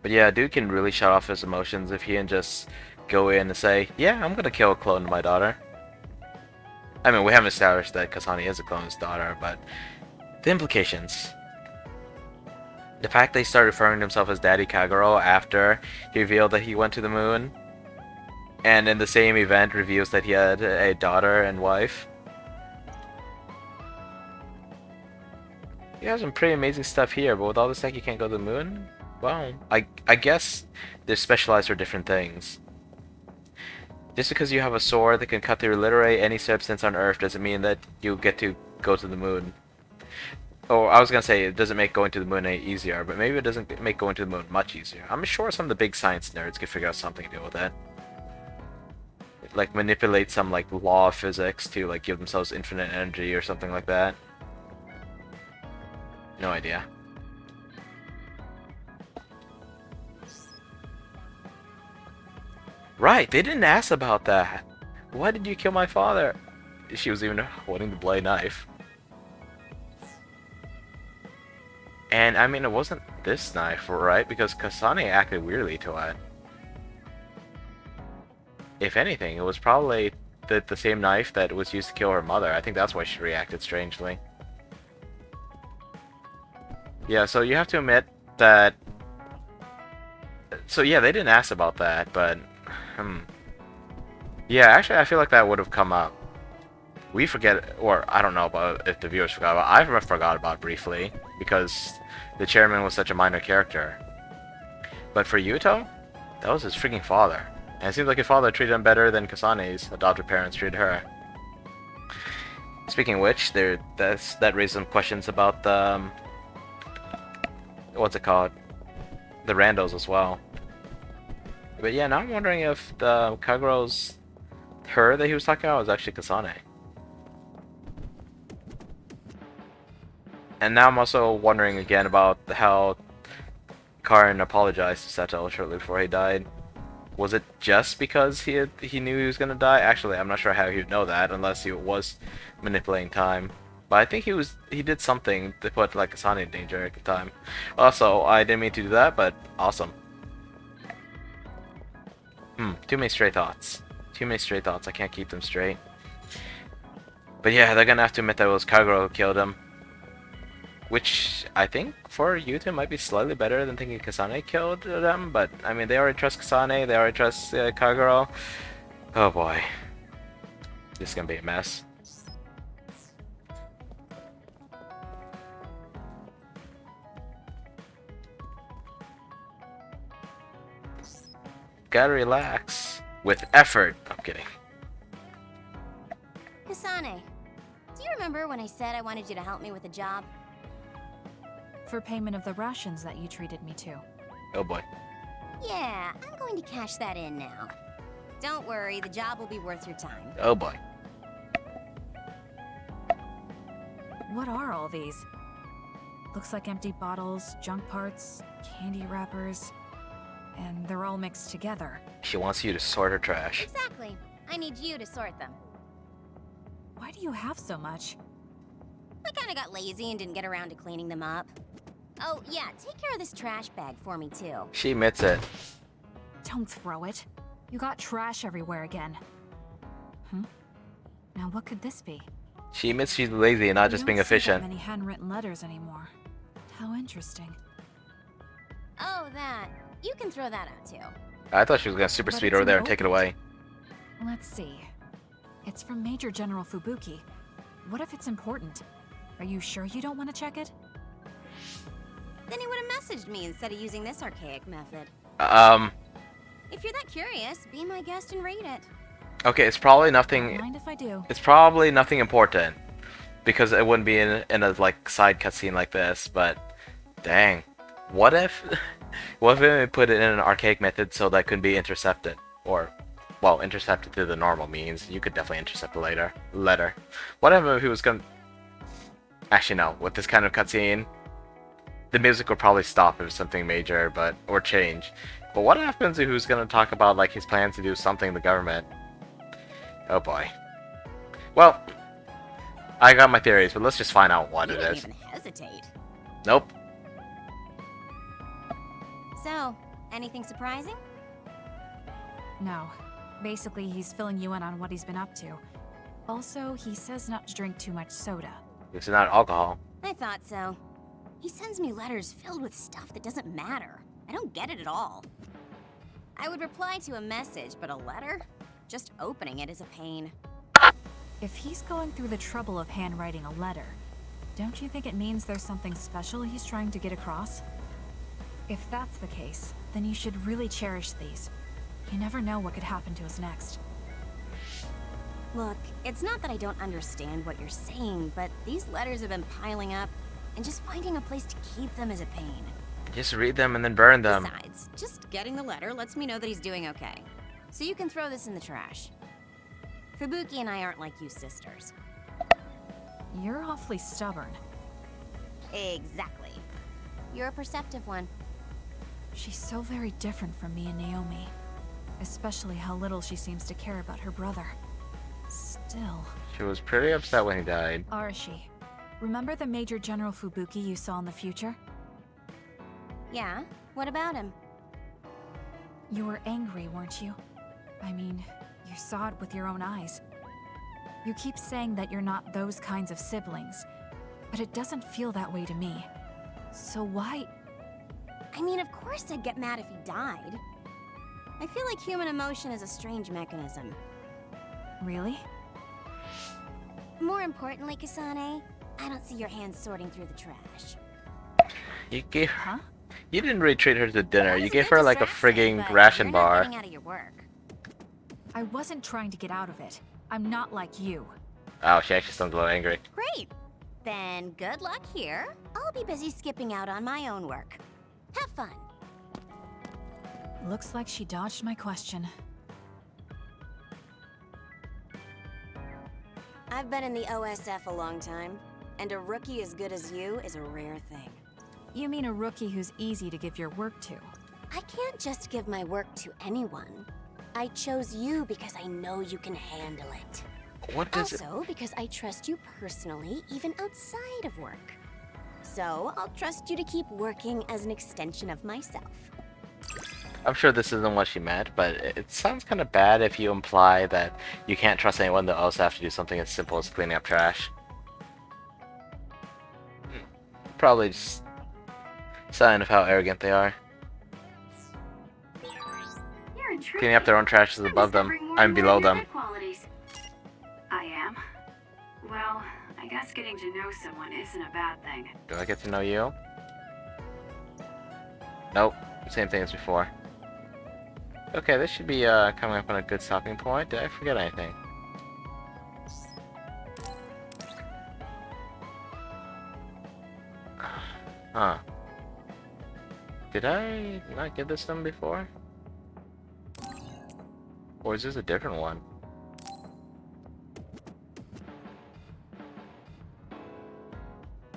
But yeah, dude can really shut off his emotions if he can just go in and say, yeah, I'm gonna kill a clone of my daughter. I mean, we haven't established that Kasane is a clone's daughter, but the implications. The fact that he started referring to himself as Daddy Kagero after he revealed that he went to the moon, and in the same event reveals that he had a daughter and wife. You have some pretty amazing stuff here, but with all this tech you can't go to the moon? Well, I guess they're specialized for different things. Just because you have a sword that can cut through literally any substance on Earth doesn't mean that you get to go to the moon. Oh, I was gonna say it doesn't make going to the moon any easier, but maybe it doesn't make going to the moon much easier. I'm sure some of the big science nerds could figure out something to do with that. Like manipulate some like law of physics to like give themselves infinite energy or something like that. No idea. Right, they didn't ask about that. Why did you kill my father? She was even holding the bloody knife. And I mean, it wasn't this knife, right? Because Kasane acted weirdly to it. If anything, it was probably the same knife that was used to kill her mother. I think that's why she reacted strangely. Yeah, so you have to admit that... So yeah, they didn't ask about that, but... Yeah, actually I feel like that would have come up. We forget, or I don't know about if the viewers forgot about it. I forgot about it briefly, because the chairman was such a minor character. But for Yuto, that was his freaking father. And it seems like his father treated him better than Kasane's adopted parents treated her. Speaking of which, that raised some questions about the... what's it called? The randos as well. But yeah, now I'm wondering if the Kagero's her that he was talking about was actually Kasane. And now I'm also wondering again about how Karin apologized to Seto shortly before he died. Was it just because he knew he was gonna die? Actually, I'm not sure how he'd know that unless he was manipulating time. But I think he did something to put like Kasane in danger at the time. Also, I didn't mean to do that, but awesome. Too many stray thoughts. Too many stray thoughts. I can't keep them straight. But yeah, they're gonna have to admit that it was Kagero who killed him. Which I think for you two might be slightly better than thinking Kasane killed them. But I mean, they already trust Kasane. They already trust Kagero. Oh boy, this is gonna be a mess. Gotta relax. With effort. I'm kidding. Kasane, do you remember when I said I wanted you to help me with a job? For payment of the rations that you treated me to. Oh boy. Yeah, I'm going to cash that in now. Don't worry, the job will be worth your time. Oh boy. What are all these? Looks like empty bottles, junk parts, candy wrappers, and they're all mixed together. She wants you to sort her trash. Exactly. I need you to sort them. Why do you have so much? I kinda got lazy and didn't get around to cleaning them up. Oh, yeah, take care of this trash bag for me, too. She admits it. Don't throw it. You got trash everywhere again. Now what could this be? She admits she's lazy and not just being efficient. Don't see that many handwritten letters anymore. How interesting. Oh, that. You can throw that out, too. I thought she was gonna super speed over there and take it away. Let's see. It's from Major General Fubuki. What if it's important? Are you sure you don't want to check it? Then he would have messaged me instead of using this archaic method. If you're that curious, be my guest and read it. Okay, it's probably nothing. Don't mind if I do. It's probably nothing important, because it wouldn't be in a like side cutscene like this. But dang, what if we put it in an archaic method so that couldn't be intercepted, or well, intercepted through the normal means? You could definitely intercept the letter. What if he was gonna? Actually, no. With this kind of cutscene, the music would probably stop if it's something major, or change. But what happens if who's gonna talk about like his plans to do something in the government? Oh boy. Well, I got my theories, but let's just find out what it is. You didn't even hesitate. Nope. So, anything surprising? No. Basically, he's filling you in on what he's been up to. Also, he says not to drink too much soda. This is not alcohol. I thought so. He sends me letters filled with stuff that doesn't matter. I don't get it at all. I would reply to a message, but a letter? Just opening it is a pain. If he's going through the trouble of handwriting a letter, don't you think it means there's something special he's trying to get across? If that's the case, then you should really cherish these. You never know what could happen to us next. Look, it's not that I don't understand what you're saying, but these letters have been piling up, and just finding a place to keep them is a pain. Just read them and then burn them. Besides, just getting the letter lets me know that he's doing okay. So you can throw this in the trash. Fubuki and I aren't like you sisters. You're awfully stubborn. Exactly. You're a perceptive one. She's so very different from me and Naomi. Especially how little she seems to care about her brother. Still... She was pretty upset when he died. Arashi, remember the Major General Fubuki you saw in the future? Yeah? What about him? You were angry, weren't you? I mean, you saw it with your own eyes. You keep saying that you're not those kinds of siblings, but it doesn't feel that way to me. So why... I mean, of course I'd get mad if he died. I feel like human emotion is a strange mechanism. Really? More importantly, Kasane, I don't see your hands sorting through the trash. You gave her... You didn't really treat her to dinner. You gave her like a frigging ration bar. Getting out of your work. I wasn't trying to get out of it. I'm not like you. Oh, she actually sounds a little angry. Great. Then good luck here. I'll be busy skipping out on my own work. Have fun. Looks like she dodged my question. I've been in the OSF a long time, and a rookie as good as you is a rare thing. You mean a rookie who's easy to give your work to? I can't just give my work to anyone. I chose you because I know you can handle it. What does it? Also, because I trust you personally, even outside of work. So, I'll trust you to keep working as an extension of myself. I'm sure this isn't what she meant, but it sounds kind of bad if you imply that you can't trust anyone that also have to do something as simple as cleaning up trash. Probably just a sign of how arrogant they are. You're intriguing. Cleaning up their own trash is above them. Discovering more I'm and below more of your them. good qualities. I am. Well, I guess getting to know someone isn't a bad thing. Do I get to know you? Nope. Same thing as before. Okay, this should be coming up on a good stopping point. Did I forget anything? Huh. Did I not give this one before? Or is this a different one?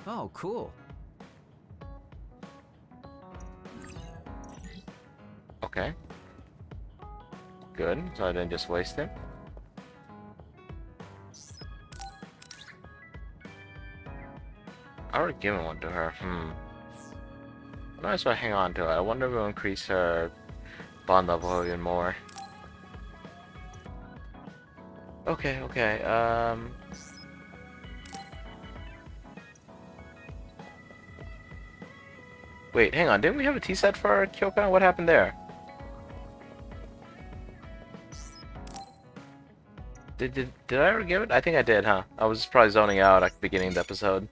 Oh, cool. Okay. Good, so I didn't just waste it. I already given one to her. Might as well hang on to it. I wonder if it will increase her bond level even more. Okay, okay, wait, hang on, didn't we have a T-set for Kyoka? What happened there? Did I ever give it? I think I did, huh? I was probably zoning out at the beginning of the episode.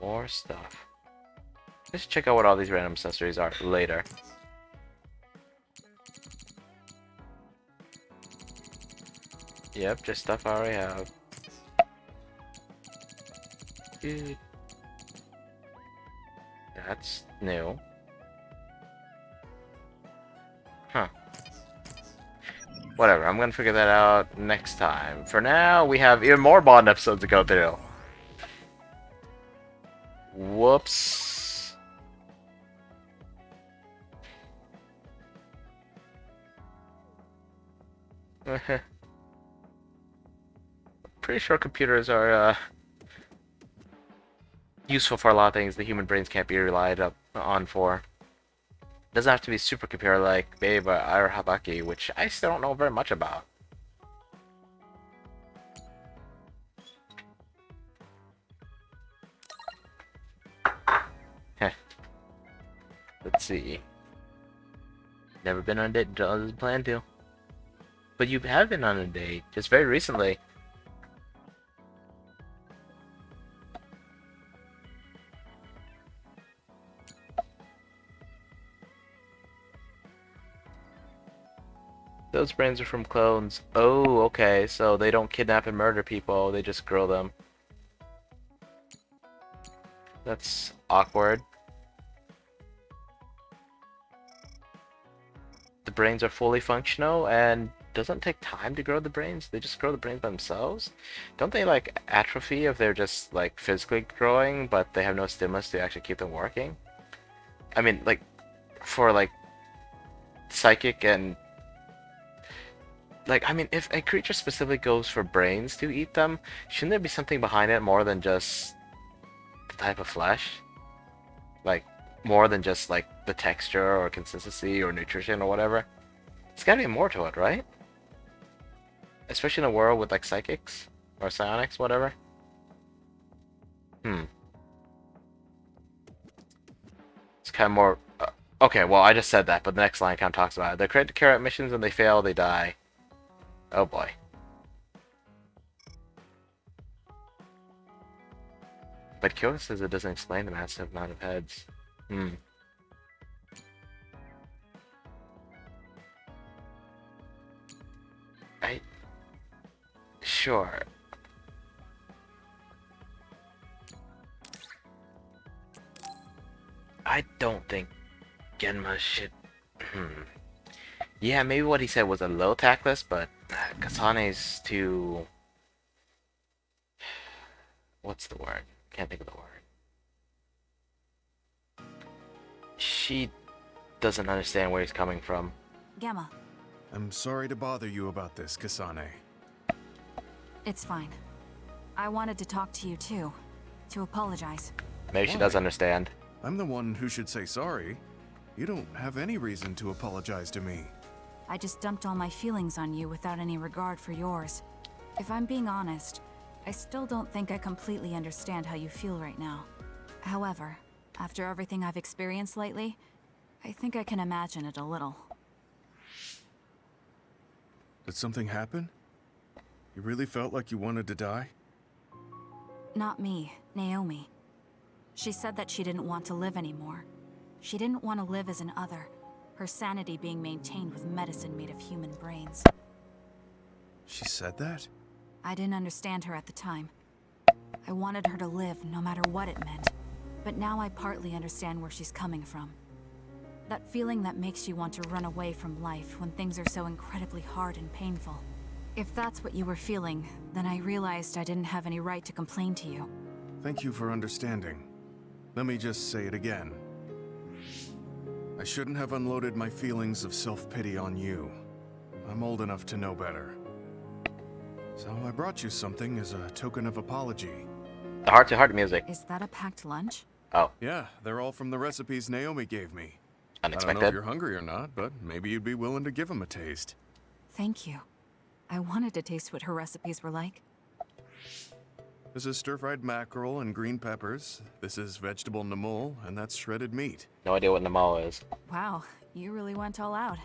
More stuff. Let's check out what all these random accessories are later. Yep, just stuff I already have. Dude. That's new. Huh. Whatever, I'm gonna figure that out next time. For now, we have even more Bond episodes to go through. Whoops. Pretty sure computers are useful for a lot of things the human brains can't be relied on for. Doesn't have to be a supercomputer like Beba or Habaki, which I still don't know very much about. Heh. Let's see. Never been on a date, doesn't plan to. But you have been on a date, just very recently. Those brains are from clones. Oh, okay, so they don't kidnap and murder people, they just grill them. That's awkward. The brains are fully functional and doesn't take time to grow the brains. They just grow the brains by themselves. Don't they like atrophy if they're just like physically growing, but they have no stimulus to actually keep them working? I mean, like for like psychic and like, I mean, if a creature specifically goes for brains to eat them, shouldn't there be something behind it more than just the type of flesh? Like, more than just, like, the texture or consistency or nutrition or whatever? It's gotta be more to it, right? Especially in a world with, like, psychics or psionics, whatever. It's kind of more... okay, well, I just said that, but the next line kind of talks about it. They create to carry out missions and they fail, they die. Oh boy. But Kyoto says it doesn't explain the massive amount of heads. Sure. I don't think Genma should... Yeah, maybe what he said was a little tactless, but Kasane's too... What's the word? Can't think of the word. She doesn't understand where he's coming from. Gamma. I'm sorry to bother you about this, Kasane. It's fine. I wanted to talk to you too. To apologize. Maybe she does understand. I'm the one who should say sorry. You don't have any reason to apologize to me. I just dumped all my feelings on you without any regard for yours. If I'm being honest, I still don't think I completely understand how you feel right now. However, after everything I've experienced lately, I think I can imagine it a little. Did something happen? You really felt like you wanted to die? Not me, Naomi. She said that she didn't want to live anymore. She didn't want to live as an other, her sanity being maintained with medicine made of human brains. She said that? I didn't understand her at the time. I wanted her to live no matter what it meant. But now I partly understand where she's coming from. That feeling that makes you want to run away from life when things are so incredibly hard and painful. If that's what you were feeling, then I realized I didn't have any right to complain to you. Thank you for understanding. Let me just say it again. I shouldn't have unloaded my feelings of self-pity on you. I'm old enough to know better. So I brought you something as a token of apology. The heart-to-heart music. Is that a packed lunch? Oh. Yeah, they're all from the recipes Naomi gave me. Unexpected. I don't know if you're hungry or not, but maybe you'd be willing to give them a taste. Thank you. I wanted to taste what her recipes were like. This is stir-fried mackerel and green peppers. This is vegetable namul, and that's shredded meat. No idea what namul is. Wow, you really went all out.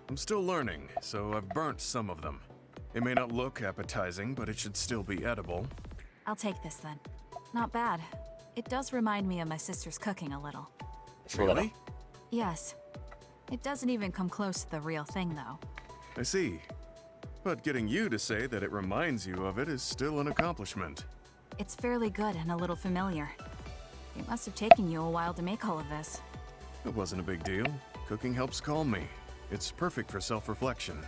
I'm still learning, so I've burnt some of them. It may not look appetizing, but it should still be edible. I'll take this then. Not bad. It does remind me of my sister's cooking a little. Really? Yes. It doesn't even come close to the real thing, though. I see. But getting you to say that it reminds you of it is still an accomplishment. It's fairly good and a little familiar. It must have taken you a while to make all of this. It wasn't a big deal. Cooking helps calm me. It's perfect for self-reflection.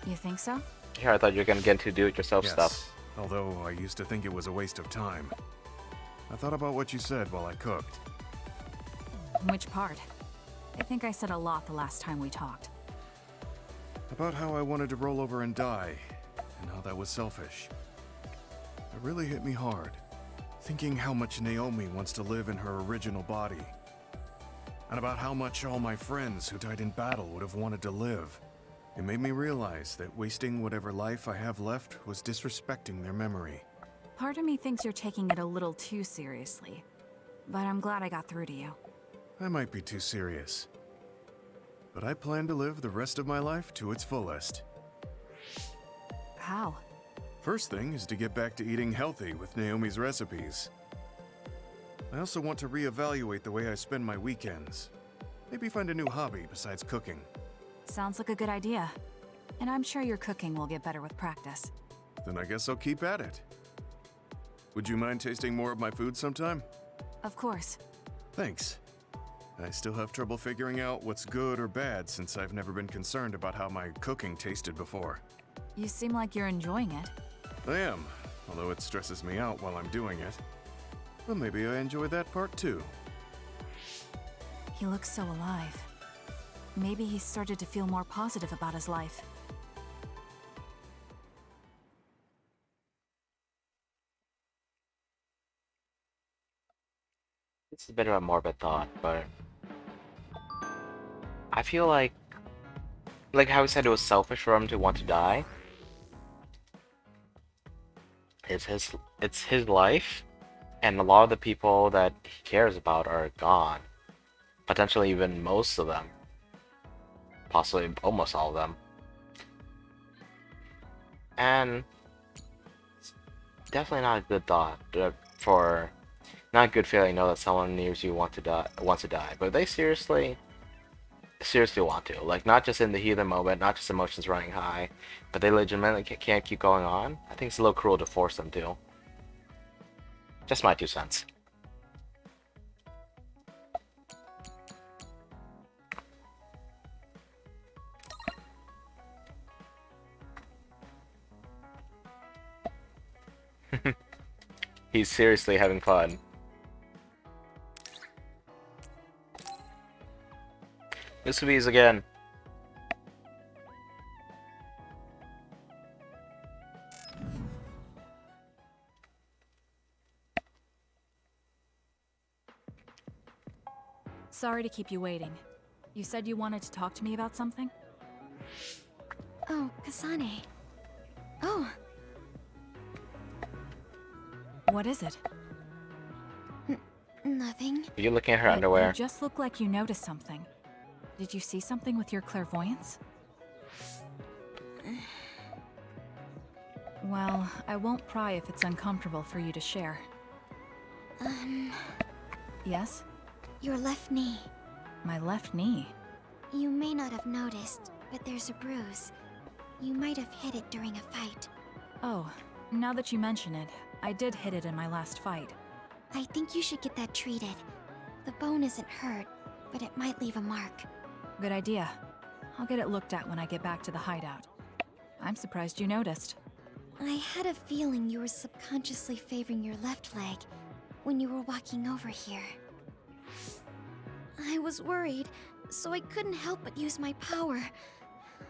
You think so? Here, I thought you were gonna get into do-it-yourself stuff. Although I used to think it was a waste of time. I thought about what you said while I cooked. Which part? I think I said a lot the last time we talked. About how I wanted to roll over and die, and how that was selfish. It really hit me hard, thinking how much Naomi wants to live in her original body. And about how much all my friends who died in battle would have wanted to live. It made me realize that wasting whatever life I have left was disrespecting their memory. Part of me thinks you're taking it a little too seriously, but I'm glad I got through to you. I might be too serious, but I plan to live the rest of my life to its fullest. How? First thing is to get back to eating healthy with Naomi's recipes. I also want to reevaluate the way I spend my weekends. Maybe find a new hobby besides cooking. Sounds like a good idea. And I'm sure your cooking will get better with practice. Then I guess I'll keep at it. Would you mind tasting more of my food sometime? Of course. Thanks. I still have trouble figuring out what's good or bad since I've never been concerned about how my cooking tasted before. You seem like you're enjoying it. I am, although it stresses me out while I'm doing it. But maybe I enjoy that part too. He looks so alive. Maybe he started to feel more positive about his life. This is a bit of a morbid thought, but I feel like how he said it was selfish for him to want to die. It's his life, and a lot of the people that he cares about are gone. Potentially even most of them. Possibly almost all of them. And it's definitely not a good thought for not a good feeling to know that someone near you wants to die. But they seriously want to. Like, not just in the heat of the moment, not just emotions running high, but they legitimately can't keep going on. I think it's a little cruel to force them to. Just my 2 cents. He's seriously having fun. Misubi's again. Sorry to keep you waiting. You said you wanted to talk to me about something? Oh, Kasane. Oh. What is it? Nothing. Are you looking at her But underwear? You just look like you noticed something. Did you see something with your clairvoyance? Well, I won't pry if it's uncomfortable for you to share. Yes? Your left knee. My left knee? You may not have noticed, but there's a bruise. You might have hit it during a fight. Oh, now that you mention it, I did hit it in my last fight. I think you should get that treated. The bone isn't hurt, but it might leave a mark. Good idea. I'll get it looked at when I get back to the hideout. I'm surprised you noticed. I had a feeling you were subconsciously favoring your left leg when you were walking over here. I was worried, so I couldn't help but use my power.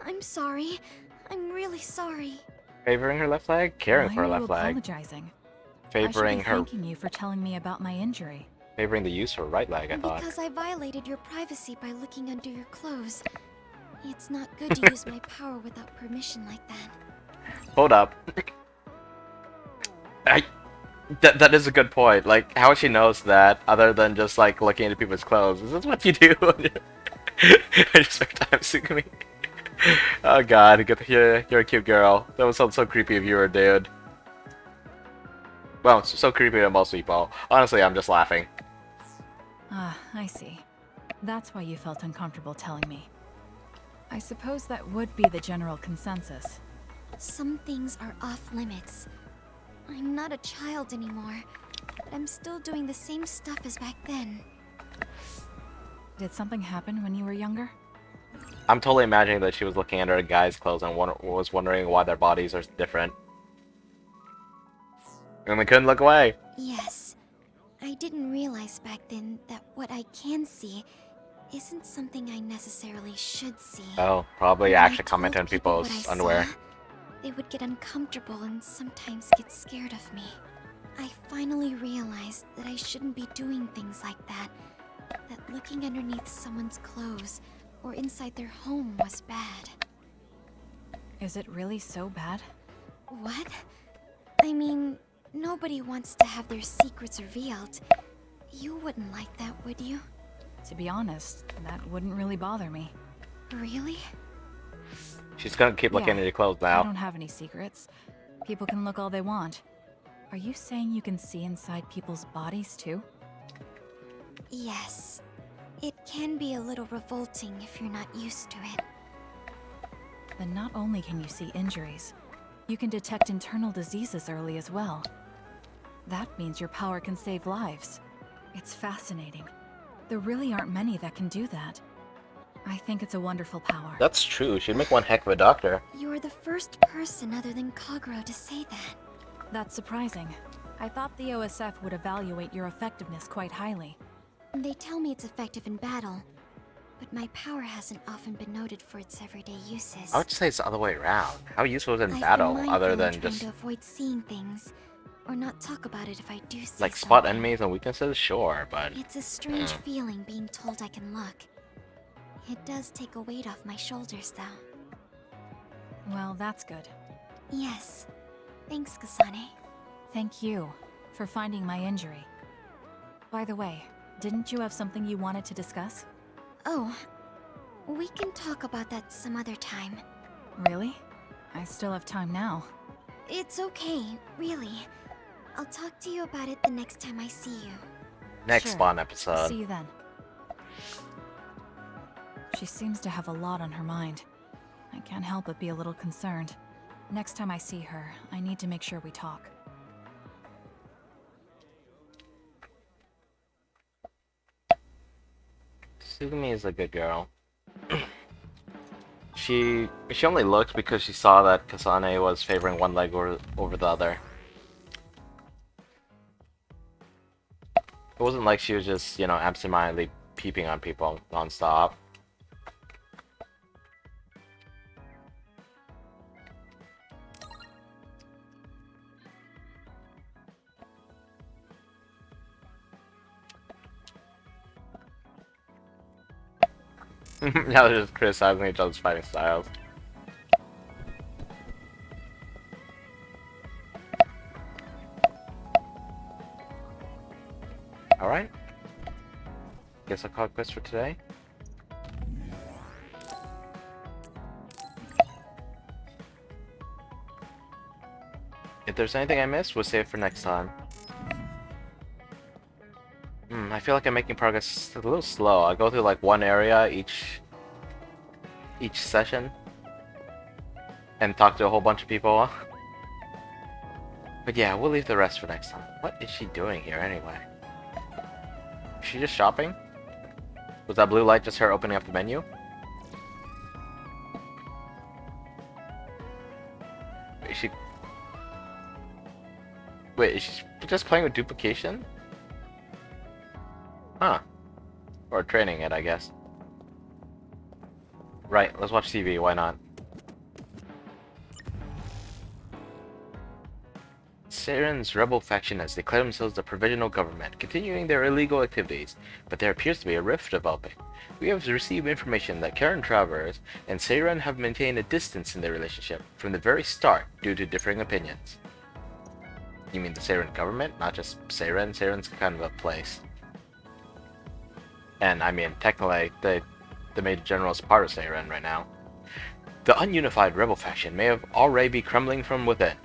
I'm sorry. I'm really sorry. Favoring her left leg? Caring Why for her are you left leg. apologizing? Favoring I should be her. thanking you for telling me about my injury. Favoring the use of her right leg, I thought. Because I violated your privacy by looking under your clothes. It's not good to use my power without permission like that. Hold up. That is a good point. Like, how she knows that, other than just, like, looking into people's clothes. Is this what you do? I just spent time suing me. Oh god, you're a cute girl. That would sound so creepy if you were a dude. Well, it's so creepy to most people. Honestly, I'm just laughing. Ah, I see. That's why you felt uncomfortable telling me. I suppose that would be the general consensus. Some things are off limits. I'm not a child anymore, but I'm still doing the same stuff as back then. Did something happen when you were younger? I'm totally imagining that she was looking under a guy's clothes and was wondering why their bodies are different. And they couldn't look away. Yes. I didn't realize back then that what I can see isn't something I necessarily should see. Oh, probably When I actually comment told on people what people's I underwear. saw, they would get uncomfortable and sometimes get scared of me. I finally realized that I shouldn't be doing things like that. That looking underneath someone's clothes or inside their home was bad. Is it really so bad? What? I mean, nobody wants to have their secrets revealed. You wouldn't like that, would you? To be honest, that wouldn't really bother me. Really? She's gonna keep looking Yeah, at your clothes I now. don't have any secrets. People can look all they want. Are you saying you can see inside people's bodies too? Yes. It can be a little revolting if you're not used to it. Then not only can you see injuries, you can detect internal diseases early as well. That means your power can save lives. It's fascinating. There really aren't many that can do that. I think it's a wonderful power. That's true. She'd make one heck of a doctor. You're the first person other than Kagero to say that. That's surprising. I thought the OSF would evaluate your effectiveness quite highly. They tell me it's effective in battle, but my power hasn't often been noted for its everyday uses. I would say it's the other way around. How useful is it in I've battle, been other mindful than and trying just to avoid seeing things, or not talk about it if I do see like spot something. enemies and weaknesses? Sure, but It's a strange feeling being told I can look. It does take a weight off my shoulders, though. Well, that's good. Yes. Thanks, Kasane. Thank you for finding my injury. By the way, didn't you have something you wanted to discuss? Oh, we can talk about that some other time. Really? I still have time now. It's okay, really. I'll talk to you about it the next time I see you. next Sure. Spawn episode. See you then. She seems to have a lot on her mind. I can't help but be a little concerned. Next time I see her, I need to make sure we talk. Sugumi is a good girl. She only looked because she saw that Kasane was favoring one leg over the other. It wasn't like she was just, you know, absentmindedly peeping on people non-stop. Now they're just criticizing each other's fighting styles. Alright. Guess I'll call it quits for today. If there's anything I missed, we'll save it for next time. I feel like I'm making progress a little slow. I go through like one area each session and talk to a whole bunch of people. But yeah, we'll leave the rest for next time. What is she doing here anyway? Is she just shopping? Was that blue light just her opening up the menu? Is she... Wait, is she just playing with duplication? Huh. Or training it, I guess. Right, let's watch TV, why not? Seiren's rebel faction has declared themselves the provisional government, continuing their illegal activities, but there appears to be a rift developing. We have received information that Karen Travers and Seiren have maintained a distance in their relationship from the very start due to differing opinions. You mean the Seiren government? Not just Seiren? Seiren's kind of a place. And I mean, technically, the Major General is part of Seiren right now. The ununified rebel faction may have already be crumbling from within.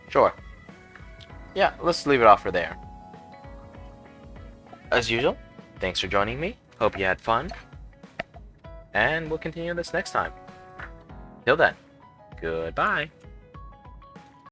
Sure. Yeah, let's leave it off for there. As usual, thanks for joining me. Hope you had fun. And we'll continue this next time. Till then, goodbye.